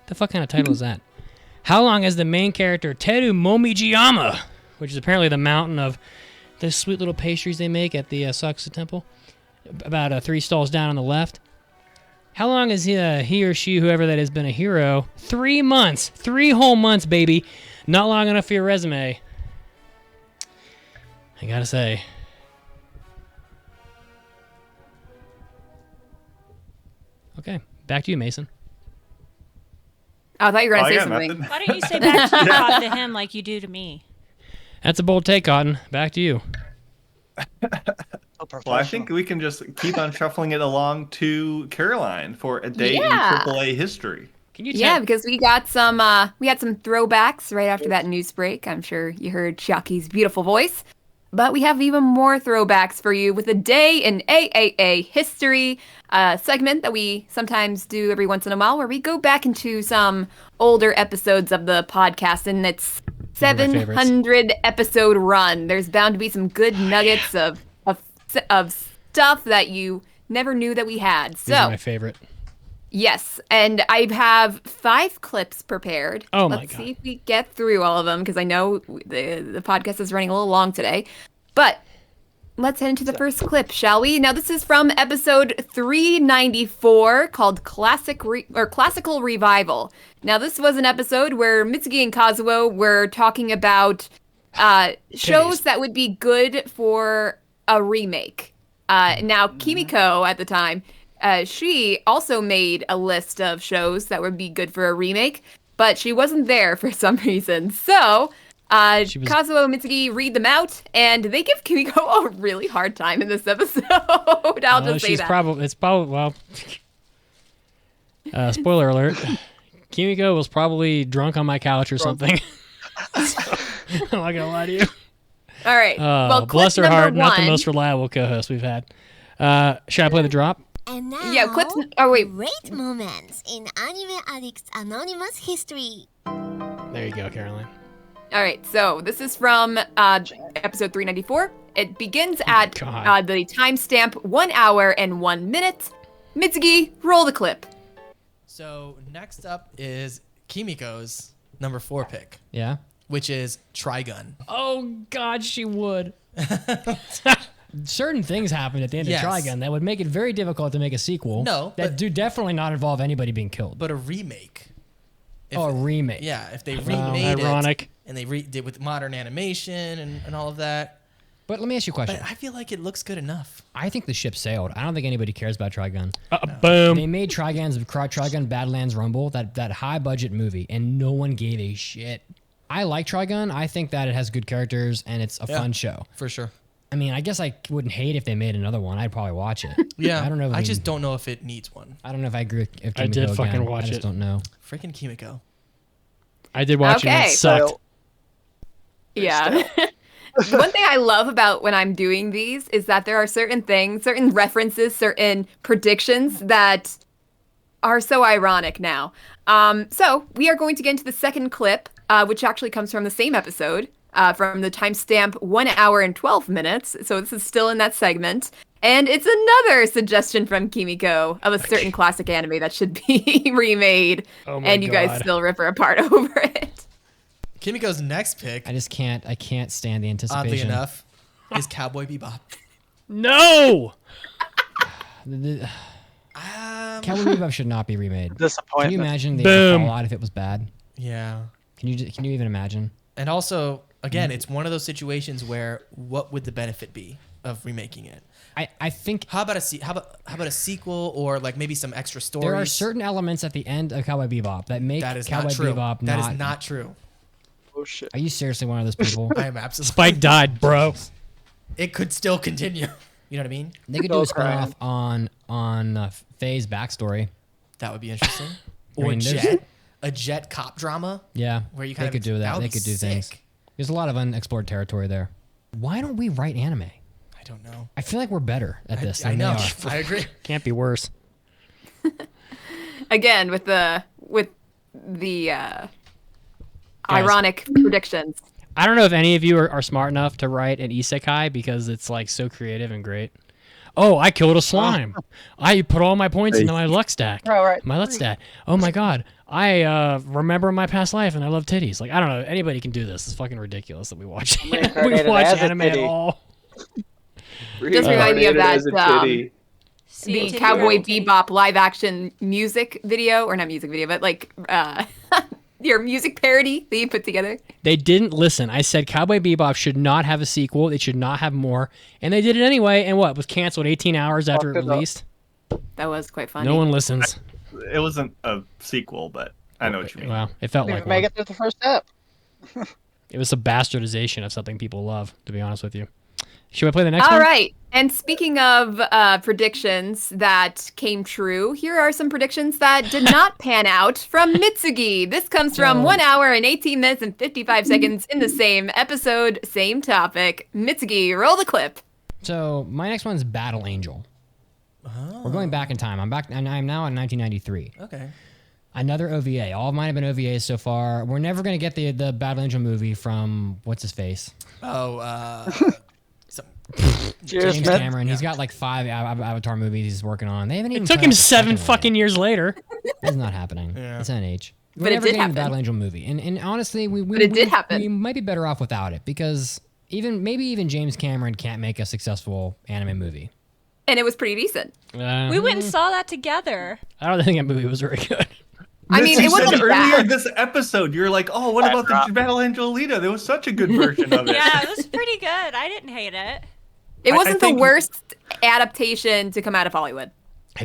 Speaker 1: The fuck kind of title is that? How long has the main character Teru Momijiyama, which is apparently the mountain of the sweet little pastries they make at the Saksa Temple, about 3 stalls down on the left. How long has he or she, whoever that has, been a hero? 3 months. 3 whole months, baby. Not long enough for your resume. I gotta say. Okay, back to you, Mason.
Speaker 4: I thought you were going to say something.
Speaker 3: nothing.
Speaker 5: Why don't you say back to you, Cotton, to him like you do to me?
Speaker 1: That's a bold take, Cotton. Back to you.
Speaker 3: Well, I think we can just keep on shuffling it along to Caroline for a day
Speaker 4: Yeah.
Speaker 3: in AAA history.
Speaker 1: Can you
Speaker 4: Yeah, because we got some we had some throwbacks right after that news break. I'm sure you heard Shaki's beautiful voice. But we have even more throwbacks for you with a day in AAA history, segment that we sometimes do every once in a while where we go back into some older episodes of the podcast and its 700 episode run. There's bound to be some good nuggets of stuff that you never knew that we had.
Speaker 1: These are my favorite.
Speaker 4: Yes, and I have 5 clips prepared.
Speaker 1: Oh my
Speaker 4: Let's
Speaker 1: God.
Speaker 4: see if we get through all of them because I know the podcast is running a little long today. But let's head into the first clip, shall we? Now this is from episode 394 called Classical Revival. Now this was an episode where Mitsuki and Kazuo were talking about shows that would be good for a remake. Now Kimiko at the time, she also made a list of shows that would be good for a remake, but she wasn't there for some reason. So Kazuo and Mitsuki read them out, and they give Kimiko a really hard time in this episode. I'll just say that.
Speaker 1: It's probably, well, spoiler alert. Kimiko was probably drunk on my couch or something. I'm not gonna lie to you.
Speaker 4: All right. Well,
Speaker 1: bless her
Speaker 4: clip
Speaker 1: heart,
Speaker 4: number
Speaker 1: not the
Speaker 4: one.
Speaker 1: most reliable co-host we've had. Should I play the drop?
Speaker 22: And now,
Speaker 4: Yeah, clips. Oh wait.
Speaker 22: great moments in Anime Addicts Anonymous history.
Speaker 1: There you go, Caroline.
Speaker 4: All right, so this is from episode 394. It begins at the timestamp 1 hour and 1 minute. Mitsuki, roll the clip.
Speaker 23: So next up is Kimiko's number 4 pick.
Speaker 1: Yeah.
Speaker 23: Which is Trigun.
Speaker 1: Oh God, she would. Certain things happened at the end
Speaker 23: Yes.
Speaker 1: of Trigun that would make it very difficult to make a sequel.
Speaker 23: No,
Speaker 1: that do definitely not involve anybody being killed.
Speaker 23: But a remake.
Speaker 1: A remake.
Speaker 23: Yeah, if they
Speaker 1: Wow,
Speaker 23: remade
Speaker 1: ironic.
Speaker 23: it and they did with modern animation and all of that.
Speaker 1: But let me ask you a question.
Speaker 23: But I feel like it looks good enough.
Speaker 1: I think the ship sailed. I don't think anybody cares about Trigun.
Speaker 23: Boom.
Speaker 1: They made Trigun Badlands Rumble, that high budget movie, and no one gave a shit. I like Trigun. I think that it has good characters and it's a fun show.
Speaker 23: For sure.
Speaker 1: I mean, I guess I wouldn't hate if they made another one. I'd probably watch it.
Speaker 23: Yeah.
Speaker 1: I don't know. If
Speaker 23: I just don't know if it needs one.
Speaker 1: I don't know if I agree with Kimiko
Speaker 23: I did fucking
Speaker 1: again.
Speaker 23: watch
Speaker 1: I just
Speaker 23: it.
Speaker 1: don't know.
Speaker 23: Freaking Kimiko.
Speaker 1: I did watch it and
Speaker 4: Okay.
Speaker 1: it sucked.
Speaker 4: Yeah. One thing I love about when I'm doing these is that there are certain things, certain references, certain predictions that are so ironic now. So we are going to get into the second clip, which actually comes from the same episode, from the timestamp 1 hour and 12 minutes. So this is still in that segment. And it's another suggestion from Kimiko of a certain classic anime that should be remade.
Speaker 23: Oh my
Speaker 4: and you guys
Speaker 23: God.
Speaker 4: still rip her apart over it.
Speaker 23: Kimiko's next pick,
Speaker 1: I just can't stand the anticipation.
Speaker 23: oddly enough, is Cowboy Bebop.
Speaker 1: No! Cowboy Bebop should not be remade. Can
Speaker 13: Disappointment.
Speaker 1: you imagine the
Speaker 23: Boom.
Speaker 1: fallout if it was bad?
Speaker 23: Yeah.
Speaker 1: Can you even imagine?
Speaker 23: And also, again, it's one of those situations where what would the benefit be of remaking it?
Speaker 1: I think
Speaker 23: how about a sequel or like maybe some extra stories?
Speaker 1: There are certain elements at the end of Cowboy Bebop that make
Speaker 23: That is
Speaker 1: Cowboy
Speaker 23: not true.
Speaker 1: Bebop
Speaker 23: That is not true.
Speaker 13: Oh shit.
Speaker 1: Are you seriously one of those people?
Speaker 23: I am absolutely.
Speaker 1: Spike died, bro.
Speaker 23: It could still continue. You know what I mean?
Speaker 1: They could do a spinoff on Faye's backstory.
Speaker 23: That would be interesting.
Speaker 1: I
Speaker 23: Or
Speaker 1: mean, there's-
Speaker 23: a Jet cop drama.
Speaker 1: Yeah,
Speaker 23: Where you
Speaker 1: they
Speaker 23: kind
Speaker 1: could do that.
Speaker 23: would
Speaker 1: They
Speaker 23: be
Speaker 1: could do
Speaker 23: sick.
Speaker 1: things. There's a lot of unexplored territory there. Why don't we write anime?
Speaker 23: I don't know.
Speaker 1: I feel like we're better at this.
Speaker 23: I
Speaker 1: than
Speaker 23: know.
Speaker 1: They are.
Speaker 23: I agree.
Speaker 1: Can't be worse.
Speaker 4: Again, with the ironic predictions.
Speaker 1: I don't know if any of you are smart enough to write an isekai because it's like so creative and great. Oh, I killed a slime. I put all my points into my luck stack. My luck stat. Oh my god. I remember my past life and I love titties. Like, I don't know. Anybody can do this. It's fucking ridiculous that we watch anime at all.
Speaker 4: Just remind me of that the Cowboy Bebop live action music video, or not music video, but like your music parody that you put together.
Speaker 1: They didn't listen. I said Cowboy Bebop should not have a sequel. It should not have more. And they did it anyway. And what? Was canceled 18 hours after it released?
Speaker 4: That was quite funny.
Speaker 1: No one listens.
Speaker 3: It wasn't a sequel, but I know what you mean.
Speaker 1: Well, it felt like
Speaker 2: make
Speaker 1: one.
Speaker 2: it through the first step.
Speaker 1: It was a bastardization of something people love, to be honest with you. Should we play the next one?
Speaker 4: All right. And speaking of predictions that came true, here are some predictions that did not pan out from Mitsugi. This comes from 1 hour and 18 minutes and 55 seconds in the same episode, same topic. Mitsugi, roll the clip.
Speaker 1: So my next one's Battle Angel. We're going back in time. I'm now in 1993.
Speaker 23: Okay.
Speaker 1: Another OVA. All of mine have been OVAs so far. We're never going to get the Battle Angel movie from what's his face? James Cameron. He's got like 5 Avatar movies he's working on. They haven't even. It took him 7 fucking years later.
Speaker 23: It's
Speaker 1: not happening.
Speaker 23: Yeah.
Speaker 1: It's NH.
Speaker 4: But it did happen.
Speaker 1: The Battle Angel movie, and honestly, we
Speaker 4: did happen.
Speaker 1: We might be better off without it because maybe even James Cameron can't make a successful anime movie.
Speaker 4: And it was pretty decent.
Speaker 5: We went and saw that together.
Speaker 1: I don't think that movie was very good.
Speaker 4: I mean, it wasn't
Speaker 3: earlier
Speaker 4: bad.
Speaker 3: this episode. You're like, oh, what about the Battle Angel Alita? There was such a good version of it.
Speaker 5: Yeah, it was pretty good. I didn't hate it.
Speaker 4: It wasn't the worst adaptation to come out of Hollywood.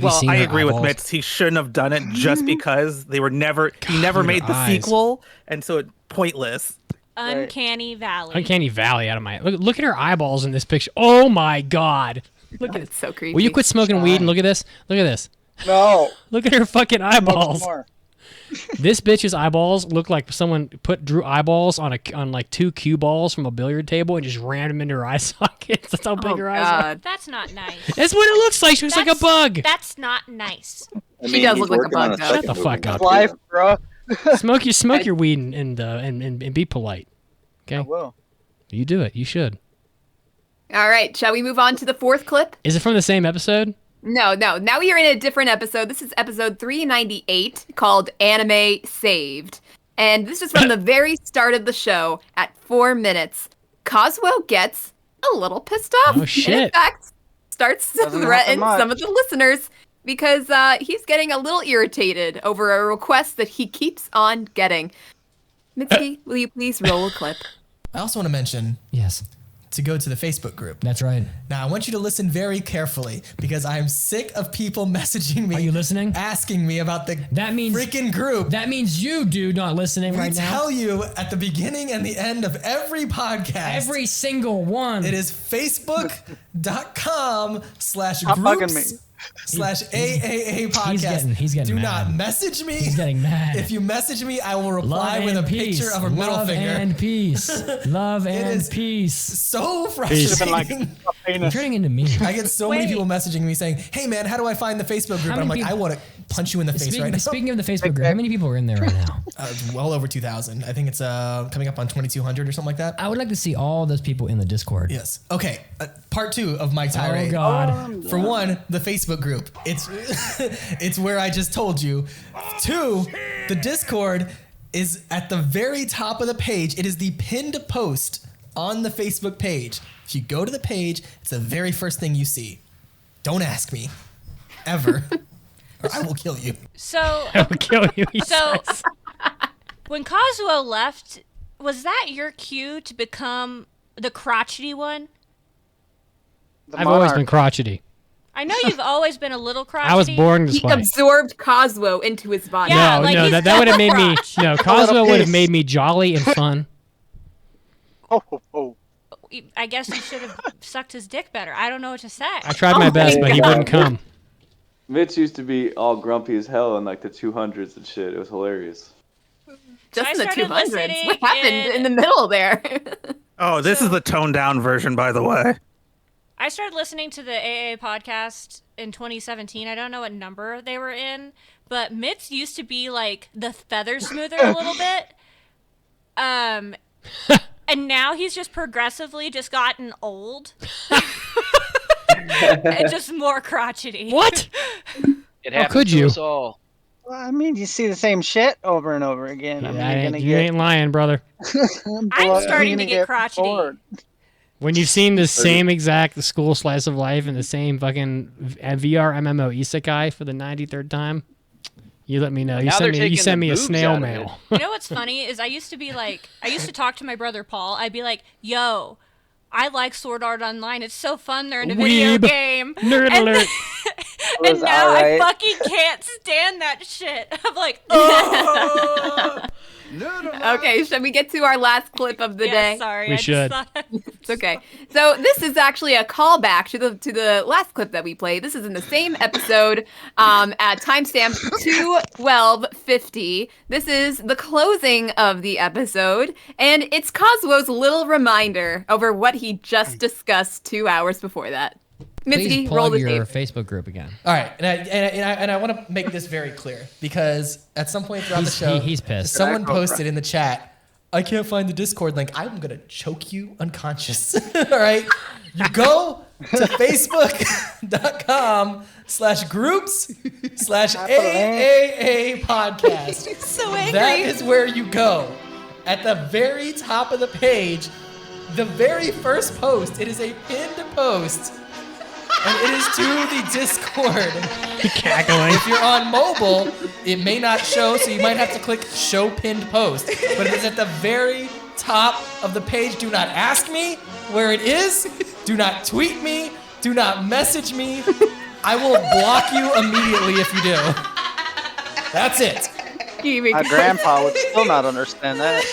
Speaker 17: Well, I agree with Mitz. He shouldn't have done it just because they were never. He never made the sequel, and so it's pointless.
Speaker 5: Uncanny Valley.
Speaker 1: Uncanny Valley out of my look at her eyeballs in this picture. Oh my god! Look at
Speaker 4: it's so creepy.
Speaker 1: Will you quit smoking weed and look at this? Look at this.
Speaker 2: No.
Speaker 1: Look at her fucking eyeballs. This bitch's eyeballs look like someone drew eyeballs on like 2 cue balls from a billiard table and just ran them into her eye sockets. That's how big her eyes are.
Speaker 5: That's not nice.
Speaker 1: That's what it looks like. She looks like a bug.
Speaker 5: That's not nice.
Speaker 4: She does look like a bug, though.
Speaker 1: Shut the fuck up.
Speaker 2: Life, bro.
Speaker 1: Smoke your weed and be polite. Okay.
Speaker 2: I will.
Speaker 1: You do it. You should.
Speaker 4: All right. Shall we move on to the 4th clip?
Speaker 1: Is it from the same episode?
Speaker 4: No. Now we are in a different episode. This is episode 398 called Anime Saved. And this is from the very start of the show at 4 minutes. Kazuo gets a little pissed off.
Speaker 1: Oh, shit.
Speaker 4: And in fact, starts to threaten some of the listeners because he's getting a little irritated over a request that he keeps on getting. Mitsuki, will you please roll a clip?
Speaker 23: I also want to mention.
Speaker 1: Yes.
Speaker 23: To go to the Facebook group.
Speaker 1: That's right.
Speaker 23: Now, I want you to listen very carefully because I'm sick of people messaging me.
Speaker 1: Are you listening?
Speaker 23: Asking me about the freaking group.
Speaker 1: That means you, dude, not listening right now.
Speaker 23: I tell you at the beginning and the end of every podcast.
Speaker 1: Every single one.
Speaker 23: It is facebook.com/groups/AAA podcast.
Speaker 1: He's getting
Speaker 23: Do
Speaker 1: mad.
Speaker 23: not message me.
Speaker 1: He's getting mad.
Speaker 23: If you message me, I will reply with a picture of a middle finger.
Speaker 1: Love and peace. Love and peace.
Speaker 23: So frustrating.
Speaker 1: You're turning into me.
Speaker 23: I get so many people messaging me saying, "Hey man, how do I find the Facebook group?" And I'm like, I want to punch you in the face right now.
Speaker 1: Speaking of the Facebook group, how many people are in there right now?
Speaker 23: Well over 2,000. I think it's coming up on 2,200 or something like that.
Speaker 1: I would like to see all those people in the Discord.
Speaker 23: Yes. Okay. Part 2 of my tirade.
Speaker 1: Oh God.
Speaker 23: For one, the Facebook group. It's it's where I just told you. 2, the Discord is at the very top of the page. It is the pinned post on the Facebook page. If you go to the page, it's the very first thing you see. Don't ask me. Ever. Or I will kill you.
Speaker 5: So
Speaker 1: I will kill you.
Speaker 5: says. When Kazuo left, was that your cue to become the crotchety one?
Speaker 1: I've always been crotchety.
Speaker 5: I know you've always been a little crotchety.
Speaker 1: I was born this way.
Speaker 4: He absorbed Kazuo into his body.
Speaker 5: Yeah,
Speaker 1: no, that would have made me. No, Kazuo would have made me jolly and fun.
Speaker 5: I guess you should have sucked his dick better. I don't know what to say.
Speaker 1: I tried my best, but he wouldn't come.
Speaker 8: Mitch used to be all grumpy as hell in like the 200s and shit. It was hilarious.
Speaker 4: Just in the 200s. What happened in the middle there?
Speaker 17: Oh, this is the toned down version, by the way.
Speaker 5: I started listening to the AA podcast in 2017. I don't know what number they were in, but Mitz used to be like the feather smoother a little bit. And now he's just progressively just gotten old. And just more crotchety.
Speaker 1: What?
Speaker 9: It happens
Speaker 1: could
Speaker 9: to
Speaker 1: you?
Speaker 9: us all.
Speaker 13: Well, I mean, you see the same shit over and over again. I mean,
Speaker 1: You ain't lying, brother.
Speaker 5: I'm starting to get crotchety.
Speaker 13: bored.
Speaker 1: When you've seen the same exact school slice of life and the same fucking VR MMO isekai for the 93rd time, you let me know. You
Speaker 9: Now they're
Speaker 1: send
Speaker 9: taking
Speaker 1: me
Speaker 9: the
Speaker 1: a
Speaker 9: boobs
Speaker 1: snail
Speaker 9: out of
Speaker 1: mail.
Speaker 5: You know what's funny is I used to talk to my brother Paul. I'd be like, yo, I like Sword Art Online. It's so fun. They're in a video
Speaker 1: Weeb.
Speaker 5: game.
Speaker 1: Nerd
Speaker 5: and
Speaker 1: alert.
Speaker 5: and now
Speaker 13: alright.
Speaker 5: I fucking can't stand that shit. I'm like, oh.
Speaker 4: Okay, should we get to our last clip of the day?
Speaker 5: Sorry.
Speaker 1: We
Speaker 5: I
Speaker 1: should.
Speaker 5: Just thought...
Speaker 4: It's okay. So this is actually a callback to the last clip that we played. This is in the same episode at timestamp 2:12:50. This is the closing of the episode, and it's Kazuo's little reminder over what he just discussed 2 hours before that. Mitsuki,
Speaker 1: Please
Speaker 4: roll
Speaker 1: plug
Speaker 4: the
Speaker 1: your
Speaker 4: tape.
Speaker 1: Facebook group again.
Speaker 23: All right, and I want to make this very clear because at some point throughout the show,
Speaker 1: he's pissed.
Speaker 23: someone posted in the chat, "I can't find the Discord link. I'm gonna choke you unconscious." All right, you go to facebook.com/groups/AAA podcast.
Speaker 21: So angry.
Speaker 23: That is where you go. At the very top of the page, the very first post. It is a pinned post. And it is to the Discord.
Speaker 1: Cackling.
Speaker 23: If you're on mobile, it may not show, so you might have to click Show Pinned Post. But it is at the very top of the page. Do not ask me where it is. Do not tweet me. Do not message me. I will block you immediately if you do. That's it.
Speaker 13: My grandpa would still not understand that.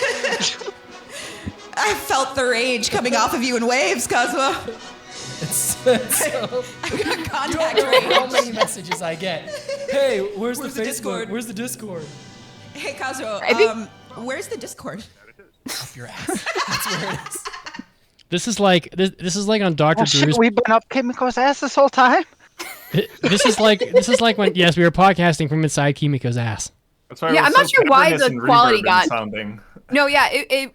Speaker 21: I felt the rage coming off of you in waves, Kazuo.
Speaker 23: It's so,
Speaker 21: I got
Speaker 23: you
Speaker 21: contact
Speaker 23: don't know how
Speaker 21: rage.
Speaker 23: many messages I get. Hey, where's the Facebook?
Speaker 21: Discord?
Speaker 23: Where's the Discord?
Speaker 21: Hey, Kazuo,
Speaker 4: I think-
Speaker 21: where's the Discord?
Speaker 23: Up your ass. That's where it is.
Speaker 1: This is like on Dr.
Speaker 13: Oh, shit,
Speaker 1: Drew's.
Speaker 13: we've been up Kimiko's ass this whole time?
Speaker 1: This is like when we were podcasting from inside Kimiko's ass.
Speaker 3: That's why
Speaker 4: Yeah,
Speaker 3: it
Speaker 4: I'm
Speaker 3: was
Speaker 4: not
Speaker 3: so
Speaker 4: sure why
Speaker 3: cavernous
Speaker 4: the
Speaker 3: and
Speaker 4: quality
Speaker 3: reverb
Speaker 4: got-
Speaker 3: sounding.
Speaker 4: No, yeah,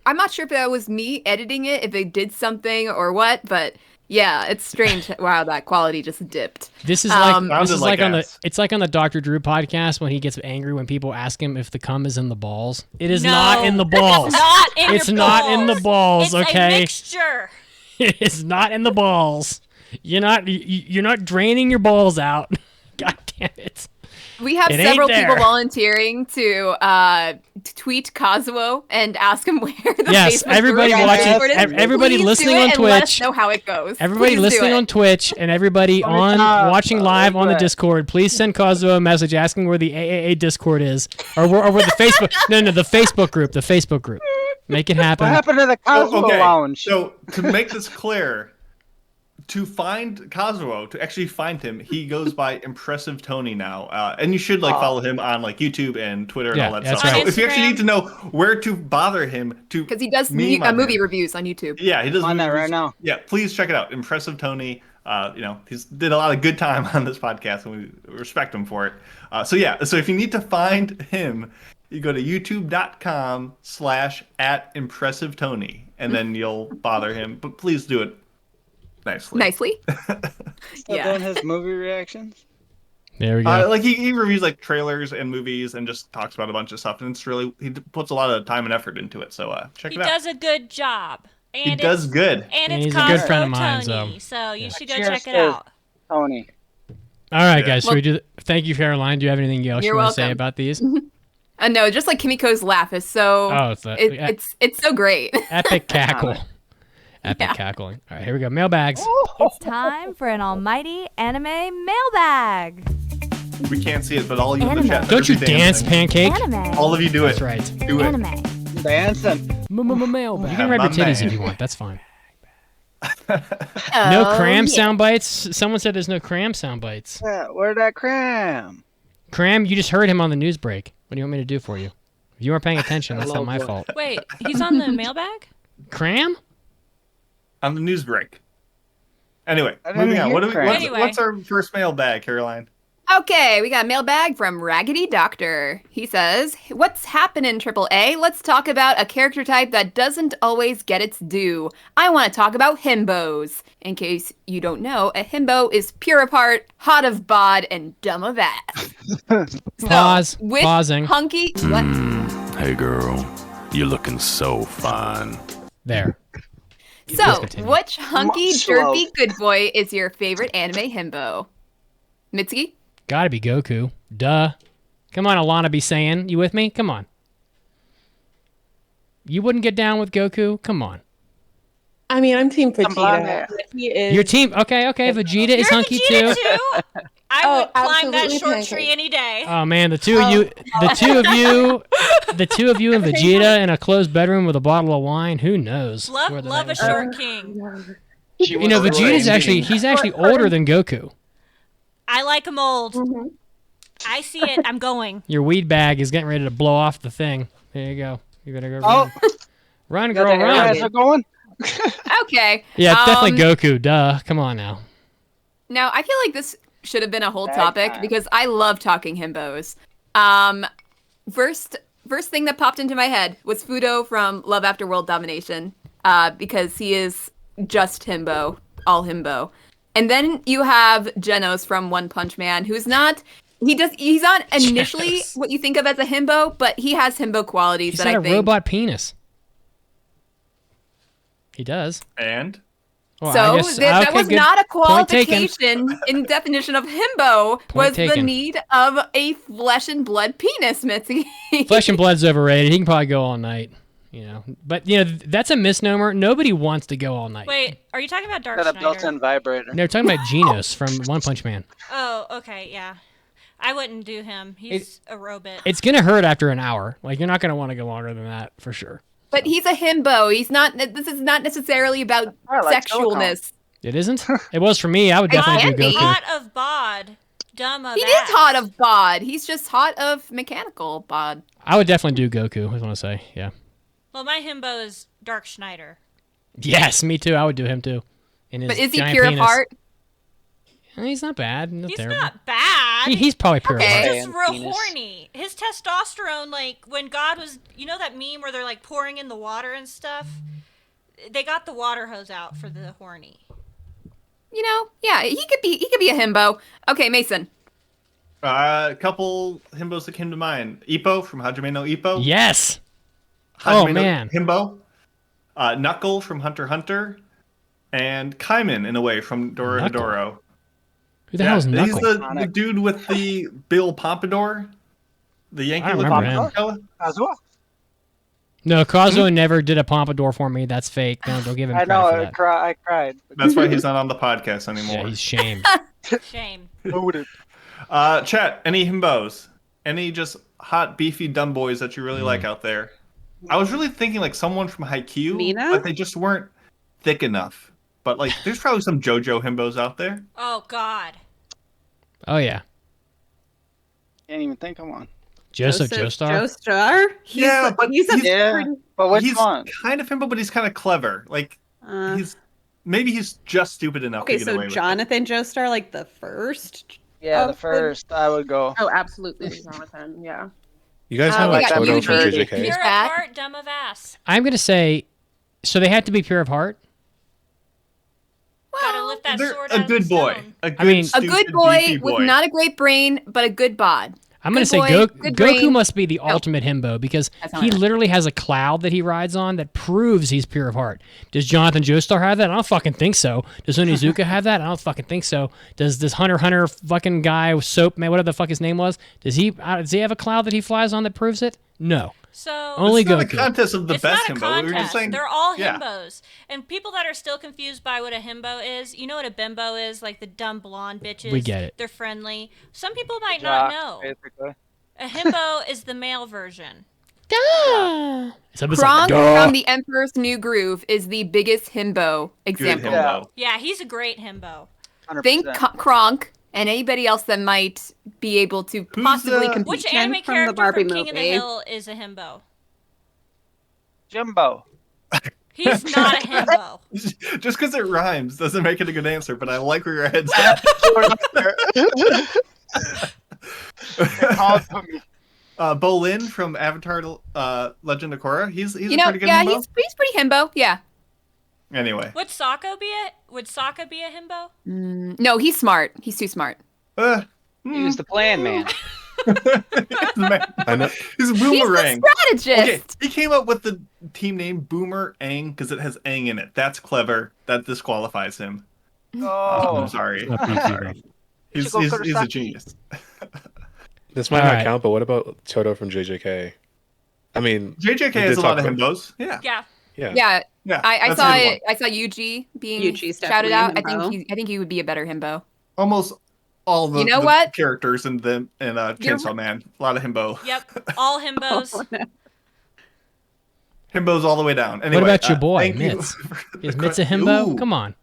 Speaker 4: I'm not sure if that was me editing it, if they did something or what, but yeah, it's strange how that quality just dipped.
Speaker 1: This is like
Speaker 3: Sounded like
Speaker 1: on the
Speaker 3: ass.
Speaker 1: it's like on the Dr. Drew podcast when he gets angry when people ask him if the cum is in the balls. It is
Speaker 5: No,
Speaker 1: not in the balls.
Speaker 5: It's not in
Speaker 1: It's
Speaker 5: your
Speaker 1: not in the balls,
Speaker 5: It's
Speaker 1: okay?
Speaker 5: a mixture.
Speaker 1: It is not in the balls. You're not draining your balls out. God damn it.
Speaker 4: We have
Speaker 1: It ain't
Speaker 4: several people
Speaker 1: there.
Speaker 4: volunteering to tweet Kazuo and ask him where the
Speaker 1: Yes,
Speaker 4: Facebook
Speaker 1: everybody
Speaker 4: group and
Speaker 1: watching-
Speaker 4: Discord is.
Speaker 1: everybody
Speaker 4: Please do
Speaker 1: listening
Speaker 4: it
Speaker 1: on
Speaker 4: and let us
Speaker 1: Twitch.
Speaker 4: know how it goes.
Speaker 1: Everybody
Speaker 4: Please do
Speaker 1: listening
Speaker 4: it.
Speaker 1: on Twitch and everybody watching live on the Discord, please send Kazuo a message asking where the AAA Discord is, or where the Facebook. No, the Facebook group. The Facebook group. Make it happen.
Speaker 13: What happened to the Kazuo Lounge?
Speaker 3: So to make this clear, to find Kazuo, to actually find him, he goes by Impressive Tony now, and you should follow him on Twitter and all that
Speaker 1: that's
Speaker 3: stuff.
Speaker 1: right.
Speaker 3: So if you actually need to know where to bother him,
Speaker 4: Because he does
Speaker 3: meme on
Speaker 4: movie
Speaker 3: him.
Speaker 4: reviews on YouTube.
Speaker 3: Yeah, he does
Speaker 13: On that
Speaker 3: movies.
Speaker 13: right now.
Speaker 3: Yeah, please check it out. Impressive Tony. He's did a lot of good time on this podcast, and we respect him for it. So if you need to find him, you go to youtube.com/@ImpressiveTony, and then you'll bother him. But please do it nicely.
Speaker 13: Still doing his movie reactions?
Speaker 1: There we go.
Speaker 3: He reviews trailers and movies and just talks about a bunch of stuff, and he puts a lot of time and effort into it. So check
Speaker 5: He
Speaker 3: it out.
Speaker 5: does a good job. And
Speaker 3: He does good.
Speaker 5: And
Speaker 1: And
Speaker 5: it's
Speaker 1: he's a good friend of
Speaker 5: Kazuo
Speaker 1: mine,
Speaker 5: Tony, so you should go
Speaker 13: Cheers
Speaker 5: check it
Speaker 13: to
Speaker 5: out.
Speaker 13: Tony.
Speaker 1: All right,
Speaker 3: Yeah.
Speaker 1: guys. Should we do? Thank you, Caroline. Do you have anything else you
Speaker 4: You're
Speaker 1: want to say
Speaker 4: welcome.
Speaker 1: about these?
Speaker 4: No, just like Kimiko's laugh is so.
Speaker 1: Oh,
Speaker 4: it's so great.
Speaker 1: Epic cackle. Epic cackling. All right, here we go. Mailbags.
Speaker 21: It's time for an almighty anime mailbag.
Speaker 3: We can't see it, but all of you in the chat.
Speaker 1: Don't you
Speaker 3: better be
Speaker 1: dance,
Speaker 3: dancing.
Speaker 1: Pancake?
Speaker 21: Anime.
Speaker 3: All of you do it.
Speaker 1: That's right.
Speaker 3: Do it.
Speaker 21: Anime.
Speaker 13: Dancing.
Speaker 1: Mailbag. You can rub your titties if you want. That's fine. No
Speaker 4: Oh,
Speaker 1: cram
Speaker 4: yeah.
Speaker 1: sound bites. Someone said there's no cram sound bites.
Speaker 13: Yeah, where'd that cram?
Speaker 1: Cram, you just heard him on the news break. What do you want me to do for you? If you weren't paying attention, that's not my fault.
Speaker 5: Wait, he's on the mailbag?
Speaker 1: Cram?
Speaker 3: On the news break. Anyway,
Speaker 13: I didn't
Speaker 3: moving on.
Speaker 13: hear
Speaker 3: What do we?
Speaker 13: crying.
Speaker 3: What's,
Speaker 4: Anyway.
Speaker 3: what's our first mailbag, Caroline?
Speaker 4: Okay, we got a mailbag from Raggedy Doctor. He says, "What's happening, AAA? Let's talk about a character type that doesn't always get its due. I want to talk about himbos. In case you don't know, a himbo is pure of heart, hot of bod, and dumb of ass."
Speaker 1: Pause.
Speaker 4: Which
Speaker 1: Pausing.
Speaker 4: hunky... What?
Speaker 19: Hey girl, you're looking so fine.
Speaker 1: There.
Speaker 4: So,
Speaker 1: continue.
Speaker 4: which hunky,
Speaker 13: Slow.
Speaker 4: derpy good boy is your favorite anime himbo? Mitsuki?
Speaker 1: Gotta be Goku. Duh. Come on, Alana be saying. You with me? Come on. You wouldn't get down with Goku? Come on.
Speaker 18: I mean, I'm Team Vegeta.
Speaker 13: blonde.
Speaker 18: but He is.
Speaker 1: Your team. Okay. Vegeta is hunky too.
Speaker 5: I would climb that
Speaker 18: absolutely,
Speaker 5: short
Speaker 18: Pancake.
Speaker 5: tree any day.
Speaker 1: Oh man, the two of you and Vegeta in a closed bedroom with a bottle of wine. Who knows? where
Speaker 5: Love
Speaker 1: the
Speaker 5: a
Speaker 1: night would
Speaker 5: short king.
Speaker 1: You know, Vegeta's actually older than Goku.
Speaker 5: I like him old. I see it. I'm going.
Speaker 1: Your weed bag is getting ready to blow off the thing. There you go. You better go.
Speaker 13: Oh.
Speaker 1: Run,
Speaker 13: Got
Speaker 1: girl,
Speaker 13: the
Speaker 1: run.
Speaker 13: arrows are going.
Speaker 4: Okay.
Speaker 1: Yeah, it's definitely Goku. Duh. Come on now.
Speaker 4: Now, I feel like this should have been a whole
Speaker 13: Bad
Speaker 4: topic
Speaker 13: time.
Speaker 4: because I love talking himbos. First thing that popped into my head was Fudo from Love After World Domination, because he is just himbo, all himbo. And then you have Genos from One Punch Man, who's not. He's not initially
Speaker 1: Genos.
Speaker 4: what you think of as a himbo, but he has himbo qualities
Speaker 1: He's
Speaker 4: that
Speaker 1: got
Speaker 4: I
Speaker 1: a
Speaker 4: think.
Speaker 1: robot penis. He does.
Speaker 3: And
Speaker 1: Well,
Speaker 4: So
Speaker 1: I guess,
Speaker 4: that
Speaker 1: okay,
Speaker 4: was
Speaker 1: good.
Speaker 4: not a
Speaker 1: Point taken.
Speaker 4: qualification in definition of himbo.
Speaker 1: Point
Speaker 4: Was the
Speaker 1: taken.
Speaker 4: need of a flesh and blood penis, Mitzi.
Speaker 1: Flesh and Blood's overrated. He can probably go all night. You know, but that's a misnomer. Nobody wants to go all night.
Speaker 5: Wait, are you talking about Dark
Speaker 13: Got a
Speaker 5: Schneider?
Speaker 13: built-in vibrator.
Speaker 1: They're talking about Genos from One Punch Man.
Speaker 5: Oh, okay, yeah. I wouldn't do him. He's a robot.
Speaker 1: It's gonna hurt after an hour. Like you're not gonna want to go longer than that for sure.
Speaker 4: But he's a himbo. He's not. This is not necessarily about
Speaker 13: I like
Speaker 4: sexualness.
Speaker 1: It isn't. It was for me. I would definitely
Speaker 4: can
Speaker 1: do
Speaker 4: be.
Speaker 1: Goku.
Speaker 5: Hot of bod, dumb of
Speaker 4: He
Speaker 5: ass.
Speaker 4: is hot of bod. He's just hot of mechanical bod.
Speaker 1: I would definitely do Goku. I want to say, yeah.
Speaker 5: Well, my himbo is Dark Schneider.
Speaker 1: Yes, me too. I would do him too. In his
Speaker 4: But is he
Speaker 1: giant
Speaker 4: pure
Speaker 1: penis.
Speaker 4: of heart?
Speaker 1: He's not bad. Not
Speaker 5: He's
Speaker 1: terrible.
Speaker 5: not bad.
Speaker 1: He's probably pure
Speaker 4: Okay.
Speaker 1: of heart.
Speaker 5: He's just real horny. His testosterone, like when God was, you know that meme where they're like pouring in the water and stuff. They got the water hose out for the horny.
Speaker 4: You know, yeah, he could be a himbo. Okay, Mason.
Speaker 3: a couple himbos that came to mind. Ippo from Hajime no Ippo.
Speaker 1: Yes.
Speaker 3: Hajime
Speaker 1: Oh, man.
Speaker 3: No Himbo. Knuckle from Hunter x Hunter. And Kaiman, in a way, from Dorohedoro.
Speaker 1: Who the hell is Knuckle?
Speaker 3: He's the dude with the Bill Pompadour. The Yankee
Speaker 1: I don't
Speaker 3: looking
Speaker 1: remember him.
Speaker 3: fella.
Speaker 1: No, Kazuo never did a pompadour for me. That's fake. Don't give him
Speaker 13: I
Speaker 1: credit
Speaker 13: know.
Speaker 1: for that.
Speaker 13: I cried.
Speaker 3: That's why he's not on the podcast anymore.
Speaker 1: Yeah, he's shamed.
Speaker 5: Shame.
Speaker 3: Chat, any himbos? Any just hot, beefy, dumb boys that you really like out there? I was really thinking like someone from Haikyuu,
Speaker 18: Mina?
Speaker 3: but they just weren't thick enough. But like, there's probably some JoJo himbos out there.
Speaker 5: Oh God.
Speaker 1: Oh yeah.
Speaker 13: Can't even think of one.
Speaker 1: Joseph Joestar?
Speaker 18: Joestar? He's a
Speaker 13: but which
Speaker 3: he's
Speaker 13: one?
Speaker 3: kind of himbo, but he's kind of clever. Like he's just stupid enough
Speaker 18: Okay,
Speaker 3: to get away
Speaker 18: so
Speaker 3: with
Speaker 18: Jonathan Joestar, like the first.
Speaker 13: Yeah,
Speaker 18: of
Speaker 13: the first. I would go.
Speaker 18: Oh, absolutely, Jonathan. Yeah.
Speaker 16: You guys know
Speaker 13: like
Speaker 16: like Toto from
Speaker 5: Pure
Speaker 16: JJK?
Speaker 5: of heart, dumb of ass.
Speaker 1: I'm gonna say, so they had to be pure of heart.
Speaker 5: Gotta lift that
Speaker 3: They're
Speaker 5: sword
Speaker 3: a
Speaker 5: out of
Speaker 3: good
Speaker 5: the
Speaker 3: boy.
Speaker 5: stone.
Speaker 3: A good,
Speaker 1: I mean-
Speaker 4: A
Speaker 3: stupid,
Speaker 4: good boy
Speaker 3: beefy
Speaker 4: with not a great brain, but a good bod.
Speaker 1: I'm gonna
Speaker 4: Good
Speaker 1: say
Speaker 4: boy, good
Speaker 1: Goku
Speaker 4: brain.
Speaker 1: must be the ultimate himbo because
Speaker 4: That's not
Speaker 1: he
Speaker 4: right.
Speaker 1: literally has a cloud that he rides on that proves he's pure of heart. Does Jonathan Joestar have that? I don't fucking think so. Does Onizuka have that? I don't fucking think so. Does this Hunter x Hunter fucking guy with soap man, whatever the fuck his name was? Does he have a cloud that he flies on that proves it? No.
Speaker 5: So
Speaker 1: Only
Speaker 3: It's not a
Speaker 1: Goku.
Speaker 3: contest of the
Speaker 5: it's
Speaker 3: best
Speaker 5: not a
Speaker 3: himbo. We were just
Speaker 5: contest.
Speaker 3: saying
Speaker 5: They're all
Speaker 3: yeah.
Speaker 5: himbos. And people that are still confused by what a himbo is, you know what a bimbo is? Like the dumb blonde bitches.
Speaker 1: We get it.
Speaker 5: They're friendly. Some people might not know.
Speaker 13: Basically.
Speaker 5: A himbo is the male version.
Speaker 1: Somebody's
Speaker 4: Kronk
Speaker 1: like, duh.
Speaker 4: from The Emperor's New Groove is the biggest himbo example.
Speaker 3: himbo.
Speaker 5: Yeah, he's a great himbo.
Speaker 13: 100%.
Speaker 4: Think Kronk and anybody else that might be able to possibly compete.
Speaker 5: Which
Speaker 18: Ken
Speaker 5: anime
Speaker 18: from the
Speaker 5: character
Speaker 18: Barbie
Speaker 5: from King of the
Speaker 18: movie.
Speaker 5: Hill is a himbo?
Speaker 13: Jimbo.
Speaker 5: He's not a himbo.
Speaker 3: Just because it rhymes doesn't make it a good answer, but I like where your head's at. Bolin from Avatar Legend of Korra. He's a pretty good himbo.
Speaker 4: he's pretty himbo. Yeah.
Speaker 3: Anyway.
Speaker 5: Would Sokka be a himbo?
Speaker 4: No, he's smart. He's too smart.
Speaker 9: He was the plan man.
Speaker 16: I know.
Speaker 3: He's a boomerang.
Speaker 4: He's the strategist.
Speaker 3: Okay, he came up with the team name Boomerang because it has "ang" in it. That's clever. That disqualifies him.
Speaker 6: Oh,
Speaker 3: I'm sorry.
Speaker 10: Not
Speaker 3: I'm
Speaker 10: PC
Speaker 3: sorry. He's
Speaker 6: go
Speaker 3: a
Speaker 6: Kurosaki.
Speaker 3: genius.
Speaker 16: This might
Speaker 1: All
Speaker 16: not
Speaker 1: right.
Speaker 16: count, but what about Toto from JJK? I mean,
Speaker 3: JJK
Speaker 16: we
Speaker 3: has
Speaker 16: did
Speaker 3: a lot
Speaker 16: talk
Speaker 3: of
Speaker 16: about-
Speaker 3: himbos. Yeah.
Speaker 5: Yeah.
Speaker 4: Yeah. I
Speaker 3: that's
Speaker 4: saw
Speaker 3: a good
Speaker 4: it. I saw Yuji being
Speaker 18: Yuji's
Speaker 4: shouted out.
Speaker 18: definitely a
Speaker 4: I think he would be a better himbo.
Speaker 3: Almost all the,
Speaker 4: You know
Speaker 3: the
Speaker 4: what?
Speaker 3: characters in Chainsaw Man. A lot of himbo.
Speaker 5: Yep. All himbos.
Speaker 3: Himbos all the way down. Anyway,
Speaker 1: what about your boy,
Speaker 3: thank you
Speaker 1: Mitz?
Speaker 3: for the
Speaker 1: Is Mitz a himbo?
Speaker 3: Ooh.
Speaker 1: Come on.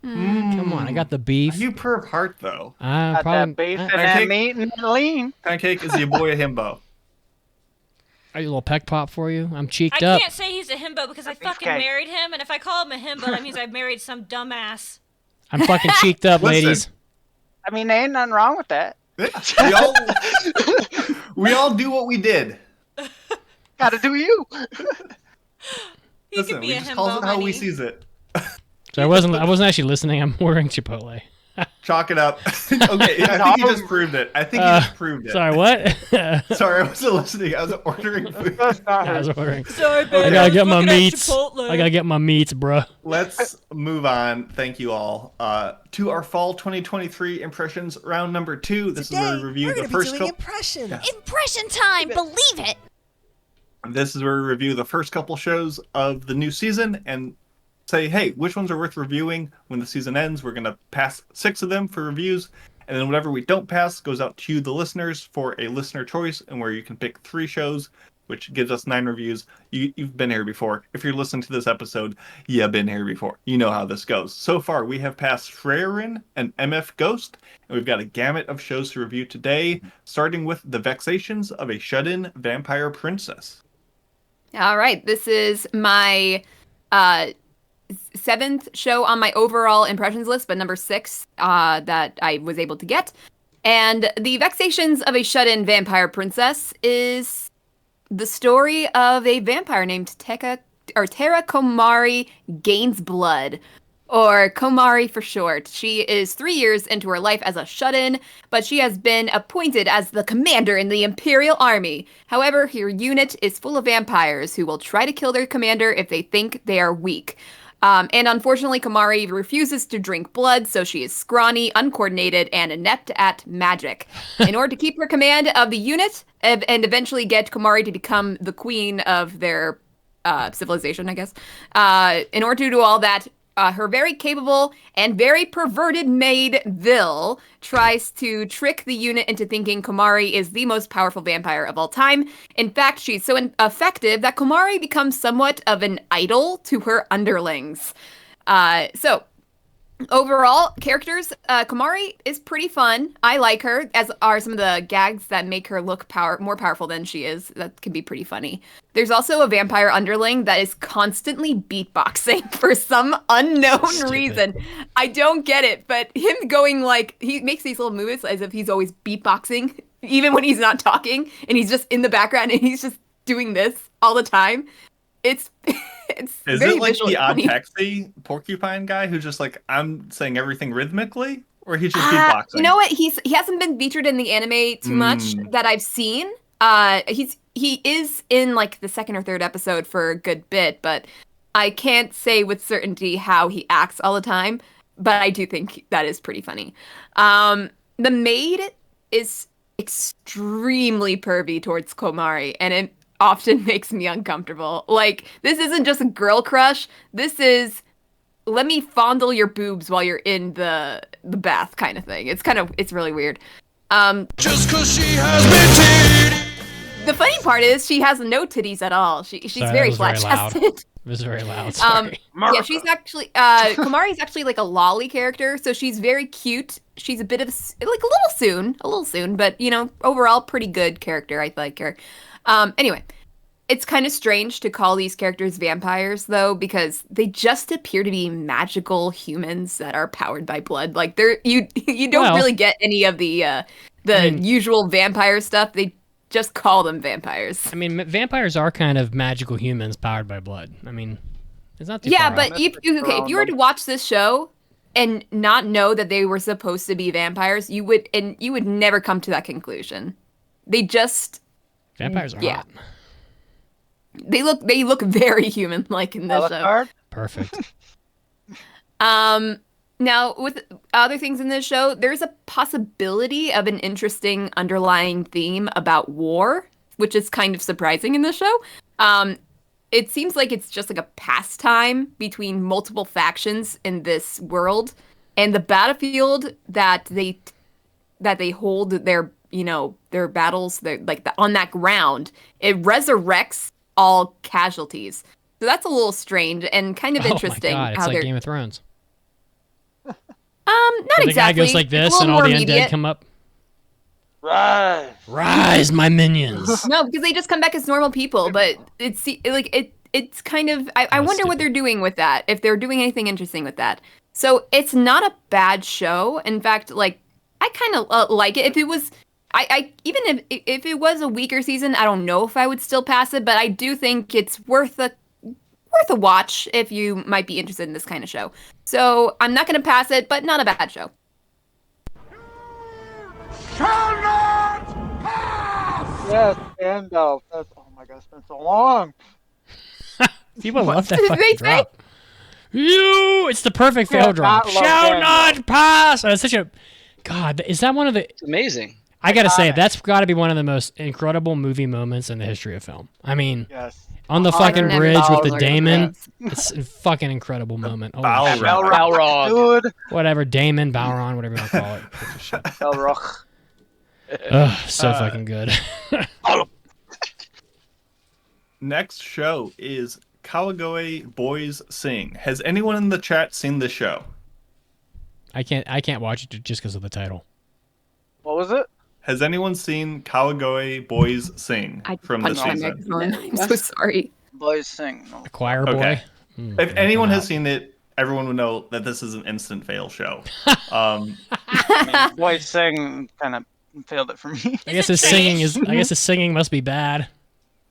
Speaker 1: Come on. I got the beef.
Speaker 3: You perv heart though.
Speaker 13: Got that beef and that meat and that lean.
Speaker 3: Pancake, is your boy a himbo?
Speaker 1: Are you a little peck pop for you? I'm cheeked
Speaker 5: I
Speaker 1: up.
Speaker 5: can't say he's a himbo because I fucking
Speaker 13: okay.
Speaker 5: married him, and if I call him a himbo, that means I married some dumbass.
Speaker 1: I'm fucking cheeked up,
Speaker 3: Listen.
Speaker 1: ladies.
Speaker 13: I mean, there ain't nothing wrong with that.
Speaker 3: We all do what we did.
Speaker 13: Gotta do you.
Speaker 5: He
Speaker 3: Listen,
Speaker 5: could be
Speaker 3: we
Speaker 5: a
Speaker 3: just
Speaker 5: himbo,
Speaker 3: calls it how we
Speaker 5: honey.
Speaker 3: sees it.
Speaker 1: So I wasn't actually listening. I'm ordering Chipotle.
Speaker 3: Chalk it up. Okay, I think you just proved it. I think you just proved it.
Speaker 1: Sorry, what?
Speaker 3: Sorry, I wasn't listening. I was ordering food.
Speaker 1: I was ordering.
Speaker 5: Sorry,
Speaker 1: I gotta get my
Speaker 5: looking at
Speaker 1: meats.
Speaker 5: Chipotle.
Speaker 1: I gotta get my meats, bruh.
Speaker 3: Let's move on. Thank you all. To our fall 2023 impressions round number 2. This is where we review the first couple.
Speaker 22: impression.
Speaker 20: Impression time, believe it.
Speaker 3: This is where we review the first couple shows of the new season and say, hey, which ones are worth reviewing when the season ends. We're going to pass 6 of them for reviews. And then whatever we don't pass goes out to you, the listeners, for a listener choice, and where you can pick 3 shows, which gives us 9 reviews. You've been here before. If you're listening to this episode, you've been here before. You know how this goes. So far, we have passed Freyrinn and MF Ghost, and we've got a gamut of shows to review today, starting with The Vexations of a Shut-In Vampire Princess.
Speaker 4: All right. This is my 7th show on my overall impressions list, but number 6 that I was able to get. And The Vexations of a Shut-In Vampire Princess is the story of a vampire named Tera Komari Gainsblood, or Komari for short. She is 3 years into her life as a shut-in, but she has been appointed as the commander in the Imperial Army. However, her unit is full of vampires who will try to kill their commander if they think they are weak. And unfortunately, Komari refuses to drink blood, so she is scrawny, uncoordinated, and inept at magic. In order to keep her command of the unit and eventually get Komari to become the queen of their civilization, I guess, in order to do all that, her very capable and very perverted maid, Vil, tries to trick the unit into thinking Komari is the most powerful vampire of all time. In fact, she's so effective that Komari becomes somewhat of an idol to her underlings. So, overall, characters, Komari is pretty fun. I like her, as are some of the gags that make her look more powerful than she is. That can be pretty funny. There's also a vampire underling that is constantly beatboxing for some unknown reason. I don't get it, but him going he makes these little movements as if he's always beatboxing, even when he's not talking, and he's just in the background and he's just doing this all the time. It's
Speaker 3: Is
Speaker 4: very
Speaker 3: it like
Speaker 4: visually
Speaker 3: the Odd
Speaker 4: funny.
Speaker 3: Taxi porcupine guy who's just like, I'm saying everything rhythmically? Or he's just beatboxing?
Speaker 4: You know what? He hasn't been featured in the anime too much that I've seen. He is in like the 2nd or 3rd episode for a good bit, but I can't say with certainty how he acts all the time. But I do think that is pretty funny. The maid is extremely pervy towards Komari, and it often makes me uncomfortable. Like, this isn't just a girl crush. This is, let me fondle your boobs while you're in the bath kind of thing. It's really weird. Just cause she has big titties. The funny part is she has no titties at all. She's
Speaker 1: Sorry,
Speaker 4: very
Speaker 1: that was very loud.
Speaker 4: flat-chested.
Speaker 1: It was very loud. Sorry.
Speaker 4: Yeah, she's actually Komari's actually like a lolly character, so she's very cute. She's a bit of a little soon, but overall pretty good character. I like her. Anyway, it's kind of strange to call these characters vampires, though, because they just appear to be magical humans that are powered by blood. Like you don't really get any of the usual vampire stuff. They just call them vampires.
Speaker 1: I mean, vampires are kind of magical humans powered by blood. I mean, it's not too
Speaker 4: yeah,
Speaker 1: far
Speaker 4: but
Speaker 1: off.
Speaker 4: if you were to watch this show and not know that they were supposed to be vampires, you would never come to that conclusion. They just
Speaker 1: vampires are hot.
Speaker 4: They look very human like in this show.
Speaker 1: Perfect.
Speaker 4: Now with other things in this show, there's a possibility of an interesting underlying theme about war, which is kind of surprising in this show. It seems like it's just like a pastime between multiple factions in this world, and the battlefield that they hold their battles, on that ground, it resurrects all casualties. So that's a little strange and kind of interesting.
Speaker 1: Oh my God, it's like Game of Thrones.
Speaker 4: Not
Speaker 1: the
Speaker 4: exactly.
Speaker 1: guy goes like this, and all the undead come up. Rise, my minions.
Speaker 4: No, because they just come back as normal people. But it's kind of. I wonder what they're doing with that. If they're doing anything interesting with that. So it's not a bad show. In fact, like I kind of like it. If it was, even if it was a weaker season, I don't know if I would still pass it. But I do think it's worth a watch if you might be interested in this kind of show. So I'm not going to pass it, but not a bad show.
Speaker 2: Shall not pass! Yes, Gandalf. Oh my God, it's been so long.
Speaker 1: People love that fucking drop. It's the perfect fail drop. Shall not pass! Oh, it's such a... God, is that one of the...
Speaker 9: It's amazing.
Speaker 1: I gotta say, that's gotta be one of the most incredible movie moments in the history of film. I mean... Yes. On the fucking bridge with the daemon, it's a fucking incredible moment.
Speaker 2: Balrog. Dude.
Speaker 1: Whatever, daemon, Balron, whatever you want to call it.
Speaker 2: Balrog.
Speaker 1: Ugh, so fucking good.
Speaker 3: Next show is Kawagoe Boys Sing. Has anyone in the chat seen this show?
Speaker 1: I can't watch it just because of the title.
Speaker 2: What was it?
Speaker 3: Has anyone seen Kawagoe Boys Sing from this season?
Speaker 4: I'm so sorry.
Speaker 2: Boys Sing. No.
Speaker 1: A choir boy?
Speaker 3: Okay. If anyone has seen it, everyone would know that this is an instant fail show.
Speaker 2: Boys Sing kind of failed it for me.
Speaker 1: I guess his singing must be bad.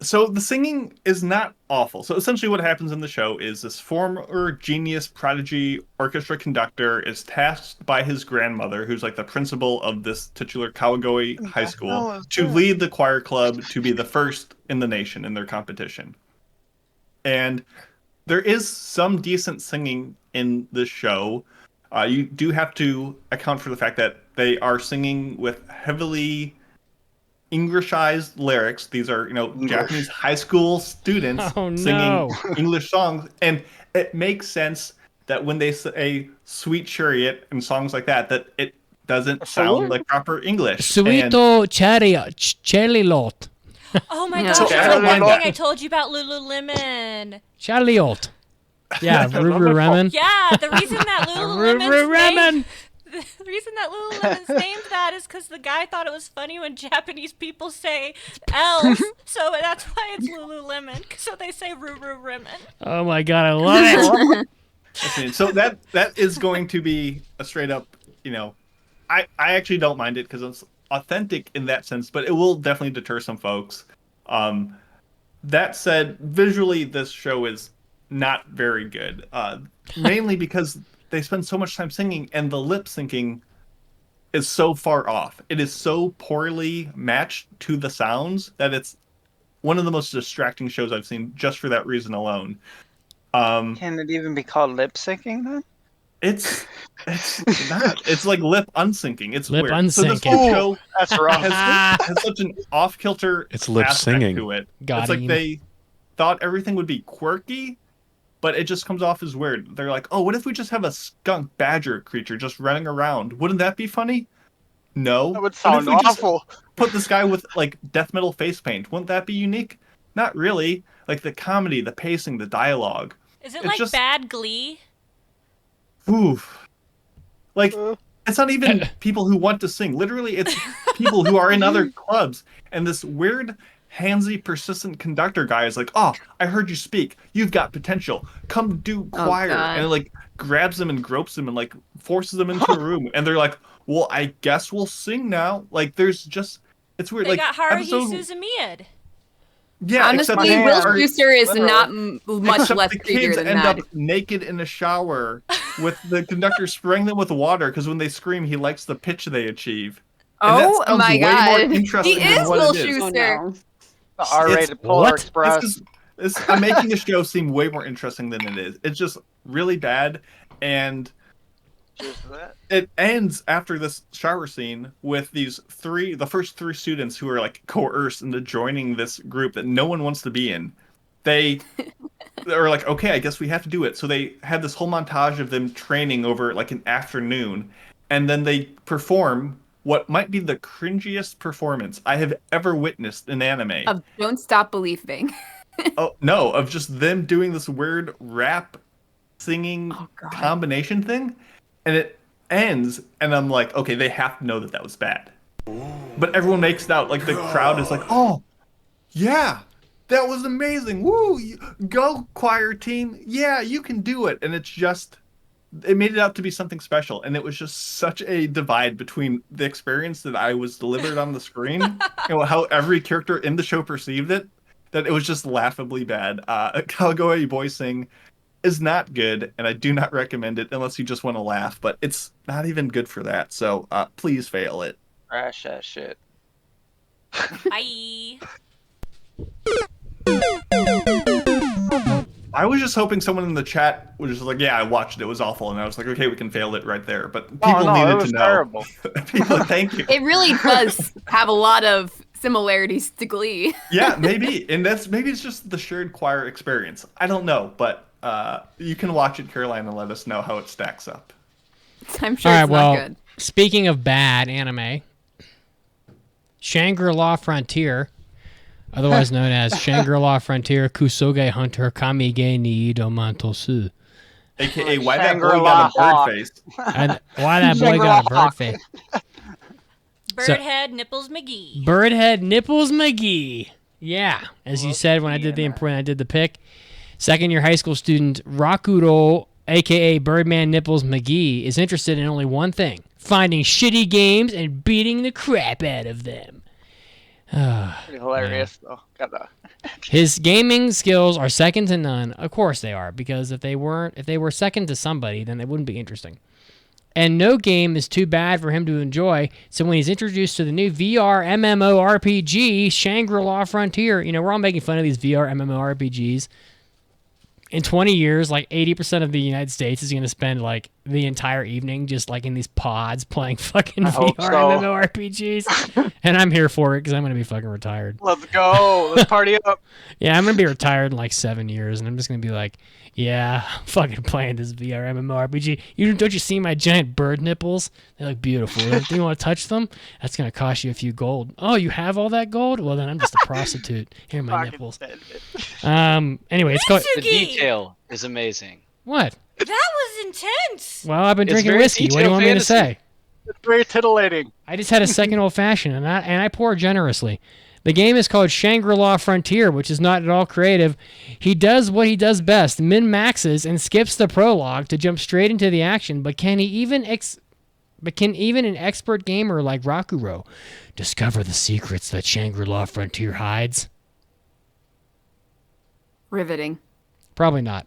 Speaker 3: So the singing is not awful. So essentially what happens in the show is this former genius prodigy orchestra conductor is tasked by his grandmother, who's like the principal of this titular Kawagoe High School, to lead the choir club to be the first in the nation in their competition. And there is some decent singing in this show. You do have to account for the fact that they are singing with heavily Englishized lyrics. These are, Japanese high school students singing English songs. And it makes sense that when they say sweet chariot and songs like that it doesn't sound like proper English.
Speaker 1: Sweeto chariot.
Speaker 5: Oh my gosh, that's the one thing I told you about Lululemon.
Speaker 1: Chariot. Yeah, Lululemon.
Speaker 5: Yeah, the reason that Lululemon's the reason that Lululemon's named that is because the guy thought it was funny when Japanese people say L's, so that's why it's Lululemon. So they say Ruru-Rimmon.
Speaker 1: Oh my God, I love it.
Speaker 3: So that is going to be a straight up, I actually don't mind it because it's authentic in that sense, but it will definitely deter some folks. That said, visually this show is not very good, mainly because they spend so much time singing and the lip syncing is so far off. It is so poorly matched to the sounds that it's one of the most distracting shows I've seen just for that reason alone.
Speaker 2: Can it even be called lip syncing then?
Speaker 3: It's not. It's like lip unsyncing. It's
Speaker 1: lip
Speaker 3: weird.
Speaker 1: unsyncing.
Speaker 3: So this whole show
Speaker 2: that's wrong.
Speaker 3: has such an off kilter.
Speaker 16: It's lip singing
Speaker 3: to it.
Speaker 1: Got
Speaker 3: it's like they thought everything would be quirky, but it just comes off as weird. They're like, oh, what if we just have a skunk badger creature just running around? Wouldn't that be funny? No.
Speaker 2: That would sound awful.
Speaker 3: Put this guy with like death metal face paint. Wouldn't that be unique? Not really. Like the comedy, the pacing, the dialogue.
Speaker 5: Is it like just bad Glee?
Speaker 3: Oof. Like, it's not even people who want to sing. Literally, it's people who are in other clubs. And this weird handsy, persistent conductor guy is like, "Oh, I heard you speak. You've got potential. Come do choir."
Speaker 4: God.
Speaker 3: And it, like, grabs him and gropes him and like forces him into a room. And they're like, "Well, I guess we'll sing now." Like, there's just, it's weird.
Speaker 5: They
Speaker 3: Like,
Speaker 5: got Haruhi
Speaker 3: episode,
Speaker 5: Suzumiya.
Speaker 3: yeah.
Speaker 4: Honestly, Will Schuester is not much
Speaker 3: except
Speaker 4: less
Speaker 3: the
Speaker 4: creepier
Speaker 3: kids
Speaker 4: than
Speaker 3: end
Speaker 4: that.
Speaker 3: up naked in a shower with the conductor spraying them with water because when they scream, he likes the pitch they achieve. And that
Speaker 4: Oh
Speaker 3: sounds
Speaker 4: my
Speaker 3: way more
Speaker 4: God.
Speaker 3: interesting
Speaker 4: He
Speaker 3: than
Speaker 4: is
Speaker 3: what
Speaker 4: Will
Speaker 3: it is.
Speaker 4: Schuester.
Speaker 2: The R-rated Polar Express.
Speaker 3: I'm making the show seem way more interesting than it is. It's just really bad, and it ends after this shower scene with the first three students who are like coerced into joining this group that no one wants to be in. They're like, okay, I guess we have to do it. So they have this whole montage of them training over like an afternoon, and then they perform what might be the cringiest performance I have ever witnessed in anime.
Speaker 4: Of Don't Stop Believing.
Speaker 3: Oh no, of just them doing this weird rap singing combination thing, and it ends, and I'm like, okay, they have to know that that was bad. But everyone makes it out, like the crowd is like, oh yeah, that was amazing, woo, go choir team, yeah, you can do it. And it's just, it made it out to be something special, and it was just such a divide between the experience that I was delivered on the screen and how every character in the show perceived it, that it was just laughably bad. Kawagoe voicing is not good, and I do not recommend it unless you just want to laugh, but it's not even good for that, so please fail it.
Speaker 2: Trash that shit.
Speaker 5: Bye.
Speaker 3: I was just hoping someone in the chat was just like, yeah, I watched it, it was awful, and I was like, okay, we can fail it right there, but people
Speaker 2: it
Speaker 3: needed
Speaker 2: was
Speaker 3: to know.
Speaker 2: terrible.
Speaker 3: People, thank you.
Speaker 4: It really does have a lot of similarities to Glee.
Speaker 3: Yeah, maybe, and maybe it's just the shared choir experience. I don't know, but you can watch it, Caroline, and let us know how it stacks up.
Speaker 4: I'm sure
Speaker 1: All right,
Speaker 4: it's
Speaker 1: well,
Speaker 4: not good.
Speaker 1: speaking of bad anime, Shangri-La Frontier, otherwise known as Shangri-La Frontier Kusoge Hunter Kamige ni Domantosu.
Speaker 3: AKA, why that boy got a bird face?
Speaker 1: Why that boy got a bird face?
Speaker 5: Birdhead Nipples McGee.
Speaker 1: Birdhead Nipples McGee. Yeah, as you said when I did the pick. Second-year high school student Rakuro, a.k.a. Birdman Nipples McGee, is interested in only one thing: finding shitty games and beating the crap out of them.
Speaker 2: Pretty hilarious, though.
Speaker 1: His gaming skills are second to none. Of course they are, because if they were second to somebody, then they wouldn't be interesting. And no game is too bad for him to enjoy, so when he's introduced to the new VR MMORPG, Shangri-La Frontier, we're all making fun of these VR MMORPGs. In 20 years, like 80% of the United States is going to spend like the entire evening just like in these pods playing fucking VR MMORPGs. And I'm here for it because I'm going to be fucking retired.
Speaker 2: Let's go. Let's party up.
Speaker 1: Yeah, I'm going to be retired in like 7 years, and I'm just going to be like, yeah, I'm fucking playing this VR MMORPG. Don't you see my giant bird nipples? They look beautiful. Do you want to touch them? That's going to cost you a few gold. Oh, you have all that gold? Well, then I'm just a prostitute. Here are my nipples. Anyway, it's called...
Speaker 9: The detail is amazing.
Speaker 1: What?
Speaker 5: That was intense.
Speaker 1: Well, I've been
Speaker 9: It's
Speaker 1: drinking
Speaker 9: very
Speaker 1: whiskey. What do you want me to say?
Speaker 2: It's very titillating.
Speaker 1: I just had a second old fashioned, and I pour generously. The game is called Shangri-La Frontier, which is not at all creative. He does what he does best, min-maxes and skips the prologue to jump straight into the action, but can even an expert gamer like Rakuro discover the secrets that Shangri-La Frontier hides?
Speaker 4: Riveting.
Speaker 1: Probably not.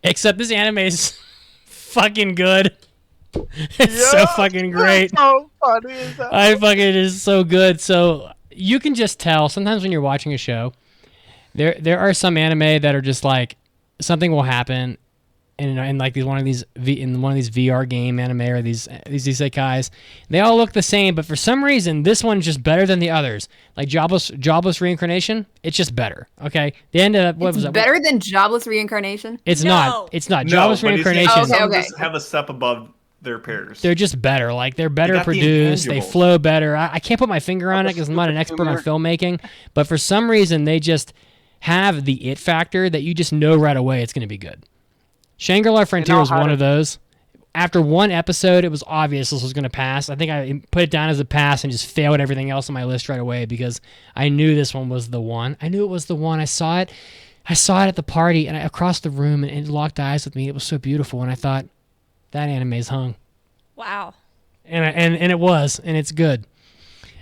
Speaker 1: Except this anime is fucking good. It's so fucking great.
Speaker 2: It's so funny.
Speaker 1: It is so good. So you can just tell sometimes when you're watching a show, there are some anime that are just like something will happen in like one of these VR game anime or these isekais. They all look the same, but for some reason this one's just better than the others. Like Jobless Reincarnation, it's just better. Okay, the end of what was it?
Speaker 4: Better than Jobless Reincarnation?
Speaker 1: It's not. It's not.
Speaker 3: No,
Speaker 1: Jobless
Speaker 3: but
Speaker 1: Reincarnation.
Speaker 3: Some just have a step above their peers.
Speaker 1: They're just better. Like they're better
Speaker 3: got the
Speaker 1: produced. They
Speaker 3: intangibles.
Speaker 1: flow better. I can't put my finger on it because I'm not an expert on filmmaking. But for some reason, they just have the it factor that you just know right away it's going to be good. Shangri-La Frontier is one of those. after one episode, it was obvious this was going to pass. I think I put it down as a pass and just failed everything else on my list right away because I knew this one was the one. I knew it was the one. I saw it at the party and across the room, and it locked eyes with me. It was so beautiful, and I thought, that anime's hung.
Speaker 5: Wow.
Speaker 1: And it was, and it's good.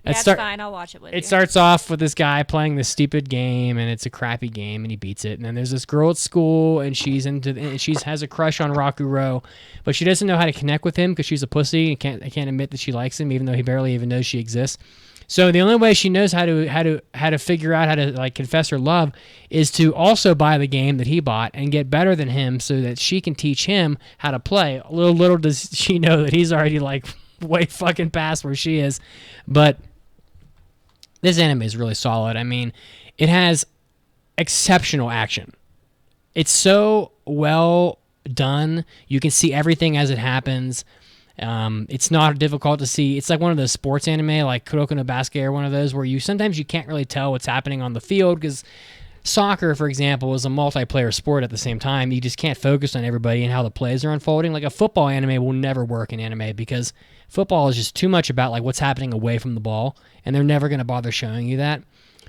Speaker 5: That's fine. I'll watch it with you.
Speaker 1: It starts off with this guy playing this stupid game, and it's a crappy game, and he beats it. And then there's this girl at school, and she has a crush on Rakuro, but she doesn't know how to connect with him because she's a pussy and can't admit that she likes him, even though he barely even knows she exists. So the only way she knows how to figure out how to like confess her love is to also buy the game that he bought and get better than him, so that she can teach him how to play. Little does she know that he's already like way fucking past where she is, but. This anime is really solid. I mean, it has exceptional action. It's so well done. You can see everything as it happens. It's not difficult to see. It's like one of those sports anime, like Kuroko no Basket or one of those, where sometimes you can't really tell what's happening on the field because soccer, for example, is a multiplayer sport at the same time. You just can't focus on everybody and how the plays are unfolding. Like a football anime will never work in anime because football is just too much about like what's happening away from the ball, and they're never going to bother showing you that.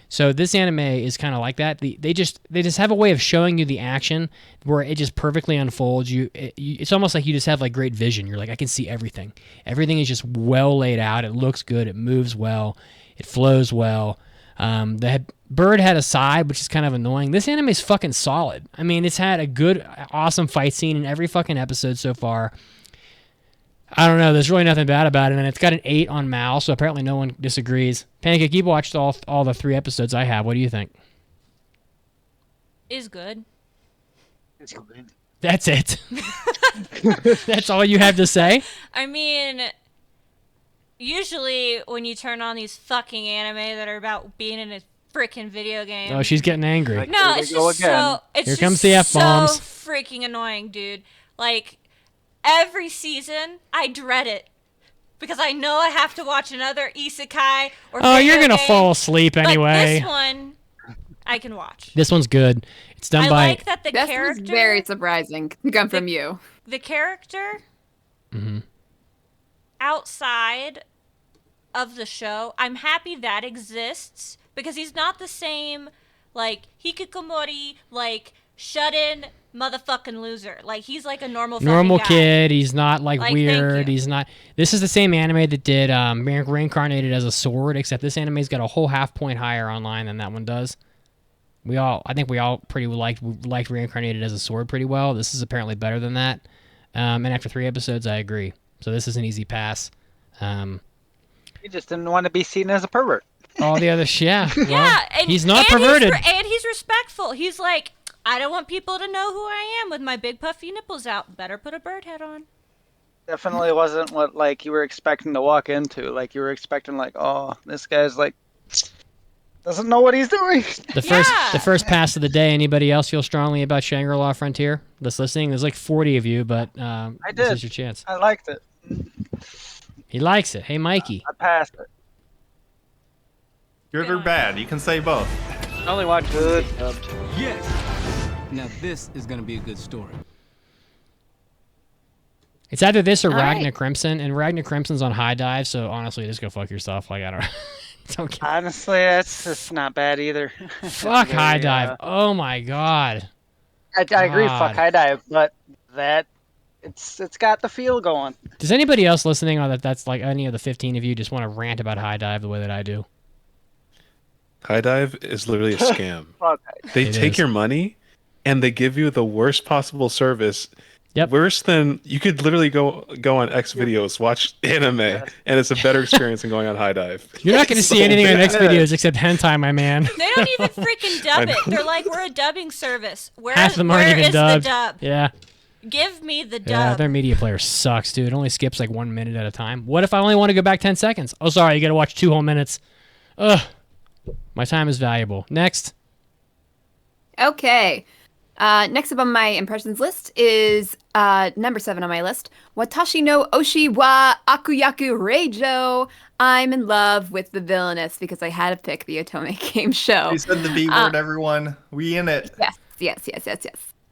Speaker 1: So this anime is kind of like that. They just have a way of showing you the action where it just perfectly unfolds. It's almost like you just have like great vision. You're like, I can see everything. Everything is just well laid out. It looks good. It moves well. It flows well. The bird had a side, which is kind of annoying. This anime is fucking solid. I mean, it's had a good, awesome fight scene in every fucking episode so far. I don't know. There's really nothing bad about it, and it's got an 8 on Mal, so apparently no one disagrees. Pancake, you've watched all the 3 episodes I have. What do you think?
Speaker 5: Is good.
Speaker 2: It's good.
Speaker 1: That's it. That's all you have to say?
Speaker 5: I mean, usually when you turn on these fucking anime that are about being in a freaking video game.
Speaker 1: Oh, she's getting angry.
Speaker 5: No, it's just so. It's
Speaker 1: Here
Speaker 5: just
Speaker 1: comes the F-bombs.
Speaker 5: so freaking annoying, dude. Like, every season, I dread it. Because I know I have to watch another isekai or
Speaker 1: Oh, you're
Speaker 5: video
Speaker 1: going to
Speaker 5: game,
Speaker 1: fall asleep anyway.
Speaker 5: But this one, I can watch.
Speaker 1: This one's good. It's done by...
Speaker 5: I like that the character...
Speaker 4: This was very surprising to come from you.
Speaker 5: The character outside of the show, I'm happy that exists because he's not the same, like, hikikomori, like, shut-in motherfucking loser. Like, he's like a normal guy.
Speaker 1: Kid. He's not like weird.
Speaker 5: Thank you.
Speaker 1: He's not. This is the same anime that did Reincarnated as a Sword, except this anime's got a whole half point higher online than that one does. I think we all pretty liked Reincarnated as a Sword pretty well. This is apparently better than that. And after 3 episodes, I agree. So this is an easy pass.
Speaker 13: You just didn't want to be seen as a pervert.
Speaker 1: All the other
Speaker 5: Yeah, and
Speaker 1: he's not perverted.
Speaker 5: And he's respectful. He's like, I don't want people to know who I am with my big puffy nipples out. Better put a bird head on.
Speaker 13: Definitely wasn't what like you were expecting to walk into. Like you were expecting like, oh, this guy's like doesn't know what he's doing.
Speaker 1: The first pass of the day. Anybody else feel strongly about Shagri-La Frontier that's listening? There's like 40 of you, but
Speaker 13: I did.
Speaker 1: This is your chance.
Speaker 13: I liked it.
Speaker 1: He likes it. Hey, Mikey.
Speaker 13: I passed it.
Speaker 3: Good or bad? You can say both.
Speaker 13: I only watched good.
Speaker 11: Yes. Now this is gonna be a good story.
Speaker 1: It's either this or
Speaker 11: All
Speaker 1: Ragnar
Speaker 11: right.
Speaker 1: Crimson, and Ragnar Crimson's on High Dive. So honestly, just go fuck yourself. Like I don't care.
Speaker 13: Honestly, that's just not bad either.
Speaker 1: Fuck High Dive. Oh my god.
Speaker 13: I agree.
Speaker 1: God.
Speaker 13: Fuck High Dive, but that it's got the feel going.
Speaker 1: Does anybody else listening, or that's like any of the 15 of you, just want to rant about High Dive the way that I do?
Speaker 16: High Dive is literally a scam.
Speaker 13: Fuck.
Speaker 16: They
Speaker 1: It
Speaker 16: take
Speaker 1: is.
Speaker 16: your money and they give you the worst possible service.
Speaker 1: Yep.
Speaker 16: Worse than you could literally go on X videos, watch anime, and it's a better experience than going on High Dive.
Speaker 1: You're not going to
Speaker 16: It's
Speaker 1: see
Speaker 16: so
Speaker 1: anything on
Speaker 16: bad.
Speaker 1: next videos except hentai, my man.
Speaker 5: They don't even freaking
Speaker 16: I
Speaker 5: dub it.
Speaker 16: know.
Speaker 5: They're like, we're a dubbing service.
Speaker 1: Half of them aren't
Speaker 5: where
Speaker 1: even
Speaker 5: is
Speaker 1: dubbed.
Speaker 5: the dub?
Speaker 1: Yeah.
Speaker 5: Give me the
Speaker 1: Yeah,
Speaker 5: dub.
Speaker 1: their media player sucks, dude. It only skips like 1 minute at a time. What if I only want to go back 10 seconds? Oh, sorry, you got to watch 2 whole minutes. Ugh. My time is valuable. Next.
Speaker 4: Okay. Next up on my impressions list is number 7 on my list. Watashi no oshi wa akuyaku reijo. I'm in love with the Villainess because I had to pick the Otome game show.
Speaker 3: We said the V word, everyone. We in it.
Speaker 4: Yes.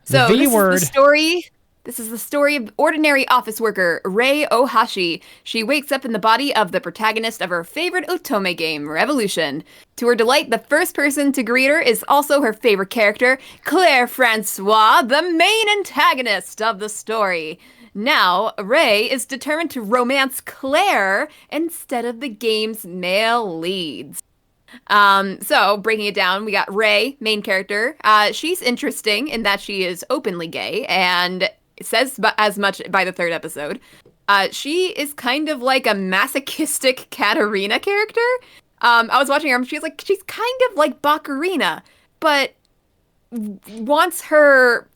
Speaker 4: So
Speaker 1: V
Speaker 4: this
Speaker 1: word.
Speaker 4: is the story This is the story of ordinary office worker Rei Ohashi. She wakes up in the body of the protagonist of her favorite otome game, Revolution. To her delight, the first person to greet her is also her favorite character, Claire Francois, the main antagonist of the story. Now, Rei is determined to romance Claire instead of the game's male leads. So breaking it down, we got Rei, main character. She's interesting in that she is openly gay and says as much by the third episode. She is kind of like a masochistic Katarina character. I was watching her and she's kind of like Bakarina, but wants her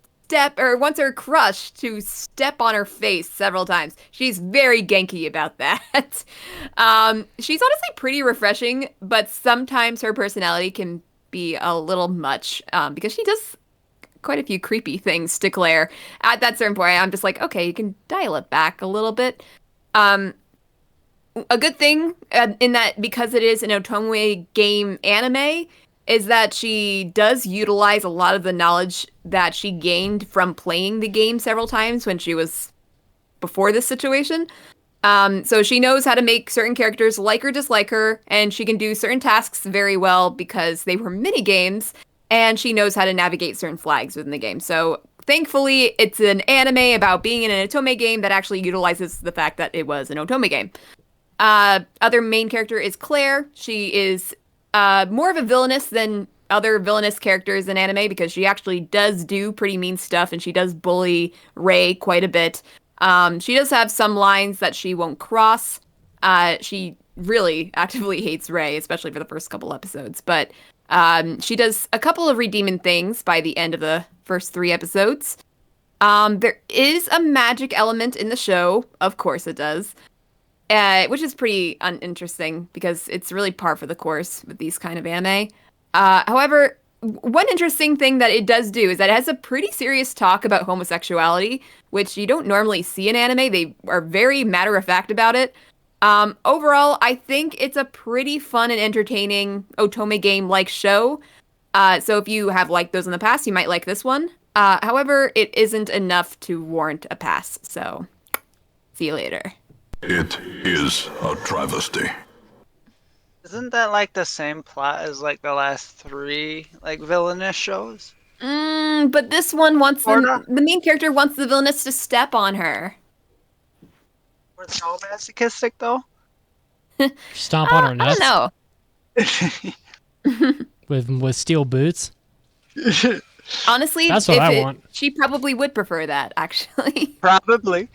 Speaker 4: crush to step on her face several times. She's very Genki about that. She's honestly pretty refreshing, but sometimes her personality can be a little much because she does quite a few creepy things to Claire. At that certain point, I'm just like, okay, you can dial it back a little bit. A good thing in that, because it is an otome game anime, is that she does utilize a lot of the knowledge that she gained from playing the game several times when she was before this situation. So she knows how to make certain characters like or dislike her, and she can do certain tasks very well because they were mini games, and she knows how to navigate certain flags within the game. So thankfully, it's an anime about being in an otome game that actually utilizes the fact that it was an otome game. Other main character is Claire. She is more of a villainess than other villainous characters in anime because she actually does do pretty mean stuff and she does bully Rei quite a bit. She does have some lines that she won't cross. She really actively hates Rei, especially for the first couple episodes. But she does a couple of redeeming things by the end of the first 3 episodes. There is a magic element in the show. Of course it does. Which is pretty uninteresting because it's really par for the course with these kind of anime. However, one interesting thing that it does do is that it has a pretty serious talk about homosexuality, which you don't normally see in anime. They are very matter-of-fact about it. Overall, I think it's a pretty fun and entertaining otome game-like show. So if you have liked those in the past, you might like this one. However, it isn't enough to warrant a pass, so see you later.
Speaker 19: It is a travesty.
Speaker 13: Isn't that like the same plot as like the last 3 like villainous shows?
Speaker 4: But this one wants the main character wants the villainess to step on her.
Speaker 13: Were they all masochistic though?
Speaker 1: Stomp on her nuts.
Speaker 4: I don't know.
Speaker 1: with steel boots.
Speaker 4: Honestly,
Speaker 1: that's what I want.
Speaker 4: She probably would prefer that, actually.
Speaker 13: Probably.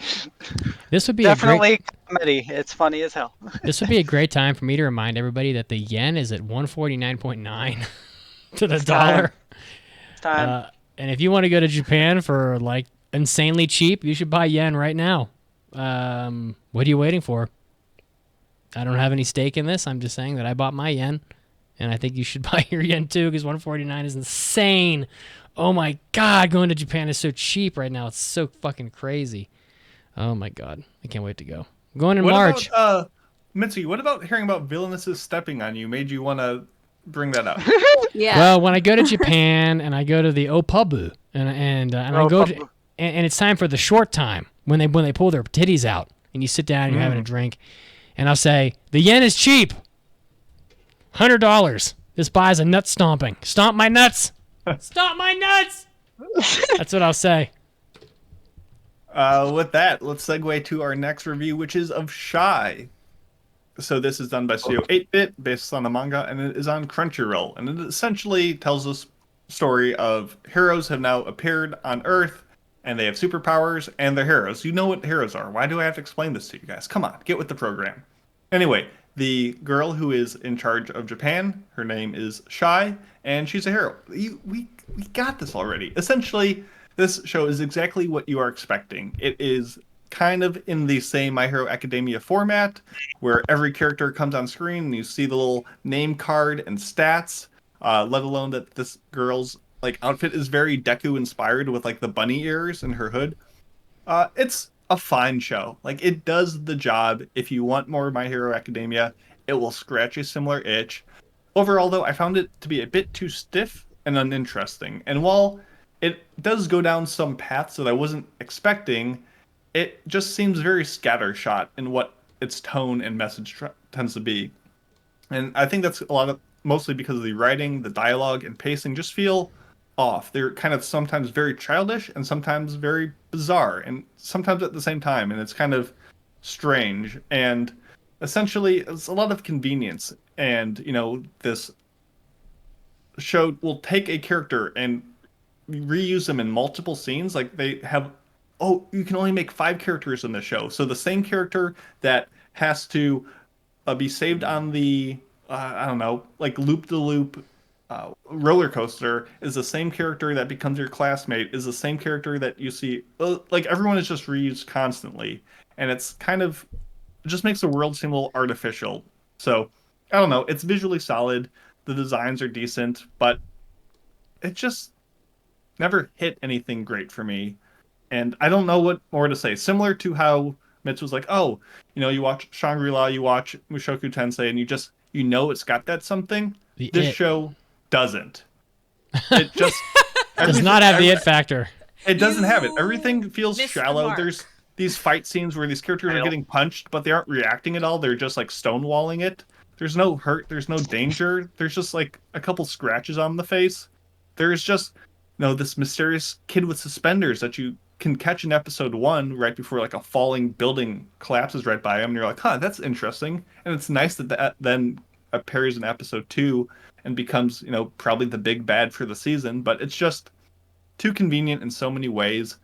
Speaker 1: This would be
Speaker 13: definitely comedy. It's funny as hell.
Speaker 1: This would be a great time for me to remind everybody that the yen is at 149.9 to the dollar.
Speaker 13: It's time.
Speaker 1: And if you want to go to Japan for like insanely cheap, you should buy yen right now. What are you waiting for? I don't have any stake in this. I'm just saying that I bought my yen. And I think you should buy your yen too, because 149 is insane. Oh my god, going to Japan is so cheap right now. It's so fucking crazy. Oh my god, I can't wait to go. I'm going in March.
Speaker 3: About, Mitzi, what about hearing about Villainess stepping on you made you want to bring that up?
Speaker 4: Yeah.
Speaker 1: Well, when I go to Japan and I go to the Opabu and I go to and it's time for the short time when they pull their titties out and you sit down and you're having a drink, and I'll say the yen is cheap. $100. This buys a nut stomping. Stomp my nuts. Stomp my nuts. That's what I'll say.
Speaker 3: With that, let's segue to our next review, which is of Shy. So this is done by Studio 8-Bit, based on the manga, and it is on Crunchyroll. And it essentially tells us a story of heroes have now appeared on Earth, and they have superpowers, and they're heroes. You know what heroes are. Why do I have to explain this to you guys? Come on, get with the program. Anyway, the girl who is in charge of Japan, her name is Shy, and she's a hero. We got this already. Essentially, this show is exactly what you are expecting. It is kind of in the same My Hero Academia format, where every character comes on screen and you see the little name card and stats, let alone that this girl's outfit is very Deku inspired with the bunny ears and her hood. It's a fine show. It does the job. If you want more My Hero Academia, it will scratch a similar itch. Overall, though, I found it to be a bit too stiff and uninteresting. And while it does go down some paths that I wasn't expecting. It just seems very scattershot in what its tone and message tends to be. And I think that's mostly because of the writing, the dialogue, and pacing just feel off. They're kind of sometimes very childish and sometimes very bizarre, and sometimes at the same time. And it's kind of strange. And essentially, it's a lot of convenience. And, this show will take a character and reuse them in multiple scenes. Like they have, you can only make 5 characters in the show. So the same character that has to be saved on the loop-de-loop roller coaster is the same character that becomes your classmate, is the same character that you see. Like everyone is just reused constantly, and it's kind of, it just makes the world seem a little artificial. So I don't know. It's visually solid. The designs are decent, but it just never hit anything great for me. And I don't know what more to say. Similar to how Mitch was like, you watch Shangri-La, you watch Mushoku Tensei, and you know it's got that something. This show doesn't. It just
Speaker 1: does not have the it factor.
Speaker 3: It doesn't have it. Everything feels shallow. There's these fight scenes where these characters are getting punched, but they aren't reacting at all. They're just like stonewalling it. There's no hurt. There's no danger. There's just like a couple scratches on the face. There's just this mysterious kid with suspenders that you can catch in episode 1 right before like a falling building collapses right by him, and you're like, that's interesting. And it's nice that then appears in episode 2 and becomes probably the big bad for the season. But it's just too convenient in so many ways.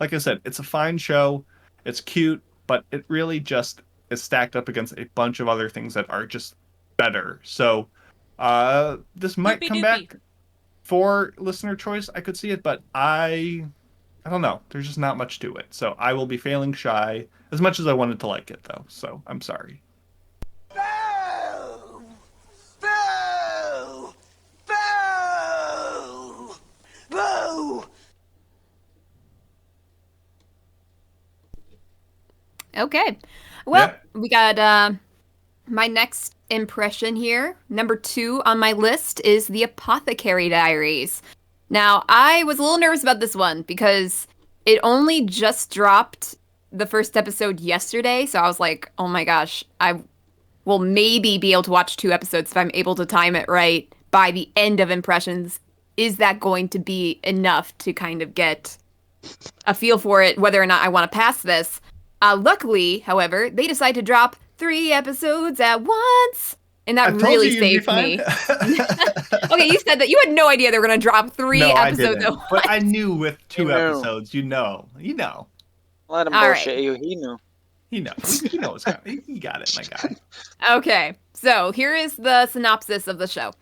Speaker 3: Like I said, it's a fine show, it's cute, but it really just is stacked up against a bunch of other things that are just better. So this might come back for listener choice. I could see it, but I don't know. There's just not much to it. So I will be failing shy as much as I wanted to like it, though. So I'm sorry.
Speaker 7: Boo! Boo! Boo! Boo!
Speaker 4: Okay. Well, we got my next impression here. Number 2 on my list is the Apothecary Dairies. Now, I was a little nervous about this one because it only just dropped the first episode yesterday. So I was like, oh my gosh, I will maybe be able to watch 2 episodes if I'm able to time it right by the end of impressions. Is that going to be enough to kind of get a feel for it, whether or not I want to pass this? Luckily, however, they decided to drop 3 episodes at once. And that really saved me. Okay, you said that you had no idea they were going to drop 3 episodes.
Speaker 3: But I knew with 2 episodes, you know.
Speaker 13: Let him bullshit you. He knew.
Speaker 3: He knows. He knows. He got it, my guy.
Speaker 4: Okay, so here is the synopsis of the show.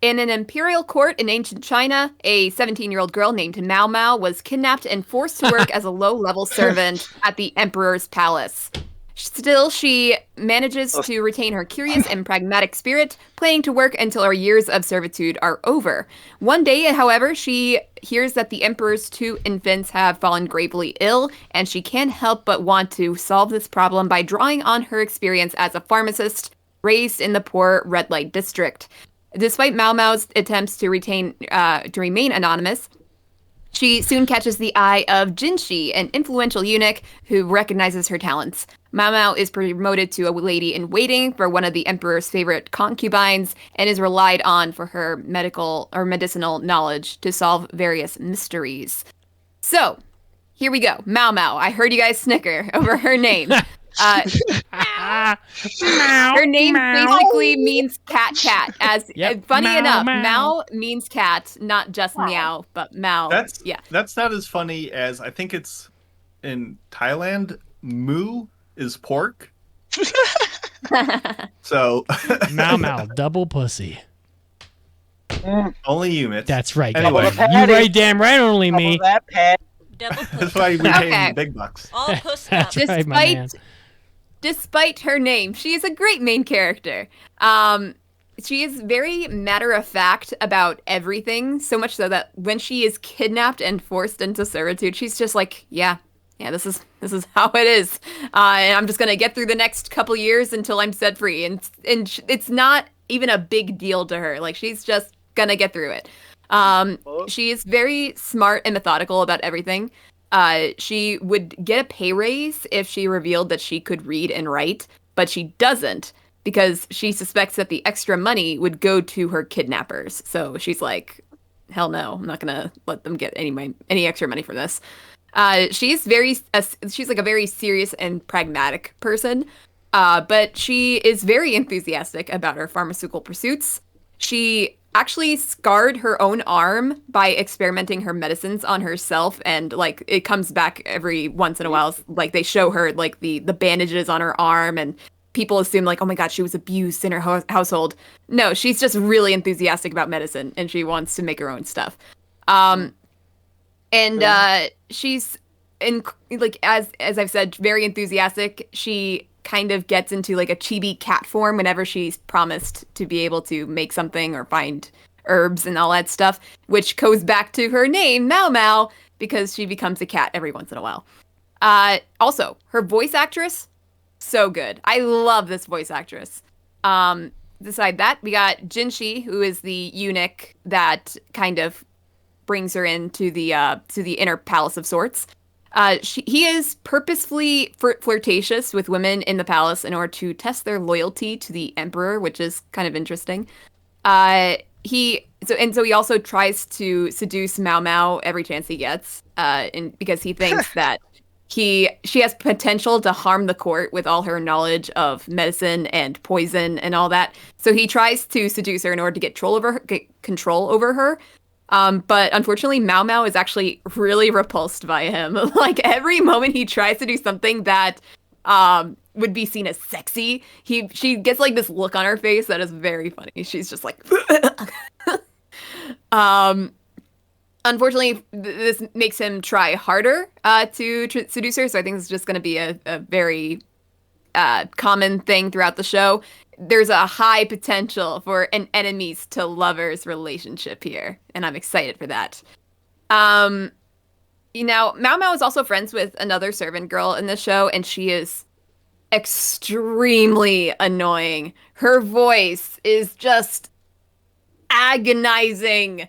Speaker 4: In an imperial court in ancient China, a 17-year-old girl named Mao Mao was kidnapped and forced to work as a low-level servant at the emperor's palace. Still, she manages to retain her curious and pragmatic spirit, planning to work until her years of servitude are over. One day, however, she hears that the emperor's 2 infants have fallen gravely ill, and she can't help but want to solve this problem by drawing on her experience as a pharmacist raised in the poor red light district. Despite Mao Mao's attempts to remain anonymous, she soon catches the eye of Jinshi, an influential eunuch who recognizes her talents. Mao Mao is promoted to a lady-in-waiting for one of the emperor's favorite concubines and is relied on for her medicinal knowledge to solve various mysteries. So, here we go. Mao Mao. I heard you guys snicker over her name. Her name basically means cat. Funny enough, Mao means cat, not just meow, but Mao.
Speaker 3: That's not as funny as I think it's in Thailand. Moo is pork. So
Speaker 1: Mao Mao, double pussy.
Speaker 3: Only you, Mitch.
Speaker 1: That's right.
Speaker 3: Anyway.
Speaker 1: You right, damn right, only me.
Speaker 3: That's why we pay big bucks.
Speaker 5: All pussy up.
Speaker 1: That's right, my man.
Speaker 4: Despite her name, she is a great main character. She is very matter-of-fact about everything, so much so that when she is kidnapped and forced into servitude, she's just like, yeah, this is how it is. And I'm just going to get through the next couple years until I'm set free. And it's not even a big deal to her. Like, she's just going to get through it. She is very smart and methodical about everything. She would get a pay raise if she revealed that she could read and write, but she doesn't because she suspects that the extra money would go to her kidnappers. So she's like, hell no, I'm not gonna let them get any extra money from this. She's like a very serious and pragmatic person, but she is very enthusiastic about her pharmaceutical pursuits. She actually scarred her own arm by experimenting her medicines on herself, and like it comes back every once in a while. Like they show her like the bandages on her arm, and people assume like, oh my god, she was abused in her household. No, she's just really enthusiastic about medicine, and she wants to make her own stuff. She's like as I've said, very enthusiastic. She kind of gets into like a chibi cat form whenever she's promised to be able to make something or find herbs and all that stuff, which goes back to her name, Mau Mau, because she becomes a cat every once in a while. Also, her voice actress, so good. I love this voice actress. Beside that, we got Jinshi, who is the eunuch that kind of brings her into the inner palace of sorts. He is purposefully flirtatious with women in the palace in order to test their loyalty to the emperor, which is kind of interesting. So he also tries to seduce Mau Mau every chance he gets, because he thinks that she has potential to harm the court with all her knowledge of medicine and poison and all that. So he tries to seduce her in order to get control over her. But unfortunately, Mau Mau is actually really repulsed by him. Like every moment he tries to do something that would be seen as sexy, she gets like this look on her face that is very funny. She's just like, unfortunately, this makes him try harder to seduce her. So I think it's just going to be a very common thing throughout the show. There's a high potential for an enemies to lovers relationship here, and I'm excited for that. Mau Mau is also friends with another servant girl in the show, and she is extremely annoying. Her voice is just agonizing,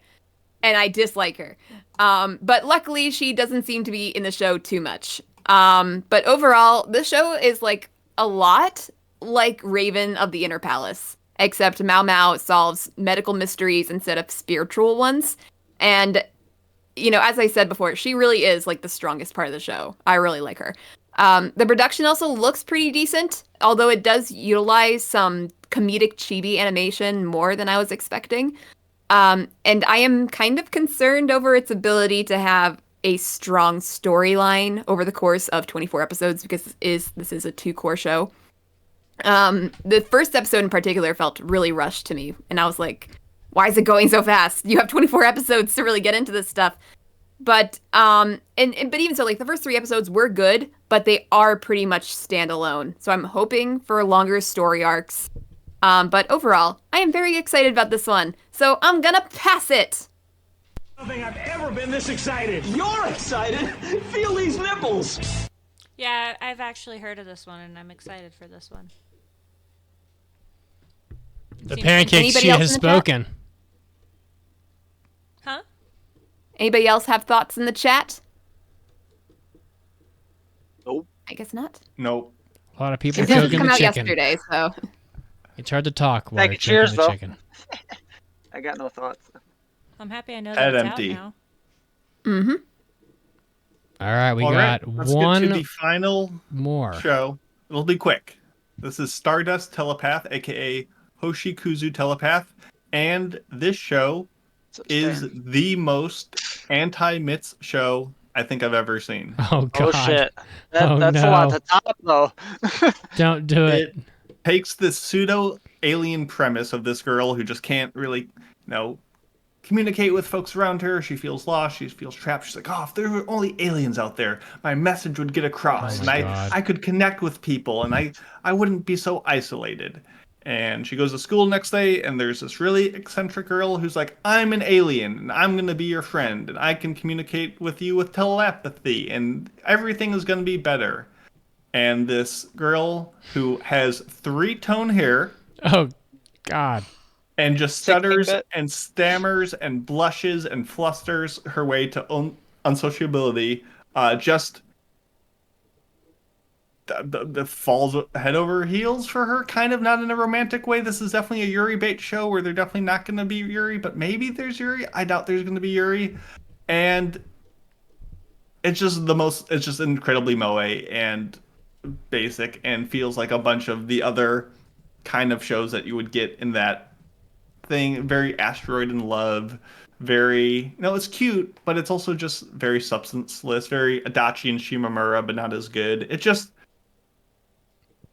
Speaker 4: and I dislike her. But luckily, she doesn't seem to be in the show too much. But overall, the show is like a lot like Raven of the Inner Palace, except Mau Mau solves medical mysteries instead of spiritual ones. And, as I said before, she really is like the strongest part of the show. I really like her. The production also looks pretty decent, although it does utilize some comedic chibi animation more than I was expecting. And I am kind of concerned over its ability to have a strong storyline over the course of 24 episodes, because this is a 2-core show. The first episode in particular felt really rushed to me, and I was like, why is it going so fast? You have 24 episodes to really get into this stuff. But but even so, like the first 3 episodes were good, but they are pretty much standalone. So I'm hoping for longer story arcs. But overall, I am very excited about this one. So I'm gonna pass it.
Speaker 7: I don't think I've ever been this excited. You're excited? Feel these nipples.
Speaker 5: Yeah, I've actually heard of this one, and I'm excited for this one.
Speaker 1: The pancake she has spoken.
Speaker 5: Huh?
Speaker 4: Anybody else have thoughts in the chat?
Speaker 2: Nope.
Speaker 4: I guess not.
Speaker 3: Nope.
Speaker 1: A lot of people
Speaker 4: It didn't
Speaker 1: choking
Speaker 4: come
Speaker 1: the
Speaker 4: out
Speaker 1: chicken.
Speaker 4: yesterday, so.
Speaker 1: It's hard to talk while
Speaker 13: Thank
Speaker 1: you're
Speaker 13: you.
Speaker 1: choking
Speaker 13: Cheers,
Speaker 1: the
Speaker 13: though.
Speaker 1: chicken.
Speaker 13: I got no thoughts.
Speaker 5: I'm happy I know
Speaker 3: Head
Speaker 5: that it's
Speaker 3: empty.
Speaker 5: out now.
Speaker 4: Mm-hmm.
Speaker 1: All right, we
Speaker 3: All
Speaker 1: got
Speaker 3: right, let's
Speaker 1: one
Speaker 3: get to the final
Speaker 1: more
Speaker 3: show. It'll be quick. This is Stardust Telepath, aka Hoshikuzu Telepath, and this show is the most anti-myths show I think I've ever seen.
Speaker 1: Oh god.
Speaker 13: Oh shit.
Speaker 1: Oh,
Speaker 13: That's
Speaker 1: no.
Speaker 13: a lot to top though.
Speaker 1: Don't do it.
Speaker 3: It takes this pseudo alien premise of this girl who just can't really, communicate with folks around her. She feels lost. She feels trapped. She's like, oh, if there were only aliens out there, my message would get across, and I could connect with people, and I wouldn't be so isolated. And she goes to school next day, and there's this really eccentric girl who's like, I'm an alien, and I'm going to be your friend, and I can communicate with you with telepathy, and everything is going to be better. And this girl who has 3-tone hair.
Speaker 1: Oh, God.
Speaker 3: and just stutters and stammers and blushes and flusters her way to unsociability. Just the falls head over heels for her, kind of, not in a romantic way. This is definitely a Yuri bait show where they're definitely not going to be Yuri, but maybe there's Yuri. I doubt there's going to be Yuri. And it's just it's just incredibly moe and basic and feels like a bunch of the other kind of shows that you would get in that thing. Very Asteroid in Love, very, it's cute, but it's also just very substanceless, very Adachi and Shimamura, but not as good. It just,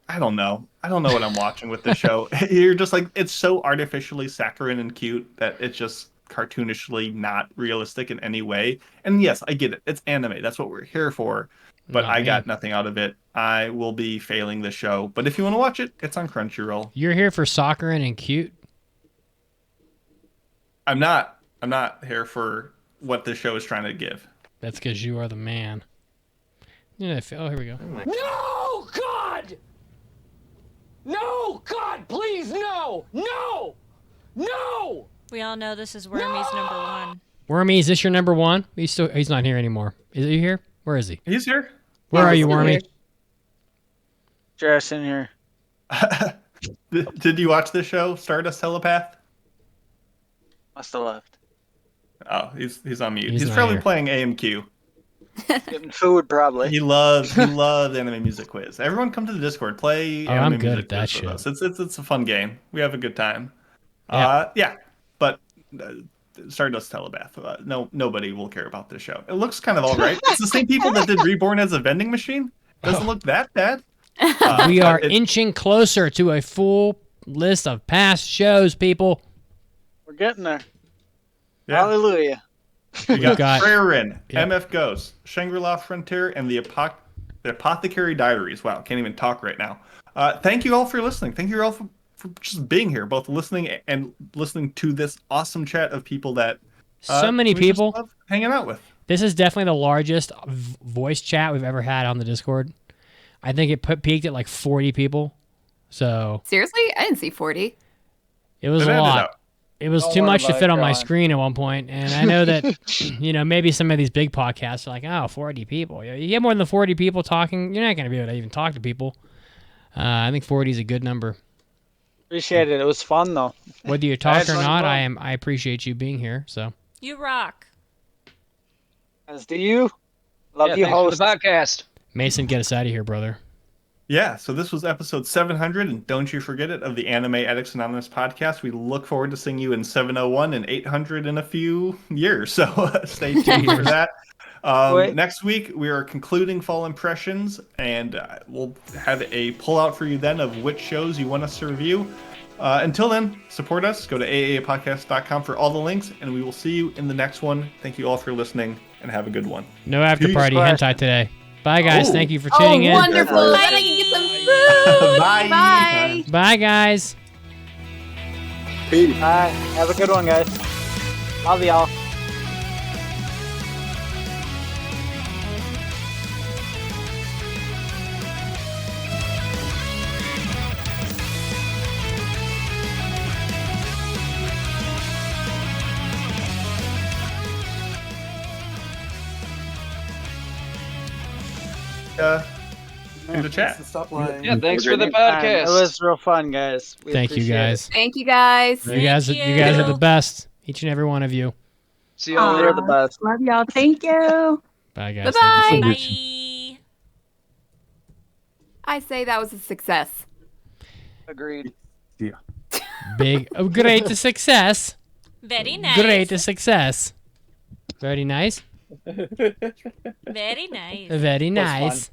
Speaker 3: I don't know what I'm watching with this show. You're just like, it's so artificially saccharine and cute that it's just cartoonishly not realistic in any way. And yes, I get it. It's anime. That's what we're here for. But I got nothing out of it. I will be failing the show. But if you want to watch it, it's on Crunchyroll.
Speaker 1: You're here for saccharine and cute?
Speaker 3: I'm not here for what this show is trying to give.
Speaker 1: That's because you are the man. Yeah, here we go.
Speaker 7: No, God! No, God, please, no! No! No!
Speaker 5: We all know this is Wormy's number one.
Speaker 1: Wormy, is this your number one? He's not here anymore. Is he here? Where is he?
Speaker 3: He's here.
Speaker 1: Where are you, Wormy?
Speaker 13: Just in here.
Speaker 3: Did you watch this show, Stardust Telepath?
Speaker 13: Must have left.
Speaker 3: Oh, he's on mute.
Speaker 1: He's
Speaker 3: He's
Speaker 1: not
Speaker 3: probably
Speaker 1: here.
Speaker 3: playing AMQ.
Speaker 13: Getting food, probably.
Speaker 3: He loves Anime Music Quiz. Everyone come to the Discord. Play Anime
Speaker 1: I'm
Speaker 3: Music
Speaker 1: good at that
Speaker 3: Quiz with
Speaker 1: shit.
Speaker 3: us. It's a fun game. We have a good time.
Speaker 1: Yeah.
Speaker 3: But Stardust Telepath. Nobody will care about this show. It looks kind of all right. It's the same people that did Reborn as a vending machine. Doesn't look that bad.
Speaker 1: We are inching closer to a full list of past shows, people.
Speaker 13: We're getting there.
Speaker 3: Yeah.
Speaker 13: Hallelujah.
Speaker 3: We got
Speaker 1: got-
Speaker 3: Prayerin,
Speaker 1: Yep.
Speaker 3: MF Ghost, Shagri-La Frontier, and the Apothecary Diaries. Wow, can't even talk right now. Thank you all for listening. Thank you all for just being here, both listening and listening to this awesome chat of people that
Speaker 1: So many
Speaker 3: we just
Speaker 1: people
Speaker 3: love hanging out with.
Speaker 1: This is definitely the largest voice chat we've ever had on the Discord. I think it peaked at like 40 people. So
Speaker 4: Seriously? I didn't see 40.
Speaker 1: it was
Speaker 3: It
Speaker 1: a
Speaker 3: ended
Speaker 1: lot.
Speaker 3: up.
Speaker 1: It was
Speaker 13: Don't
Speaker 1: too
Speaker 13: worry
Speaker 1: much to
Speaker 13: about
Speaker 1: fit
Speaker 13: it,
Speaker 1: on my
Speaker 13: Caroline.
Speaker 1: screen at one point, and I know that maybe some of these big podcasts are like, oh, 40 people. You get more than 40 people talking, you're not going to be able to even talk to people. I think 40 is a good number.
Speaker 13: Appreciate it. It was fun, though.
Speaker 1: Whether you talk
Speaker 13: had
Speaker 1: or
Speaker 13: fun
Speaker 1: not,
Speaker 13: as well.
Speaker 1: I appreciate you being here. So
Speaker 5: You rock.
Speaker 13: As do you. Love
Speaker 9: Yeah,
Speaker 13: you,
Speaker 9: thanks for
Speaker 13: host.
Speaker 9: the podcast.
Speaker 1: Mason, get us out of here, brother.
Speaker 3: Yeah, so this was episode 700, and don't you forget it, of the Anime Addicts Anonymous podcast. We look forward to seeing you in 701 and 800 in a few years, so stay tuned for that. Next week, we are concluding Fall Impressions, and we'll have a pullout for you then of which shows you want us to review. Until then, support us. Go to aapodcast.com for all the links, and we will see you in the next one. Thank you all for listening, and have a good one.
Speaker 1: No after
Speaker 3: Peace.
Speaker 1: party hentai today. Bye, guys.
Speaker 3: Oh.
Speaker 1: Thank you for tuning in.
Speaker 4: Wonderful.
Speaker 5: Bye.
Speaker 4: Then I can get some food.
Speaker 3: Bye.
Speaker 4: Bye.
Speaker 1: Bye, guys.
Speaker 13: Bye. Have a good one, guys. Love y'all.
Speaker 3: In the chat.
Speaker 2: Stop lying.
Speaker 9: Yeah, thanks for the
Speaker 13: It
Speaker 9: podcast.
Speaker 13: was real fun, guys. We
Speaker 1: Thank you,
Speaker 13: appreciate
Speaker 1: guys.
Speaker 4: Thank you, guys.
Speaker 1: You guys are the best. Each and every one of you.
Speaker 9: See
Speaker 13: it.
Speaker 9: y'all
Speaker 13: You're
Speaker 9: later.
Speaker 13: the best.
Speaker 18: Love y'all. Thank you.
Speaker 1: Bye, guys.
Speaker 4: Bye-bye.
Speaker 1: Thank you so much.
Speaker 5: Bye.
Speaker 4: I say that was a success.
Speaker 13: Agreed.
Speaker 1: Big, great success.
Speaker 5: Very nice.
Speaker 1: Great success. Very nice.
Speaker 5: Very nice.
Speaker 1: Very nice.